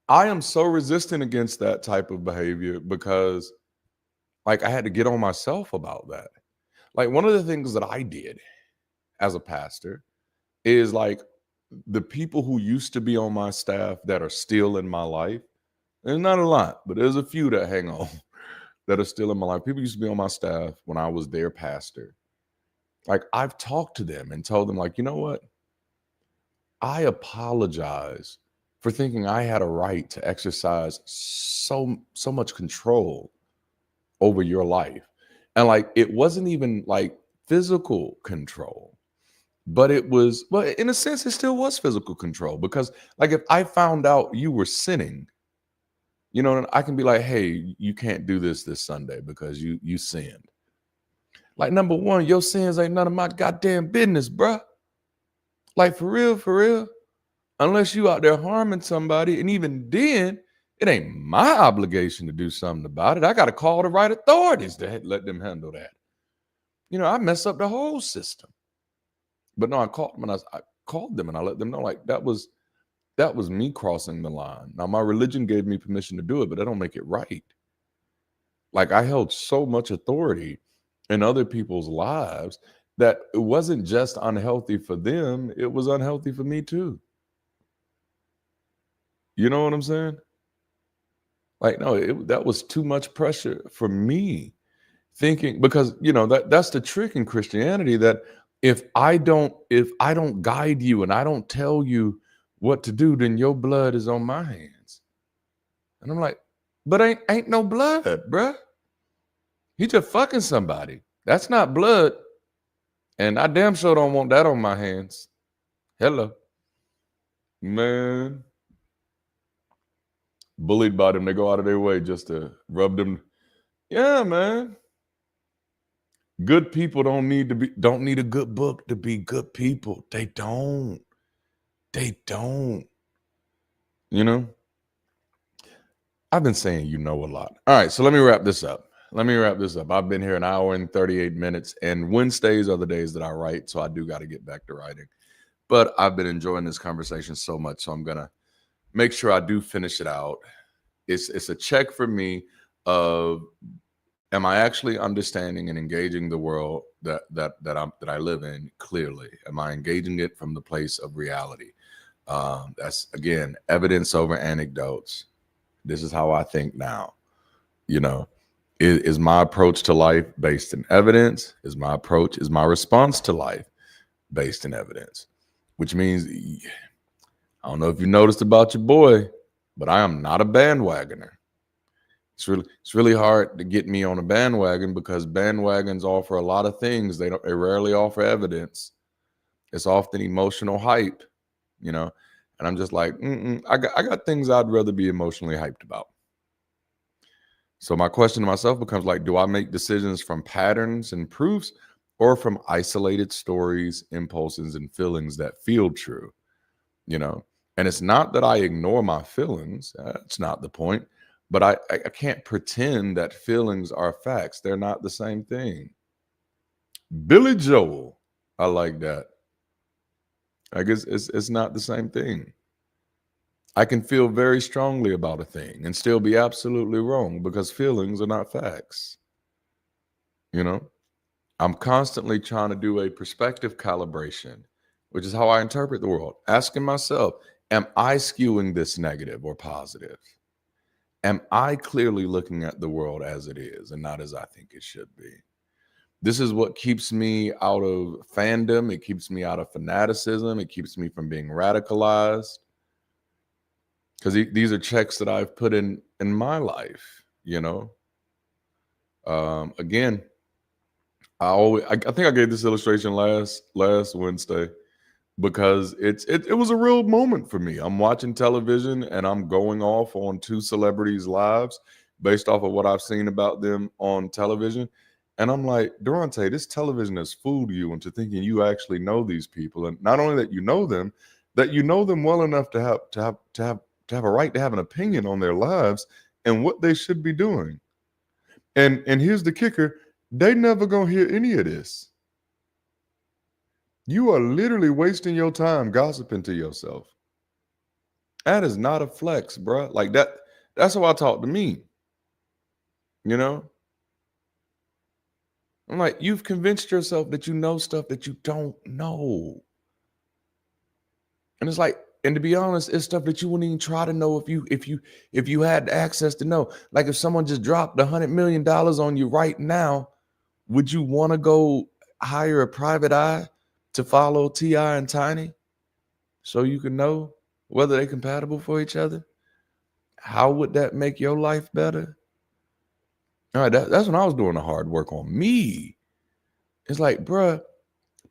I am so resistant against that type of behavior because like I had to get on myself about that. Like one of the things that I did as a pastor is like the people who used to be on my staff that are still in my life. There's not a lot, but there's a few that hang on that are still in my life. People used to be on my staff when I was their pastor. Like I've talked to them and told them, like, you know what? I apologize for thinking I had a right to exercise so much control over your life. And like it wasn't even like physical control. But it was, well, in a sense, it still was physical control because, like, if I found out you were sinning, you know, I can be like, hey, you can't do this Sunday because you sinned. Like, number one, your sins ain't none of my goddamn business, bruh. Like, for real, unless you out there harming somebody, and even then, it ain't my obligation to do something about it. I got to call the right authorities to let them handle that. You know, I mess up the whole system. But no, I called them and I let them know like that was me crossing the line. Now my religion gave me permission to do it, but that don't make it right. Like I held so much authority in other people's lives that it wasn't just unhealthy for them, it was unhealthy for me too. You know what I'm saying? Like no, that was too much pressure for me. Thinking because you know that's the trick in Christianity that if I don't guide you and I don't tell you what to do, then your blood is on my hands. And I'm like, but ain't no blood, bruh. He just fucking somebody. That's not blood. And I damn sure don't want that on my hands. Hello. Man. Bullied by them. They go out of their way just to rub them. Yeah, man. Good people don't need a good book to be good people. They don't. You know? I've been saying you know a lot. All right, so let me wrap this up. I've been here an hour and 38 minutes, and Wednesdays are the days that I write, so I do got to get back to writing. But I've been enjoying this conversation so much, so I'm going to make sure I do finish it out. It's a check for me of am I actually understanding and engaging the world that I live in clearly? Am I engaging it from the place of reality? That's again evidence over anecdotes. This is how I think now. You know, is my approach to life based in evidence? Is my response to life based in evidence? Which means I don't know if you noticed about your boy, but I am not a bandwagoner. It's really hard to get me on a bandwagon because bandwagons offer a lot of things. They rarely offer evidence. It's often emotional hype, you know. And I'm just like, I got things I'd rather be emotionally hyped about. So my question to myself becomes like, do I make decisions from patterns and proofs or from isolated stories, impulses, and feelings that feel true? You know, And it's not that I ignore my feelings. That's not the point. But I can't pretend that feelings are facts. They're not the same thing. Billy Joel, I like that. I guess it's not the same thing. I can feel very strongly about a thing and still be absolutely wrong because feelings are not facts. You know, I'm constantly trying to do a perspective calibration, which is how I interpret the world, asking myself, am I skewing this negative or positive? Am I clearly looking at the world as it is and not as I think it should be? This is what keeps me out of fandom. It keeps me out of fanaticism. It keeps me from being radicalized. Because these are checks that I've put in my life, you know. Again, I think I gave this illustration last Wednesday because it was a real moment for me. I'm watching television and I'm going off on two celebrities' lives based off of what I've seen about them on television. And I'm like, Darante, this television has fooled you into thinking you actually know these people. And not only that you know them well enough to have a right to have an opinion on their lives and what they should be doing. And here's the kicker, they never gonna hear any of this. You are literally wasting your time gossiping to yourself. That is not a flex, bro. Like that's how I talk to me. You know? I'm like, you've convinced yourself that you know stuff that you don't know. And it's like, and to be honest, it's stuff that you wouldn't even try to know if you had access to know. Like if someone just dropped $100 million on you right now, would you want to go hire a private eye to follow T.I. and Tiny so you can know whether they're compatible for each other? How would that make your life better? All right, that's when I was doing the hard work on me. It's like, bruh,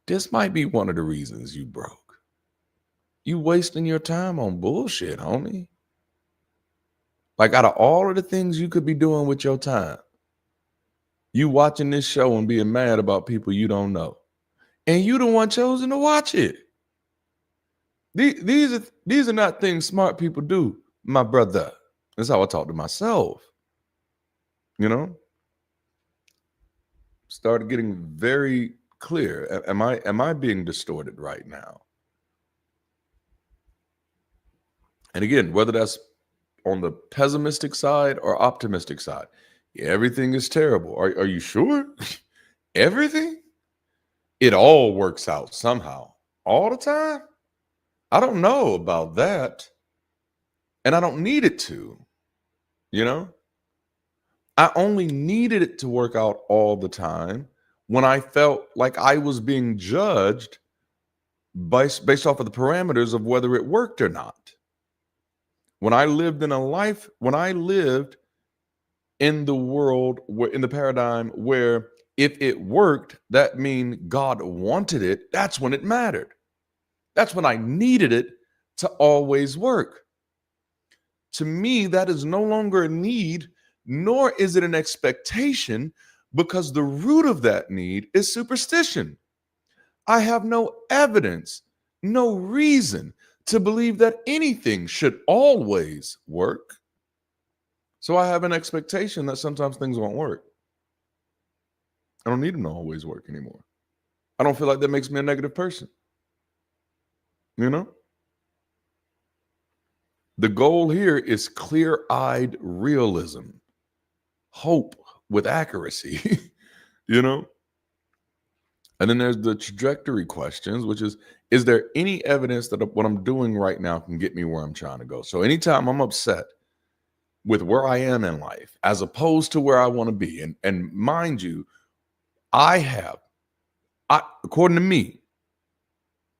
this might be one of the reasons you broke. You wasting your time on bullshit, homie. Like out of all of the things you could be doing with your time, you watching this show and being mad about people you don't know. And you the one chosen to watch it. These are not things smart people do, my brother. That's how I talk to myself. You know? Started getting very clear. Am I being distorted right now? And again, whether that's on the pessimistic side or optimistic side, everything is terrible. Are you sure? Everything? It all works out somehow. All the time? I don't know about that. And I don't need it to, you know? I only needed it to work out all the time when I felt like I was being judged based off of the parameters of whether it worked or not. When I lived in in the world, in the paradigm where if it worked, that means God wanted it, that's when it mattered. That's when I needed it to always work. To me, that is no longer a need, nor is it an expectation, because the root of that need is superstition. I have no evidence, no reason to believe that anything should always work. So I have an expectation that sometimes things won't work. I don't need them to always work anymore. I don't feel like that makes me a negative person. You know? The goal here is clear-eyed realism, hope with accuracy, you know? And then there's the trajectory questions, which is there any evidence that what I'm doing right now can get me where I'm trying to go? So anytime I'm upset with where I am in life, as opposed to where I want to be, and mind you, according to me,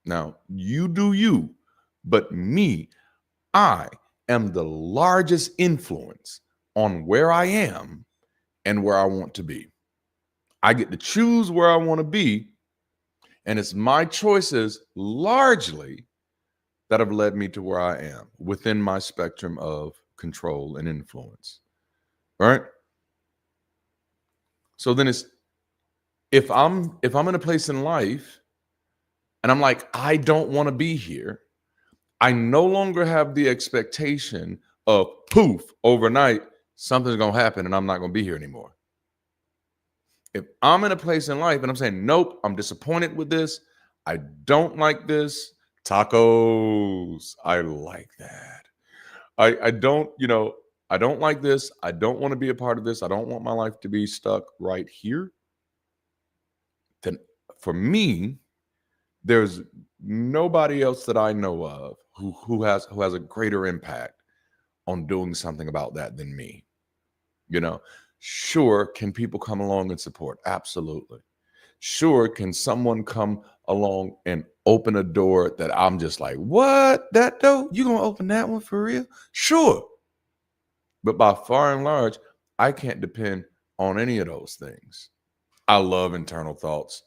now you do you, but me, I am the largest influence on where I am and where I want to be. I get to choose where I want to be, and it's my choices largely that have led me to where I am within my spectrum of control and influence. Right? So then it's if I'm in a place in life and I'm like, I don't want to be here, I no longer have the expectation of poof, overnight, something's going to happen and I'm not going to be here anymore. If I'm in a place in life and I'm saying, nope, I'm disappointed with this, I don't like this, tacos, I like that. I don't, I don't like this. I don't want to be a part of this. I don't want my life to be stuck right here. Then for me, there's nobody else that I know of who has a greater impact on doing something about that than me. Sure, can people come along and support? Absolutely. Sure, can someone come along and open a door that I'm just like, what? That door? You gonna open that one for real? Sure. But by far and large, I can't depend on any of those things. I love internal thoughts.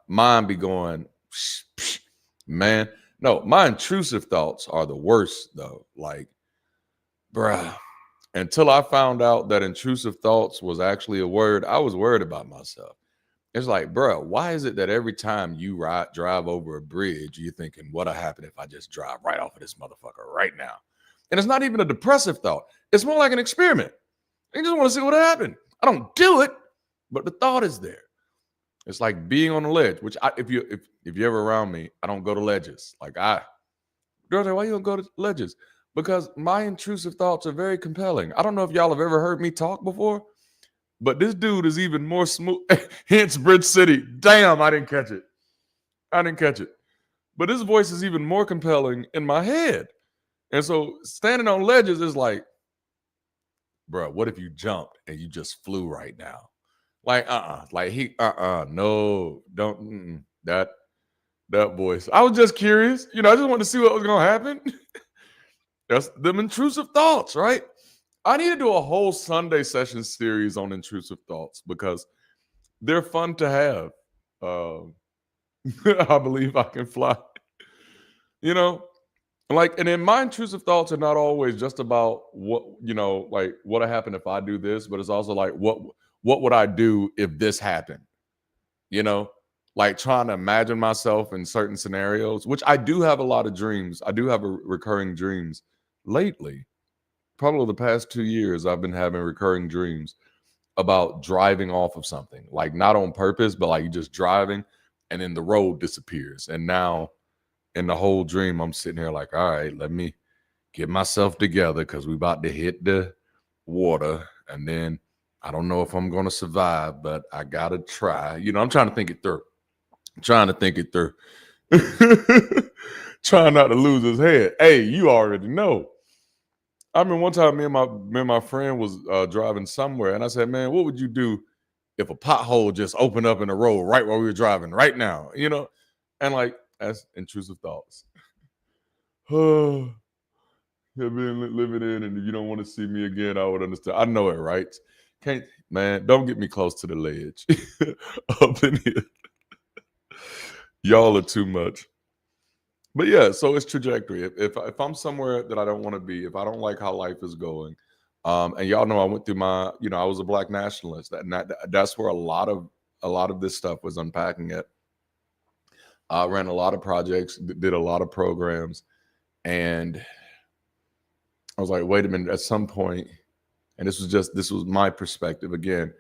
Mine be going, psh, psh, man. No, my intrusive thoughts are the worst though. Like, bruh, until I found out that intrusive thoughts was actually a word, I was worried about myself. It's like, bruh, why is it that every time you drive over a bridge, you're thinking, what'll happen if I just drive right off of this motherfucker right now? And it's not even a depressive thought. It's more like an experiment. You just want to see what happened. I don't do it, but the thought is there. It's like being on a ledge, which if you're ever around me, I don't go to ledges. Like Darante, why you don't go to ledges? Because my intrusive thoughts are very compelling. I don't know if y'all have ever heard me talk before, but this dude is even more smooth. Hence Bridge City. Damn, I didn't catch it. But his voice is even more compelling in my head. And so standing on ledges is like, bro, what if you jumped and you just flew right now? Like, no, don't, that voice. I was just curious. I just wanted to see what was going to happen. That's them intrusive thoughts, right? I need to do a whole Sunday session series on intrusive thoughts because they're fun to have. I believe I can fly. And then my intrusive thoughts are not always just about like what'll happen if I do this, but it's also like what would I do if this happened? Like trying to imagine myself in certain scenarios, which I do have a lot of dreams. I do have recurring dreams lately. Probably the past 2 years, I've been having recurring dreams about driving off of something, like not on purpose, but like just driving and then the road disappears. And now in the whole dream, I'm sitting here like, all right, let me get myself together because we about to hit the water. And then I don't know if I'm going to survive, but I got to try. I'm trying to think it through. Trying not to lose his head. Hey, you already know. I mean, one time me and my friend was driving somewhere, and I said, man, what would you do if a pothole just opened up in the road right while we were driving right now? And like, that's intrusive thoughts. I've been living in, and if you don't want to see me again, I would understand. I know it, right? Don't get me close to the ledge up in here. Y'all are too much. But yeah, so it's trajectory. If I'm somewhere that I don't want to be, if I don't like how life is going, and y'all know I went through my, I was a Black nationalist, and that's where a lot of this stuff was unpacking it. I ran a lot of projects, did a lot of programs, and I was like, wait a minute. At some point, and this was my perspective again.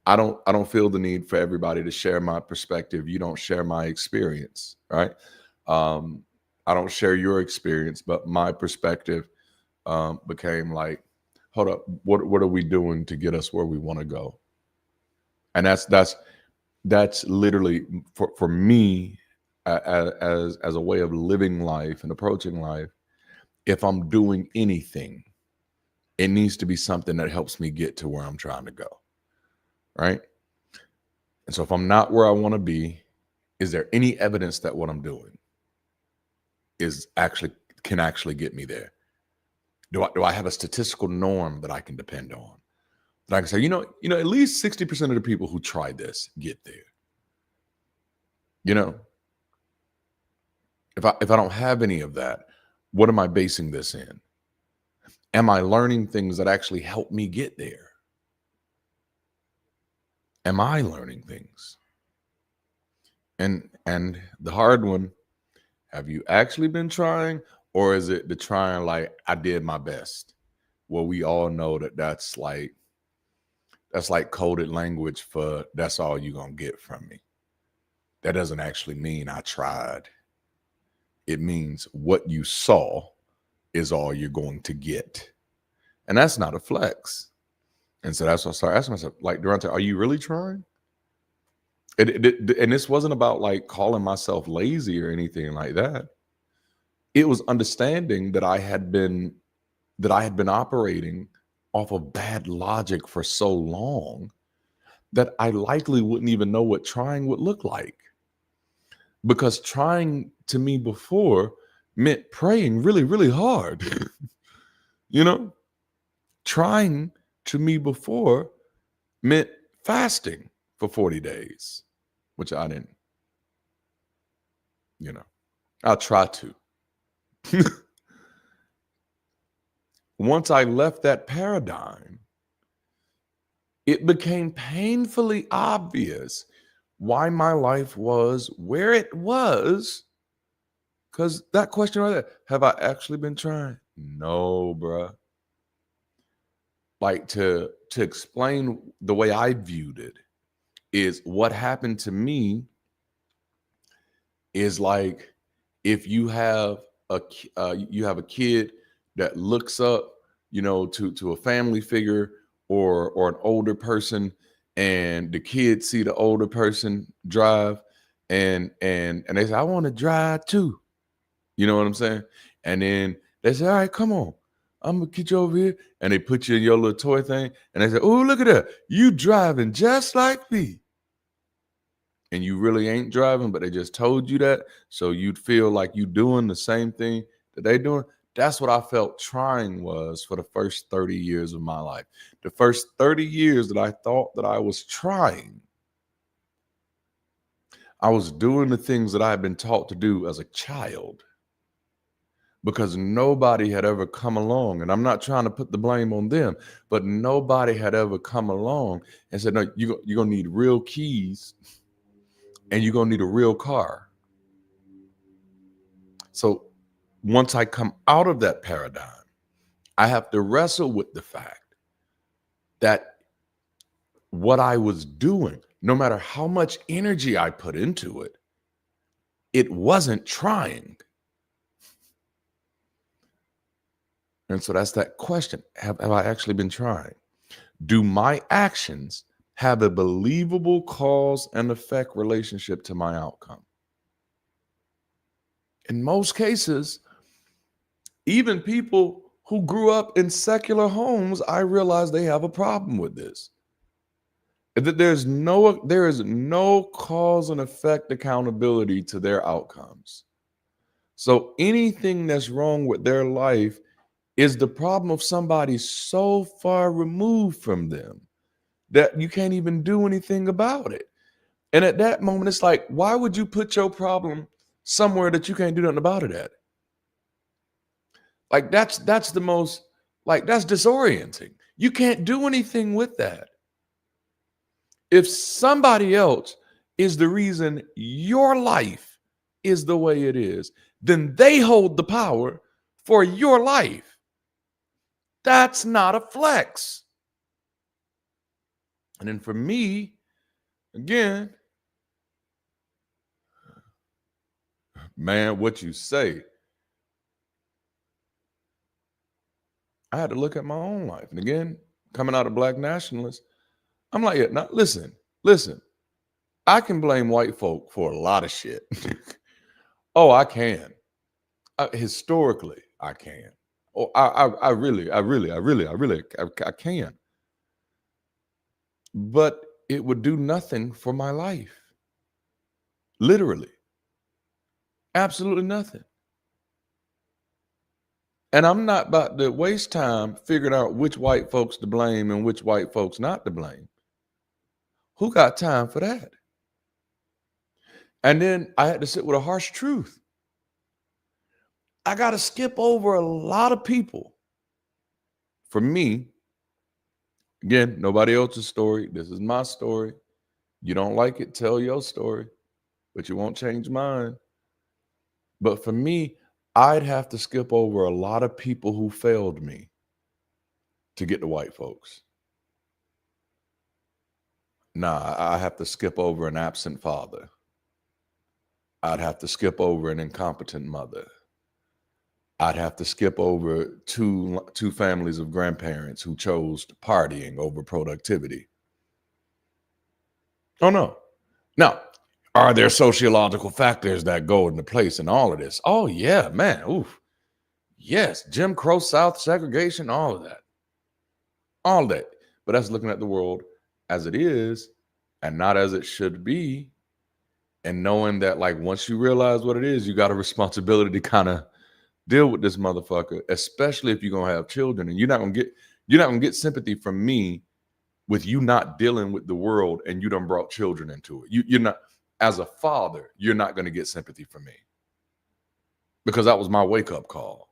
I don't feel the need for everybody to share my perspective. You don't share my experience, right? I don't share your experience, but my perspective became like, hold up, what are we doing to get us where we want to go? And that's literally for me as a way of living life and approaching life. If I'm doing anything, it needs to be something that helps me get to where I'm trying to go, right? And so if I'm not where I want to be, is there any evidence that what I'm doing can actually get me there? Do I have a statistical norm that I can depend on? That I can say, at least 60% of the people who try this get there. If I don't have any of that, what am I basing this in? Am I learning things that actually help me get there? Am I learning things? And the hard one, have you actually been trying, Or is it the trying like I did my best? Well, we all know that that's like coded language for that's all you're going to get from me. That doesn't actually mean I tried. It means what you saw is all you're going to get. And that's not a flex. And so that's what I started asking myself, like, Darante, are you really trying? And this wasn't about like calling myself lazy or anything like that. It was understanding that I had been operating off of bad logic for so long that I likely wouldn't even know what trying would look like. Because trying to me before meant praying really, really hard. You know, trying to me before meant fasting for 40 days, which I didn't, I'll try to. Once I left that paradigm, it became painfully obvious why my life was where it was. Because that question right there, have I actually been trying? No, bruh. Like to explain the way I viewed it is what happened to me is like if you have a kid that looks up, to a family figure or an older person, and the kids see the older person drive, and they say, I want to drive too. You know what I'm saying? And then they say, all right, come on, I'm gonna get you over here, and they put you in your little toy thing, and they say, oh, look at that, you driving just like me. And you really ain't driving, but they just told you that, so you'd feel like you doing the same thing that they doing. That's what I felt trying was for the first 30 years of my life. The first 30 years that I thought that I was trying, I was doing the things that I had been taught to do as a child because nobody had ever come along. And I'm not trying to put the blame on them, but nobody had ever come along and said, no, you're going to need real keys and you're going to need a real car. So once I come out of that paradigm, I have to wrestle with the fact that what I was doing, no matter how much energy I put into it, it wasn't trying. And so that's that question. Have I actually been trying? Do my actions have a believable cause and effect relationship to my outcome? In most cases, even people who grew up in secular homes, I realize they have a problem with this. That there is no cause and effect accountability to their outcomes. So anything that's wrong with their life is the problem of somebody so far removed from them that you can't even do anything about it. And at that moment, it's like, why would you put your problem somewhere that you can't do nothing about it at? Like that's the most, like that's disorienting. You can't do anything with that. If somebody else is the reason your life is the way it is, then they hold the power for your life. That's not a flex. And then for me, again, man, what you say, I had to look at my own life. And again, coming out of Black nationalists, I'm like, yeah, now listen, I can blame white folk for a lot of shit. Oh, I can. Historically, I can. Oh, I really can. But it would do nothing for my life. Literally. Absolutely nothing. And I'm not about to waste time figuring out which white folks to blame and which white folks not to blame. Who got time for that? And then I had to sit with a harsh truth. I got to skip over a lot of people. For me, again, nobody else's story. This is my story. You don't like it, tell your story, but you won't change mine. But for me, I'd have to skip over a lot of people who failed me to get to white folks. Nah, I have to skip over an absent father. I'd have to skip over an incompetent mother. I'd have to skip over two families of grandparents who chose partying over productivity. Oh, no. Now, are there sociological factors that go into place in all of this? Oh, yeah, man. Oof. Yes, Jim Crow, South segregation, all of that. All that. But that's looking at the world as it is and not as it should be. And knowing that, like, once you realize what it is, you got a responsibility to kind of deal with this motherfucker, especially if you're gonna have children. And you're not gonna get sympathy from me with you not dealing with the world and you done brought children into it. You're not, as a father, you're not gonna get sympathy from me. Because that was my wake-up call.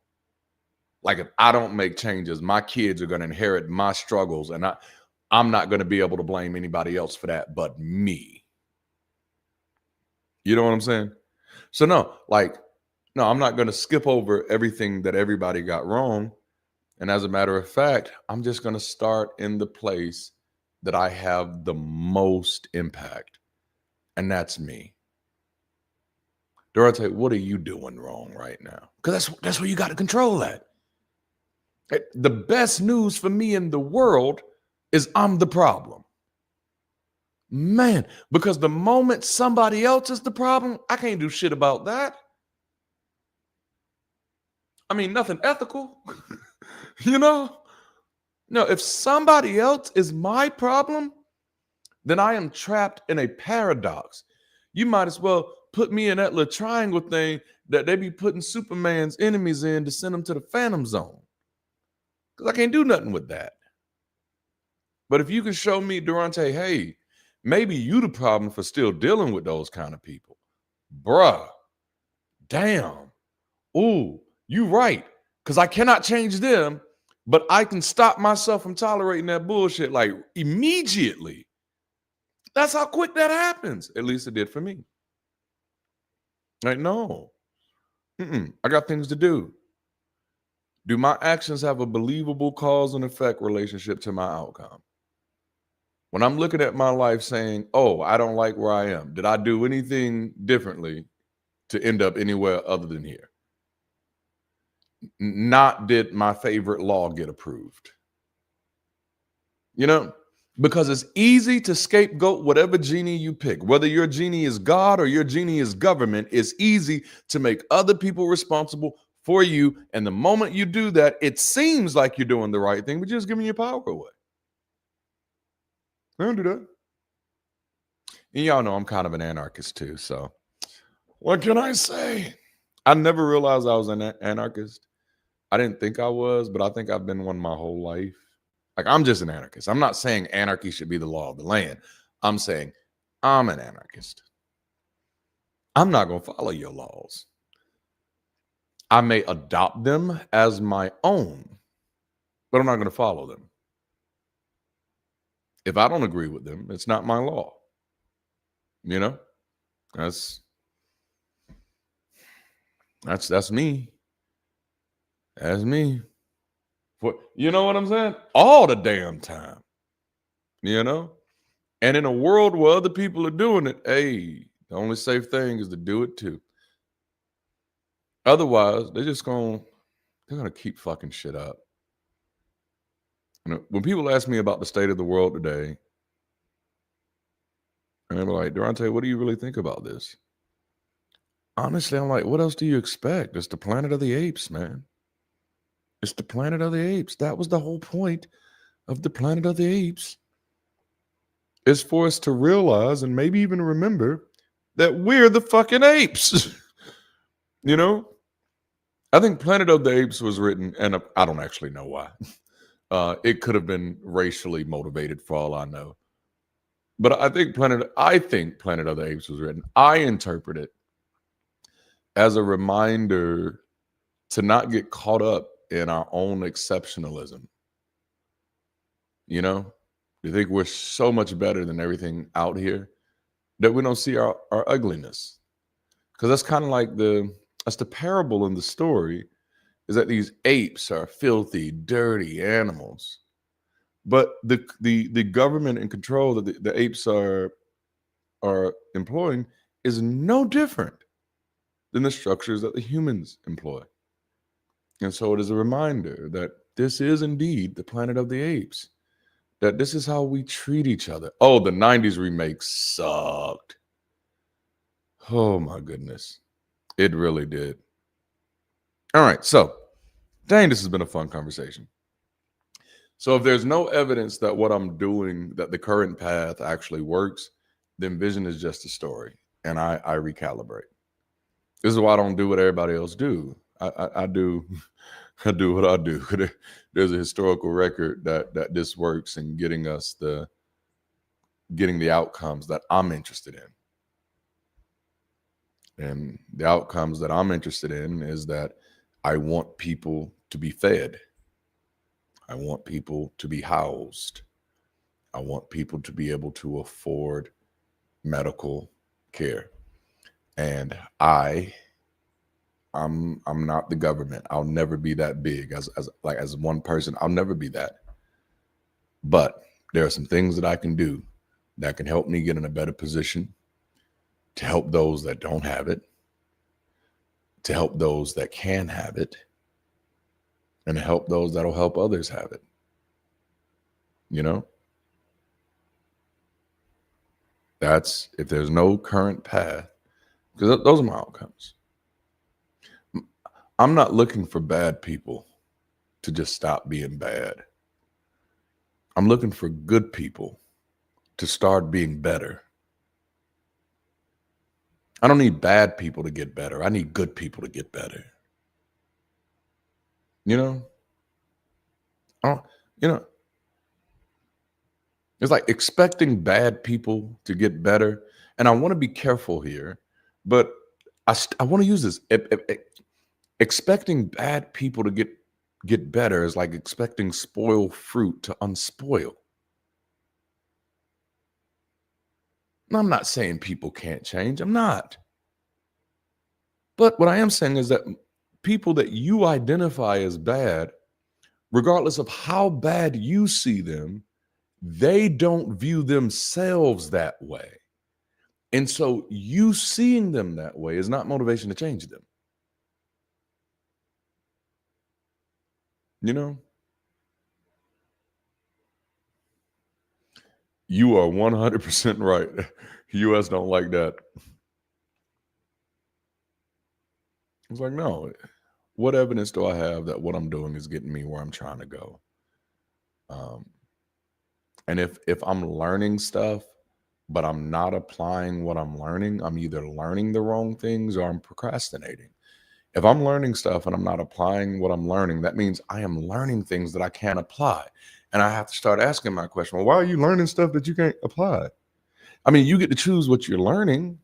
Like, if I don't make changes, my kids are gonna inherit my struggles, and I'm not gonna be able to blame anybody else for that but me. You know what I'm saying? So no, I'm not going to skip over everything that everybody got wrong. And as a matter of fact, I'm just going to start in the place that I have the most impact. And that's me. Darante, what are you doing wrong right now? Because that's where you got to control that. The best news for me in the world is I'm the problem. Man, because the moment somebody else is the problem, I can't do shit about that. I mean, nothing ethical, you know? No, if somebody else is my problem, then I am trapped in a paradox. You might as well put me in that little triangle thing that they be putting Superman's enemies in to send them to the Phantom Zone. Because I can't do nothing with that. But if you can show me, Darante, hey, maybe you the problem for still dealing with those kind of people. Bruh, damn. Ooh, you right. Because I cannot change them, but I can stop myself from tolerating that bullshit like immediately. That's how quick that happens. At least it did for me. Like, no. I got things to do. Do my actions have a believable cause and effect relationship to my outcome? When I'm looking at my life saying, oh, I don't like where I am, did I do anything differently to end up anywhere other than here? Not did my favorite law get approved? You know, because it's easy to scapegoat whatever genie you pick. Whether your genie is God or your genie is government, it's easy to make other people responsible for you. And the moment you do that, it seems like you're doing the right thing, but you're just giving your power away. I don't do that. And y'all know I'm kind of an anarchist too. So what can I say? I never realized I was an anarchist. I didn't think I was, but I think I've been one my whole life. Like, I'm just an anarchist. I'm not saying anarchy should be the law of the land. I'm saying I'm an anarchist. I'm not going to follow your laws. I may adopt them as my own, but I'm not going to follow them. If I don't agree with them, it's not my law. You know, that's me. That's me. You know what I'm saying? All the damn time. You know? And in a world where other people are doing it, hey, the only safe thing is to do it too. Otherwise, they're gonna keep fucking shit up. You know, when people ask me about the state of the world today, and they're like, Darante, what do you really think about this? Honestly, I'm like, what else do you expect? It's the planet of the apes, man. It's the planet of the apes. That was the whole point of the planet of the apes. Is for us to realize and maybe even remember that we're the fucking apes. You know? I think Planet of the Apes was written, and I don't actually know why. It could have been racially motivated for all I know. But I think Planet of the Apes was written. I interpret it as a reminder to not get caught up in our own exceptionalism. You know? We think we're so much better than everything out here that we don't see our ugliness. Because that's kind of like That's the parable in the story, is that these apes are filthy, dirty animals. But the government and control that the apes are employing is no different than the structures that the humans employ. And so it is a reminder that this is indeed the planet of the apes, that this is how we treat each other. Oh, the 90s remake sucked. Oh my goodness. It really did. All right. So, dang, this has been a fun conversation. So if there's no evidence that what I'm doing, that the current path actually works, then vision is just a story. And I recalibrate. This is why I don't do what everybody else do. I do I do what I do. There's a historical record that this works in getting the outcomes that I'm interested in. And the outcomes that I'm interested in is that I want people to be fed. I want people to be housed. I want people to be able to afford medical care. And I'm not the government. I'll never be that big as one person. I'll never be that. But there are some things that I can do that can help me get in a better position, to help those that don't have it, to help those that can have it, and to help those that'll help others have it. You know? That's, if there's no current path, because those are my outcomes. I'm not looking for bad people to just stop being bad. I'm looking for good people to start being better. I don't need bad people to get better. I need good people to get better. You know? It's like expecting bad people to get better. And I want to be careful here, but I want to use this. Expecting bad people to get better is like expecting spoiled fruit to unspoil. And I'm not saying people can't change. I'm not. But what I am saying is that people that you identify as bad, regardless of how bad you see them, they don't view themselves that way. And so you seeing them that way is not motivation to change them. You know? You are 100% right. US don't like that. It's like, no, what evidence do I have that what I'm doing is getting me where I'm trying to go? And if I'm learning stuff, but I'm not applying what I'm learning, I'm either learning the wrong things or I'm procrastinating. If I'm learning stuff and I'm not applying what I'm learning, that means I am learning things that I can't apply. And I have to start asking my question, well, why are you learning stuff that you can't apply? I mean, you get to choose what you're learning.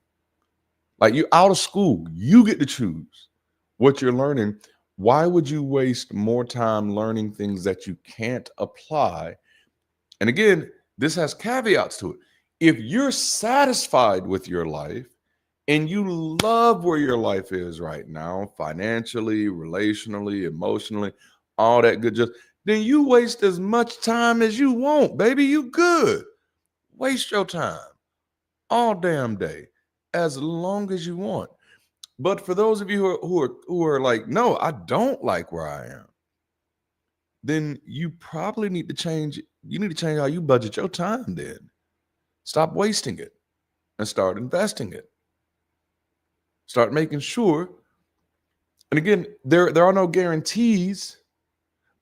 Like, you're out of school, you get to choose what you're learning. Why would you waste more time learning things that you can't apply? And again, this has caveats to it. If you're satisfied with your life and you love where your life is right now, financially, relationally, emotionally, all that good, just then you waste as much time as you want, baby. You good. Waste your time all damn day, as long as you want. But for those of you who are like, no, I don't like where I am, then you probably need to change. You need to change how you budget your time then. Stop wasting it and start investing it. Start making sure. And again, there are no guarantees.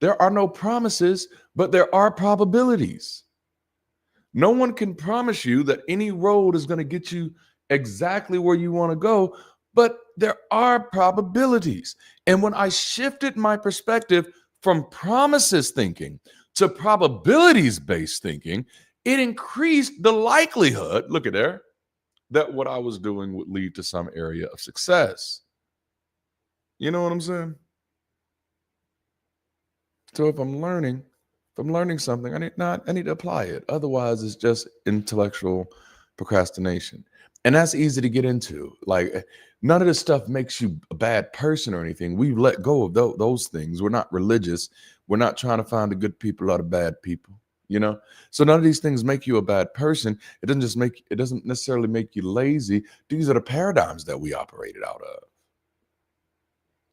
There are no promises, but there are probabilities. No one can promise you that any road is going to get you exactly where you want to go, but there are probabilities. And when I shifted my perspective from promises thinking to probabilities-based thinking, it increased the likelihood, look at there, that what I was doing would lead to some area of success. You know what I'm saying? So if I'm learning something, I need to apply it. Otherwise, it's just intellectual procrastination. And that's easy to get into. Like, none of this stuff makes you a bad person or anything. We've let go of those things. We're not religious. We're not trying to find the good people or the bad people, you know? So none of these things make you a bad person. It doesn't necessarily make you lazy. These are the paradigms that we operated out of.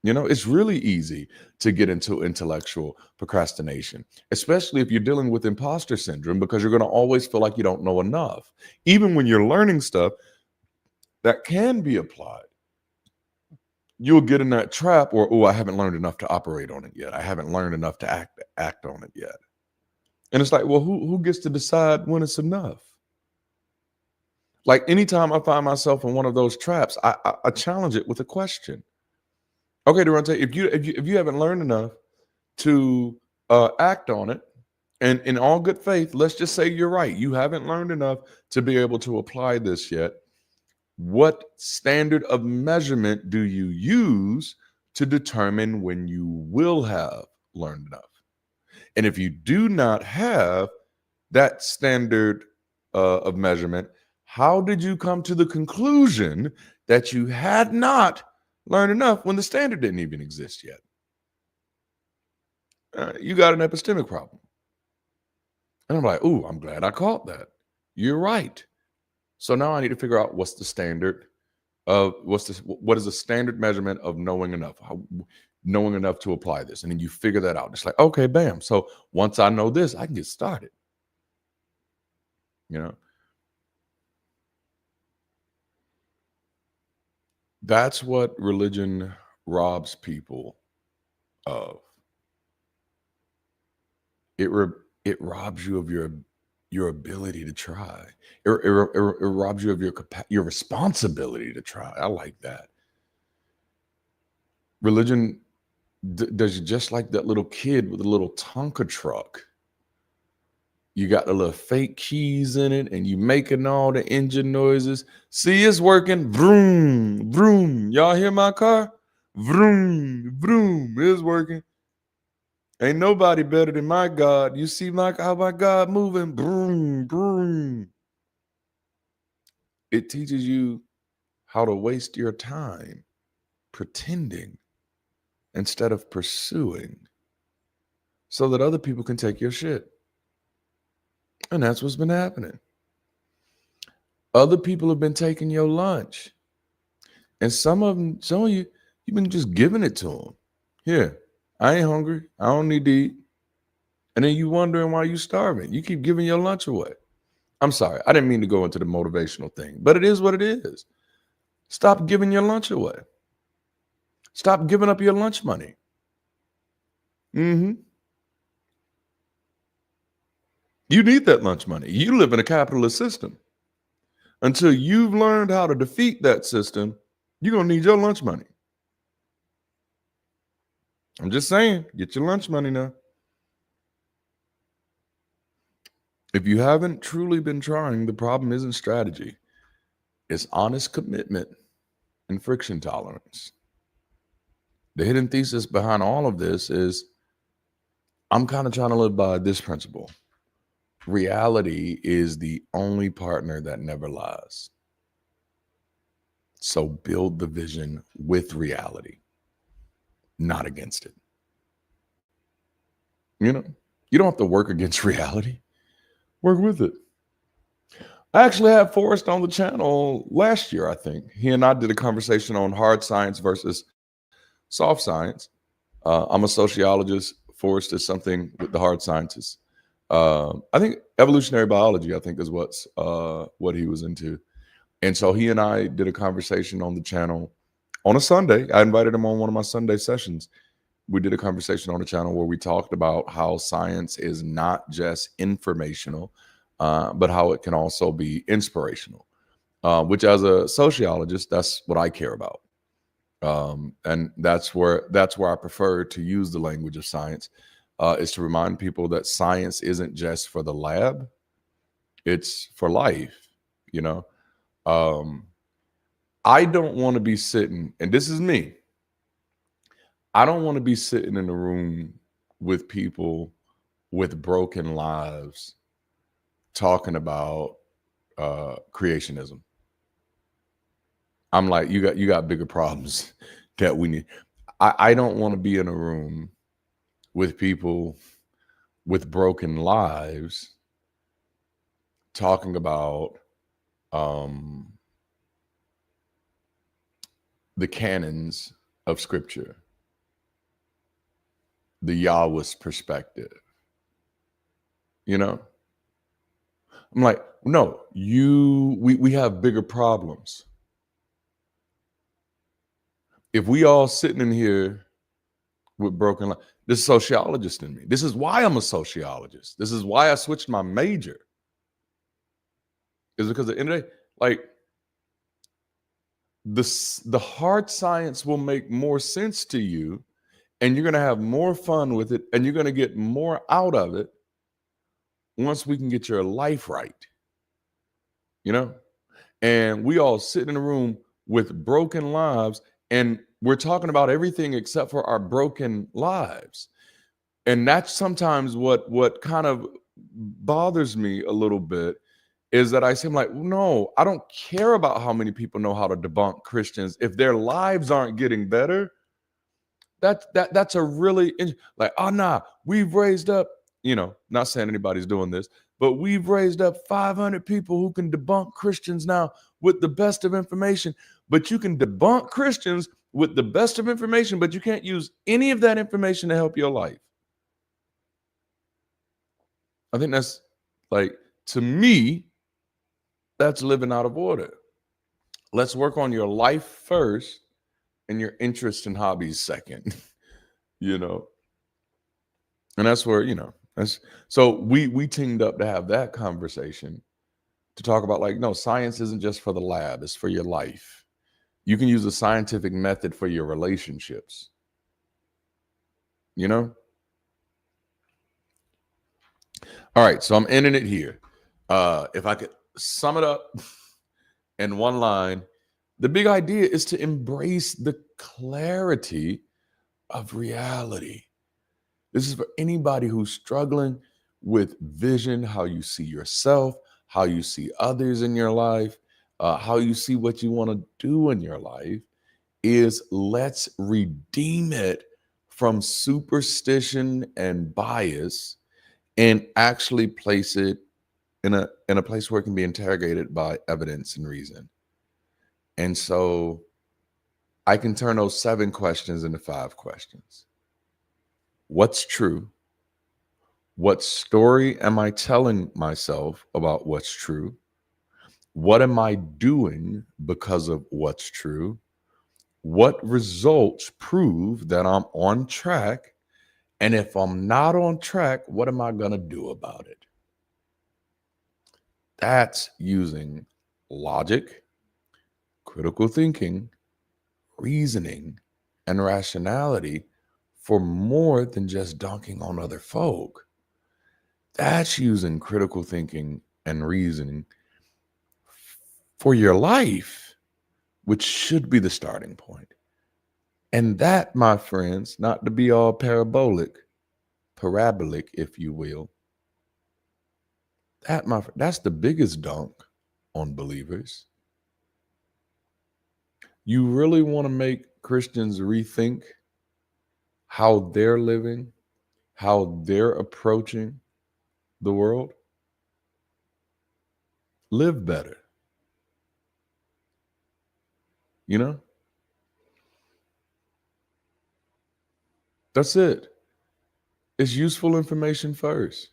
You know, it's really easy to get into intellectual procrastination, especially if you're dealing with imposter syndrome, because you're going to always feel like you don't know enough. Even when you're learning stuff that can be applied, you'll get in that trap, or, oh, I haven't learned enough to operate on it yet. I haven't learned enough to act on it yet. And it's like, well, who gets to decide when it's enough? Like, anytime I find myself in one of those traps, I challenge it with a question. Okay, Darante, if you haven't learned enough to act on it, and in all good faith, let's just say you're right, you haven't learned enough to be able to apply this yet. What standard of measurement do you use to determine when you will have learned enough? And if you do not have that standard of measurement, how did you come to the conclusion that you had not learned enough when the standard didn't even exist yet? You got an epistemic problem. And I'm like, ooh, I'm glad I caught that. You're right. So now I need to figure out what is the standard measurement of knowing enough, knowing enough to apply this. And then you figure that out. It's like, okay, bam. So once I know this, I can get started. You know, that's what religion robs people of. It robs you of your ability to try. It robs you of your responsibility to try. I like that. Religion does you just like that little kid with a little Tonka truck. You got the little fake keys in it, and you making all the engine noises. See, it's working. Vroom, vroom. Y'all hear my car? Vroom, vroom. It's working. Ain't nobody better than my God. You see how my God moving? Vroom, vroom. It teaches you how to waste your time pretending instead of pursuing, so that other people can take your shit. And that's what's been happening. Other people have been taking your lunch. And some of you, you've been just giving it to them. Here, I ain't hungry. I don't need to eat. And then you wondering why you starving. You keep giving your lunch away. I'm sorry. I didn't mean to go into the motivational thing, but it is what it is. Stop giving your lunch away. Stop giving up your lunch money. You need that lunch money. You live in a capitalist system. Until you've learned how to defeat that system, you're going to need your lunch money. I'm just saying, get your lunch money now. If you haven't truly been trying, the problem isn't strategy. It's honest commitment and friction tolerance. The hidden thesis behind all of this is I'm kind of trying to live by this principle. Reality is the only partner that never lies. So build the vision with reality, not against it. You know, you don't have to work against reality. Work with it. I actually had Forrest on the channel last year, I think. He and I did a conversation on hard science versus soft science. I'm a sociologist. Forrest is something with the hard sciences. I think evolutionary biology, I think, is what he was into. And so he and I did a conversation on the channel on a Sunday. I invited him on one of my Sunday sessions. We did a conversation on the channel where we talked about how science is not just informational, but how it can also be inspirational, which as a sociologist, that's what I care about. And that's where I prefer to use the language of science, is to remind people that science isn't just for the lab, it's for life, you know. I don't want to be sitting, and this is me, I don't want to be sitting in a room with people with broken lives talking about creationism. I'm like, you got bigger problems that we need. I don't want to be in a room with people with broken lives talking about um, the canons of scripture, the Yahweh's perspective. You know, I'm like, no, we have bigger problems. If we all sitting in here with broken life, this sociologist in me. This is why I'm a sociologist. This is why I switched my major. Is because at the end of the day, like the hard science will make more sense to you, and you're gonna have more fun with it, and you're gonna get more out of it once we can get your life right. You know? And we all sit in a room with broken lives, and we're talking about everything except for our broken lives. And that's sometimes what kind of bothers me a little bit, is that I seem like, no, I don't care about how many people know how to debunk Christians. If their lives aren't getting better, that's a really like, oh nah, we've raised up, not saying anybody's doing this, but we've raised up 500 people who can debunk Christians now with the best of information. But you can debunk Christians with the best of information, but you can't use any of that information to help your life. I think that's, like, to me, that's living out of order. Let's work on your life first and your interests and hobbies second. you know and that's where, that's, so we teamed up to have that conversation, to talk about, like, no, science isn't just for the lab, it's for your life. You can use a scientific method for your relationships. All right, so I'm ending it here. If I could sum it up in one line, the big idea is to embrace the clarity of reality. This is for anybody who's struggling with vision, how you see yourself, how you see others in your life, how you see what you want to do in your life. Is let's redeem it from superstition and bias, and actually place it in a place where it can be interrogated by evidence and reason. And so I can turn those 7 questions into 5 questions. What's true? What story am I telling myself about what's true? What am I doing because of what's true? What results prove that I'm on track? And if I'm not on track, what am I going to do about it? That's using logic, critical thinking, reasoning, and rationality for more than just dunking on other folk. That's using critical thinking and reasoning for your life, which should be the starting point. And that, my friends, not to be all parabolic, if you will, that's the biggest dunk on believers. You really want to make Christians rethink how they're living, how they're approaching the world? Live better. That's it. It's useful information first.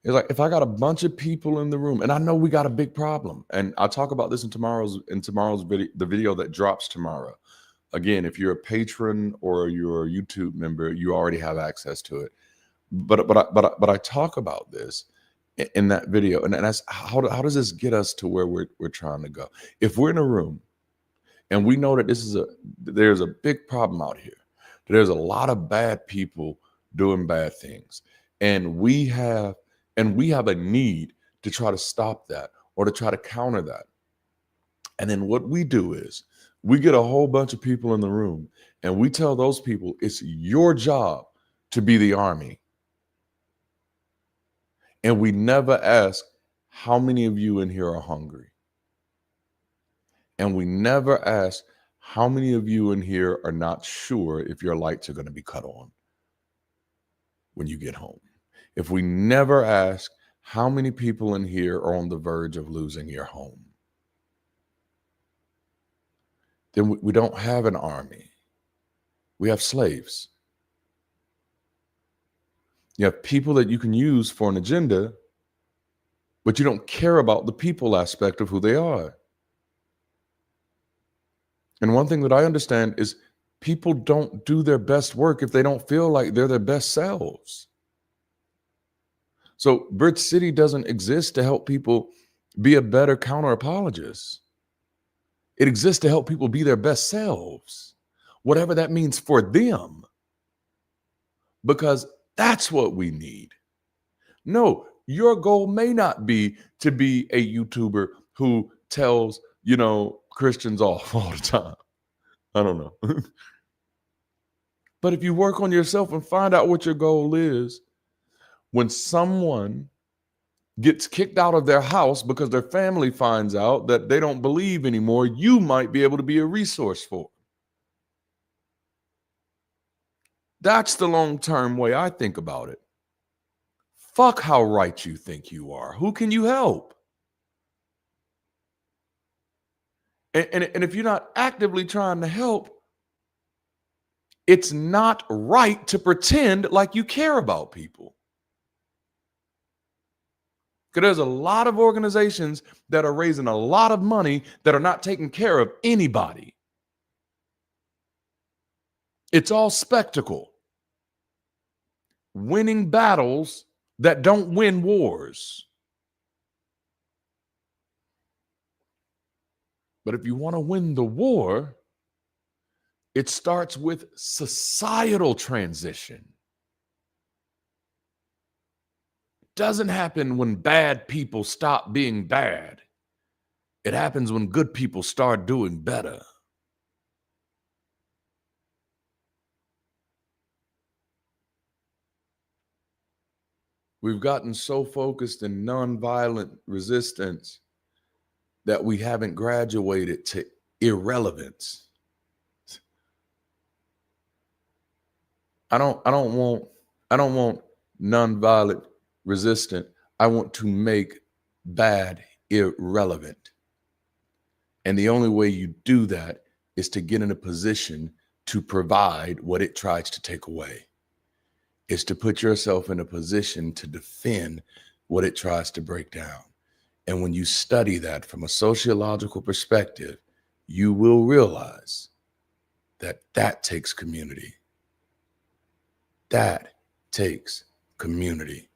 It's like, if I got a bunch of people in the room, and I know we got a big problem, and I'll talk about this in tomorrow's video, the video that drops tomorrow. Again, if you're a patron or you're a YouTube member, you already have access to it. But I talk about this in that video, and that's how does this get us to where we're trying to go? If we're in a room and we know that there's a big problem out here, there's a lot of bad people doing bad things, and we have a need to try to stop that or to try to counter that. And then what we do is we get a whole bunch of people in the room, and we tell those people, it's your job to be the army. And we never ask, how many of you in here are hungry? And we never ask, how many of you in here are not sure if your lights are going to be cut on when you get home? If we never ask, how many people in here are on the verge of losing your home? Then we don't have an army. We have slaves. You have people that you can use for an agenda, but you don't care about the people aspect of who they are. And one thing that I understand is people don't do their best work if they don't feel like they're their best selves. So Bridge City doesn't exist to help people be a better counter apologist. It exists to help people be their best selves, whatever that means for them, because that's what we need. No, your goal may not be to be a YouTuber who tells, Christians off all the time. I don't know. But if you work on yourself and find out what your goal is, when someone gets kicked out of their house because their family finds out that they don't believe anymore, you might be able to be a resource for them. That's the long-term way I think about it. Fuck how right you think you are. Who can you help? And if you're not actively trying to help, it's not right to pretend like you care about people. Because there's a lot of organizations that are raising a lot of money that are not taking care of anybody. It's all spectacle. Winning battles that don't win wars. But if you want to win the war, it starts with societal transition. It doesn't happen when bad people stop being bad. It happens when good people start doing better. We've gotten so focused in nonviolent resistance that we haven't graduated to irrelevance. I don't want nonviolent resistant. I want to make bad irrelevant. And the only way you do that is to get in a position to provide what it tries to take away. Is to put yourself in a position to defend what it tries to break down. And when you study that from a sociological perspective, you will realize that that takes community. That takes community.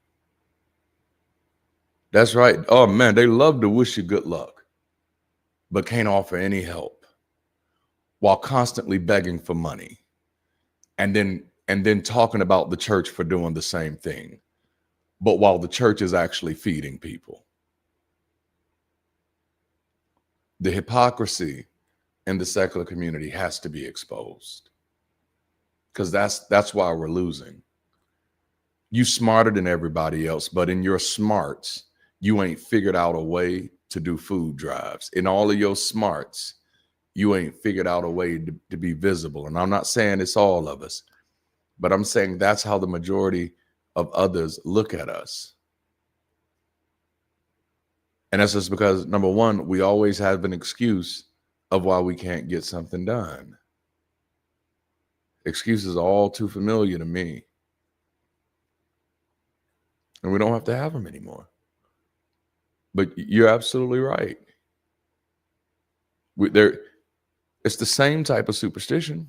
That's right. Oh man, they love to wish you good luck, but can't offer any help while constantly begging for money. And then talking about the church for doing the same thing, but while the church is actually feeding people. The hypocrisy in the secular community has to be exposed, because that's why we're losing. You smarter than everybody else, but in your smarts, you ain't figured out a way to do food drives. In all of your smarts, you ain't figured out a way to be visible. And I'm not saying it's all of us, but I'm saying that's how the majority of others look at us. And that's just because, number one, we always have an excuse of why we can't get something done. Excuses are all too familiar to me. And we don't have to have them anymore. But you're absolutely right. It's the same type of superstition.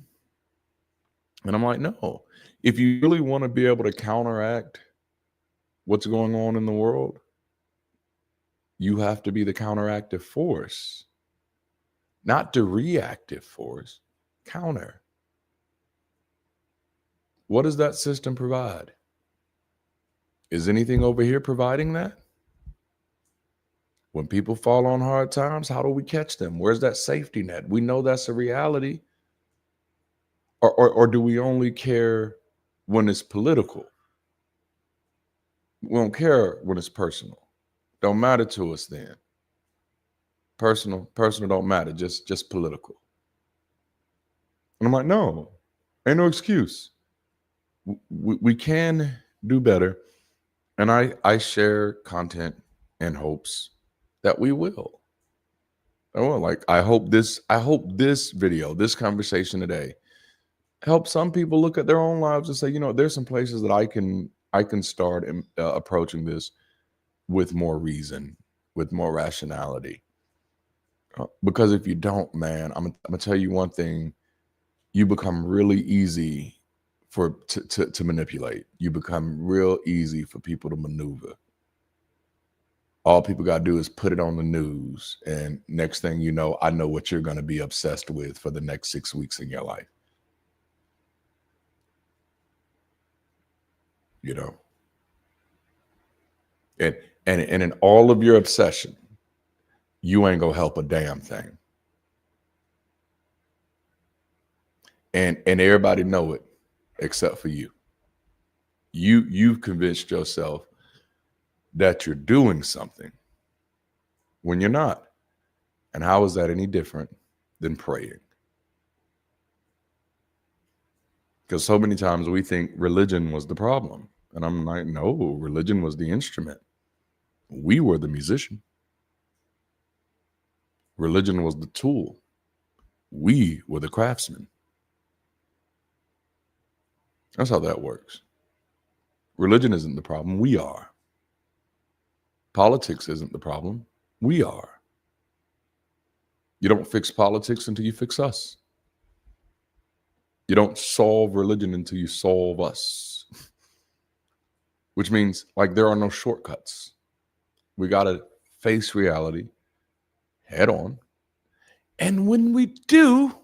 And I'm like, no. If you really want to be able to counteract what's going on in the world, you have to be the counteractive force, not the reactive force. Counter. What does that system provide? Is anything over here providing that? When people fall on hard times, how do we catch them? Where's that safety net? We know that's a reality. Or do we only care when it's political? We don't care when it's personal. Don't matter to us then. Personal don't matter. Just political. And I'm like, no, ain't no excuse. We can do better. And I share content in hopes that we will. Oh, like I hope this video, this conversation today, help some people look at their own lives and say, there's some places that I can start approaching this with more reason, with more rationality. Because if you don't, man, I'm gonna tell you one thing: you become really easy to manipulate. You become real easy for people to maneuver. All people got to do is put it on the news, and next thing you know, I know what you're going to be obsessed with for the next 6 weeks in your life. And in all of your obsession, you ain't gonna help a damn thing. And everybody know it except for you. You've convinced yourself that you're doing something when you're not. And how is that any different than praying? Because so many times we think religion was the problem. And I'm like, no, religion was the instrument. We were the musician. Religion was the tool. We were the craftsman. That's how that works. Religion isn't the problem. We are. Politics isn't the problem. We are. You don't fix politics until you fix us. You don't solve religion until you solve us. Which means, like, there are no shortcuts. We got to face reality head on. And when we do,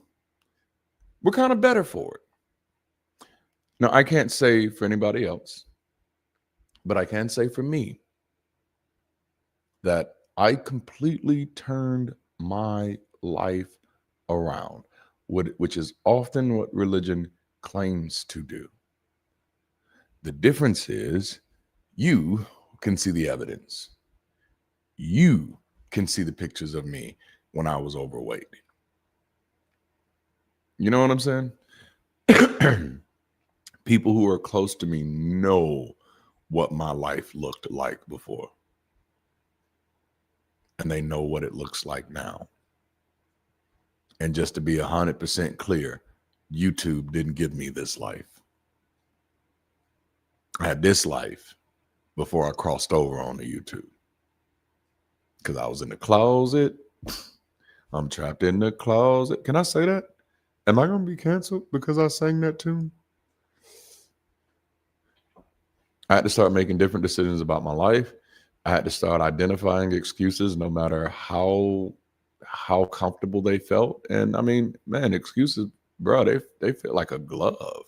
we're kind of better for it. Now, I can't say for anybody else, but I can say for me that I completely turned my life around, which is often what religion claims to do. The difference is you can see the evidence. You can see the pictures of me when I was overweight. You know what I'm saying? People who are close to me know what my life looked like before. And they know what it looks like now. And just to be 100% clear, YouTube didn't give me this life. I had this life before I crossed over onto YouTube. Because I was in the closet. I'm trapped in the closet. Can I say that? Am I going to be canceled because I sang that tune? I had to start making different decisions about my life. I had to start identifying excuses, no matter how comfortable they felt. And I mean, man, excuses, bro, they feel like a glove.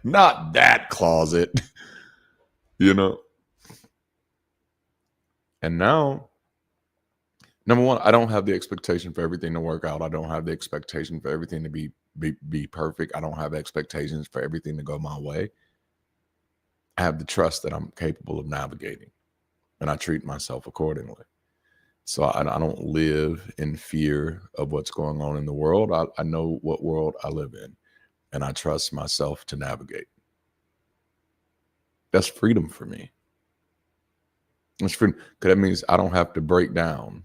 Not that closet, And now, number one, I don't have the expectation for everything to work out. I don't have the expectation for everything to be perfect. I don't have expectations for everything to go my way. I have the trust that I'm capable of navigating, and I treat myself accordingly. So I don't live in fear of what's going on in the world. I know what world I live in, and I trust myself to navigate. That's freedom for me. That's freedom, because that means I don't have to break down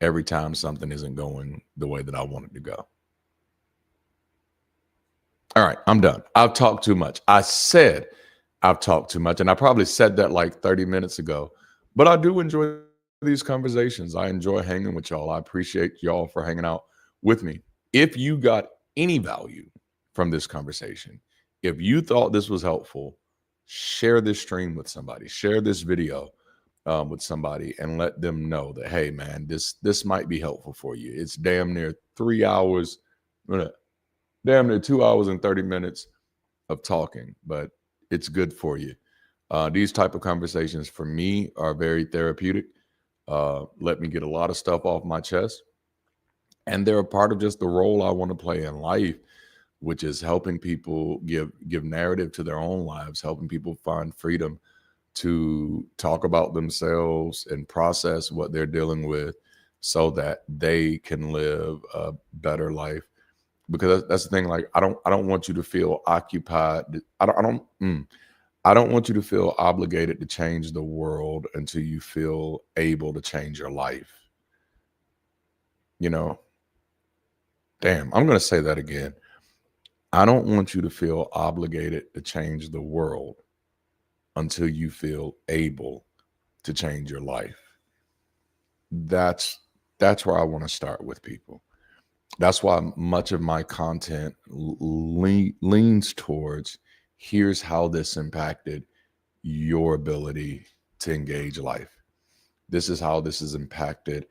every time something isn't going the way that I want it to go. All right, I'm done. I've talked too much. I said I've talked too much, and I probably said that like 30 minutes ago, but I do enjoy these conversations. I enjoy hanging with y'all. I appreciate y'all for hanging out with me. If you got any value from this conversation, if you thought this was helpful, share this stream with somebody, share this video with somebody, and let them know that, hey, man, this might be helpful for you. It's damn near 3 hours, damn near 2 hours and 30 minutes of talking, but it's good for you. These type of conversations for me are very therapeutic. Let me get a lot of stuff off my chest. And they're a part of just the role I want to play in life, which is helping people give narrative to their own lives, helping people find freedom to talk about themselves and process what they're dealing with so that they can live a better life. Because that's the thing. Like, I don't want you to feel occupied. I don't want you to feel obligated to change the world until you feel able to change your life. You know, damn, I'm going to say that again. I don't want you to feel obligated to change the world until you feel able to change your life. That's where I want to start with people. That's why much of my content leans towards, here's how this impacted your ability to engage life. This is how this has impacted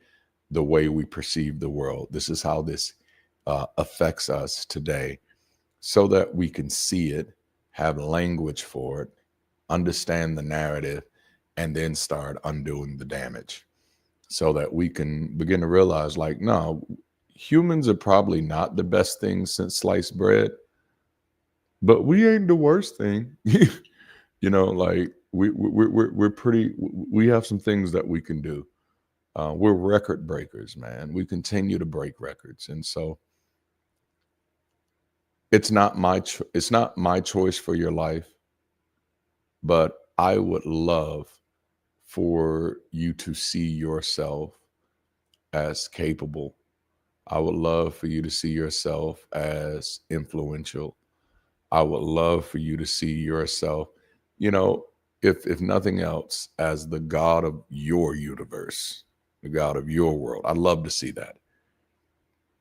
the way we perceive the world. This is how this affects us today, so that we can see it, have language for it, understand the narrative, and then start undoing the damage, so that we can begin to realize, like, no, humans are probably not the best thing since sliced bread, but we ain't the worst thing. You know, like, we're pretty, we have some things that we can do. We're record breakers, man. We continue to break records. And so it's not my choice for your life, but I would love for you to see yourself as capable. I would love for you to see yourself as influential. I would love for you to see yourself, you know, if nothing else, as the God of your universe, the God of your world. I'd love to see that.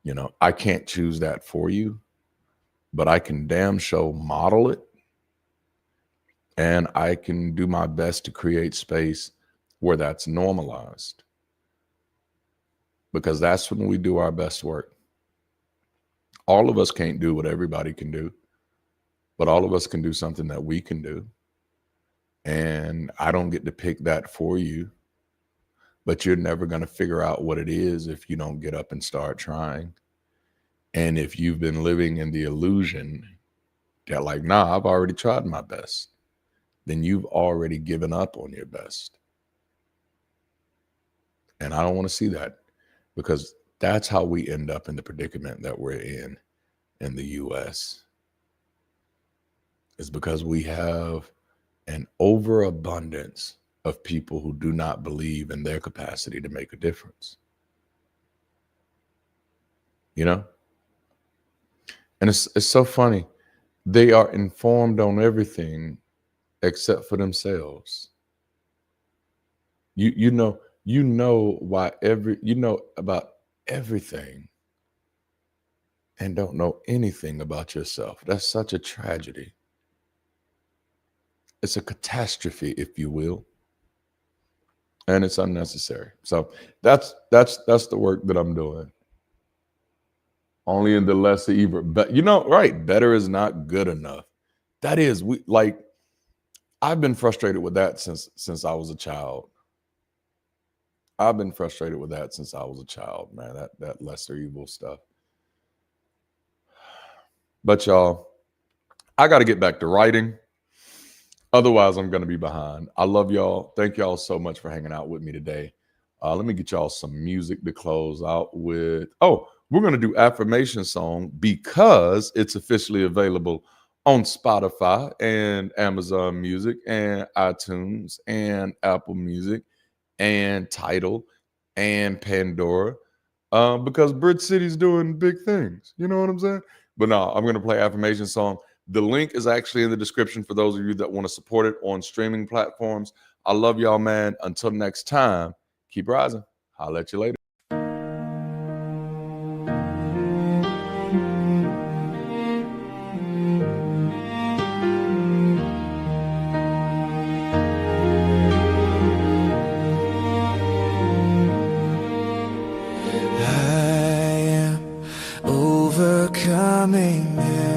You know, I can't choose that for you, but I can damn sure model it. And I can do my best to create space where that's normalized, because that's when we do our best work. All of us can't do what everybody can do, but all of us can do something that we can do. And I don't get to pick that for you, but you're never going to figure out what it is if you don't get up and start trying. And if you've been living in the illusion that, like, nah, I've already tried my best, then you've already given up on your best. And I don't want to see that, because that's how we end up in the predicament that we're in the US. It's because we have an overabundance of people who do not believe in their capacity to make a difference. You know? And it's so funny. They are informed on everything except for themselves. You know about everything and don't know anything about yourself. That's such a tragedy. It's a catastrophe, if you will. And it's unnecessary. So that's the work that I'm doing. Only in the lesser evil. But right, better is not good enough. That is, I've been frustrated with that since I was a child. I've been frustrated with that since I was a child, man. That lesser evil stuff. But y'all, I got to get back to writing. Otherwise, I'm going to be behind. I love y'all. Thank y'all so much for hanging out with me today. Let me get y'all some music to close out with. Oh, we're going to do Affirmation Song, because it's officially available on Spotify and Amazon Music and iTunes and Apple Music and Tidal and Pandora, because Brit City's doing big things. You know what I'm saying? But no, I'm going to play Affirmation Song. The link is actually in the description for those of you that want to support it on streaming platforms. I love y'all, man. Until next time, keep rising. I'll let you later.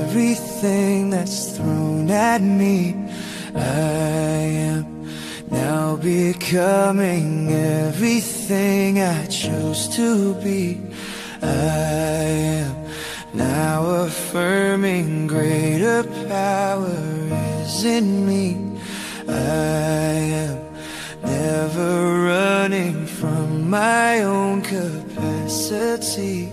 Everything that's thrown at me, I am now becoming everything I chose to be. I am now affirming greater power is in me. I am never running from my own capacity.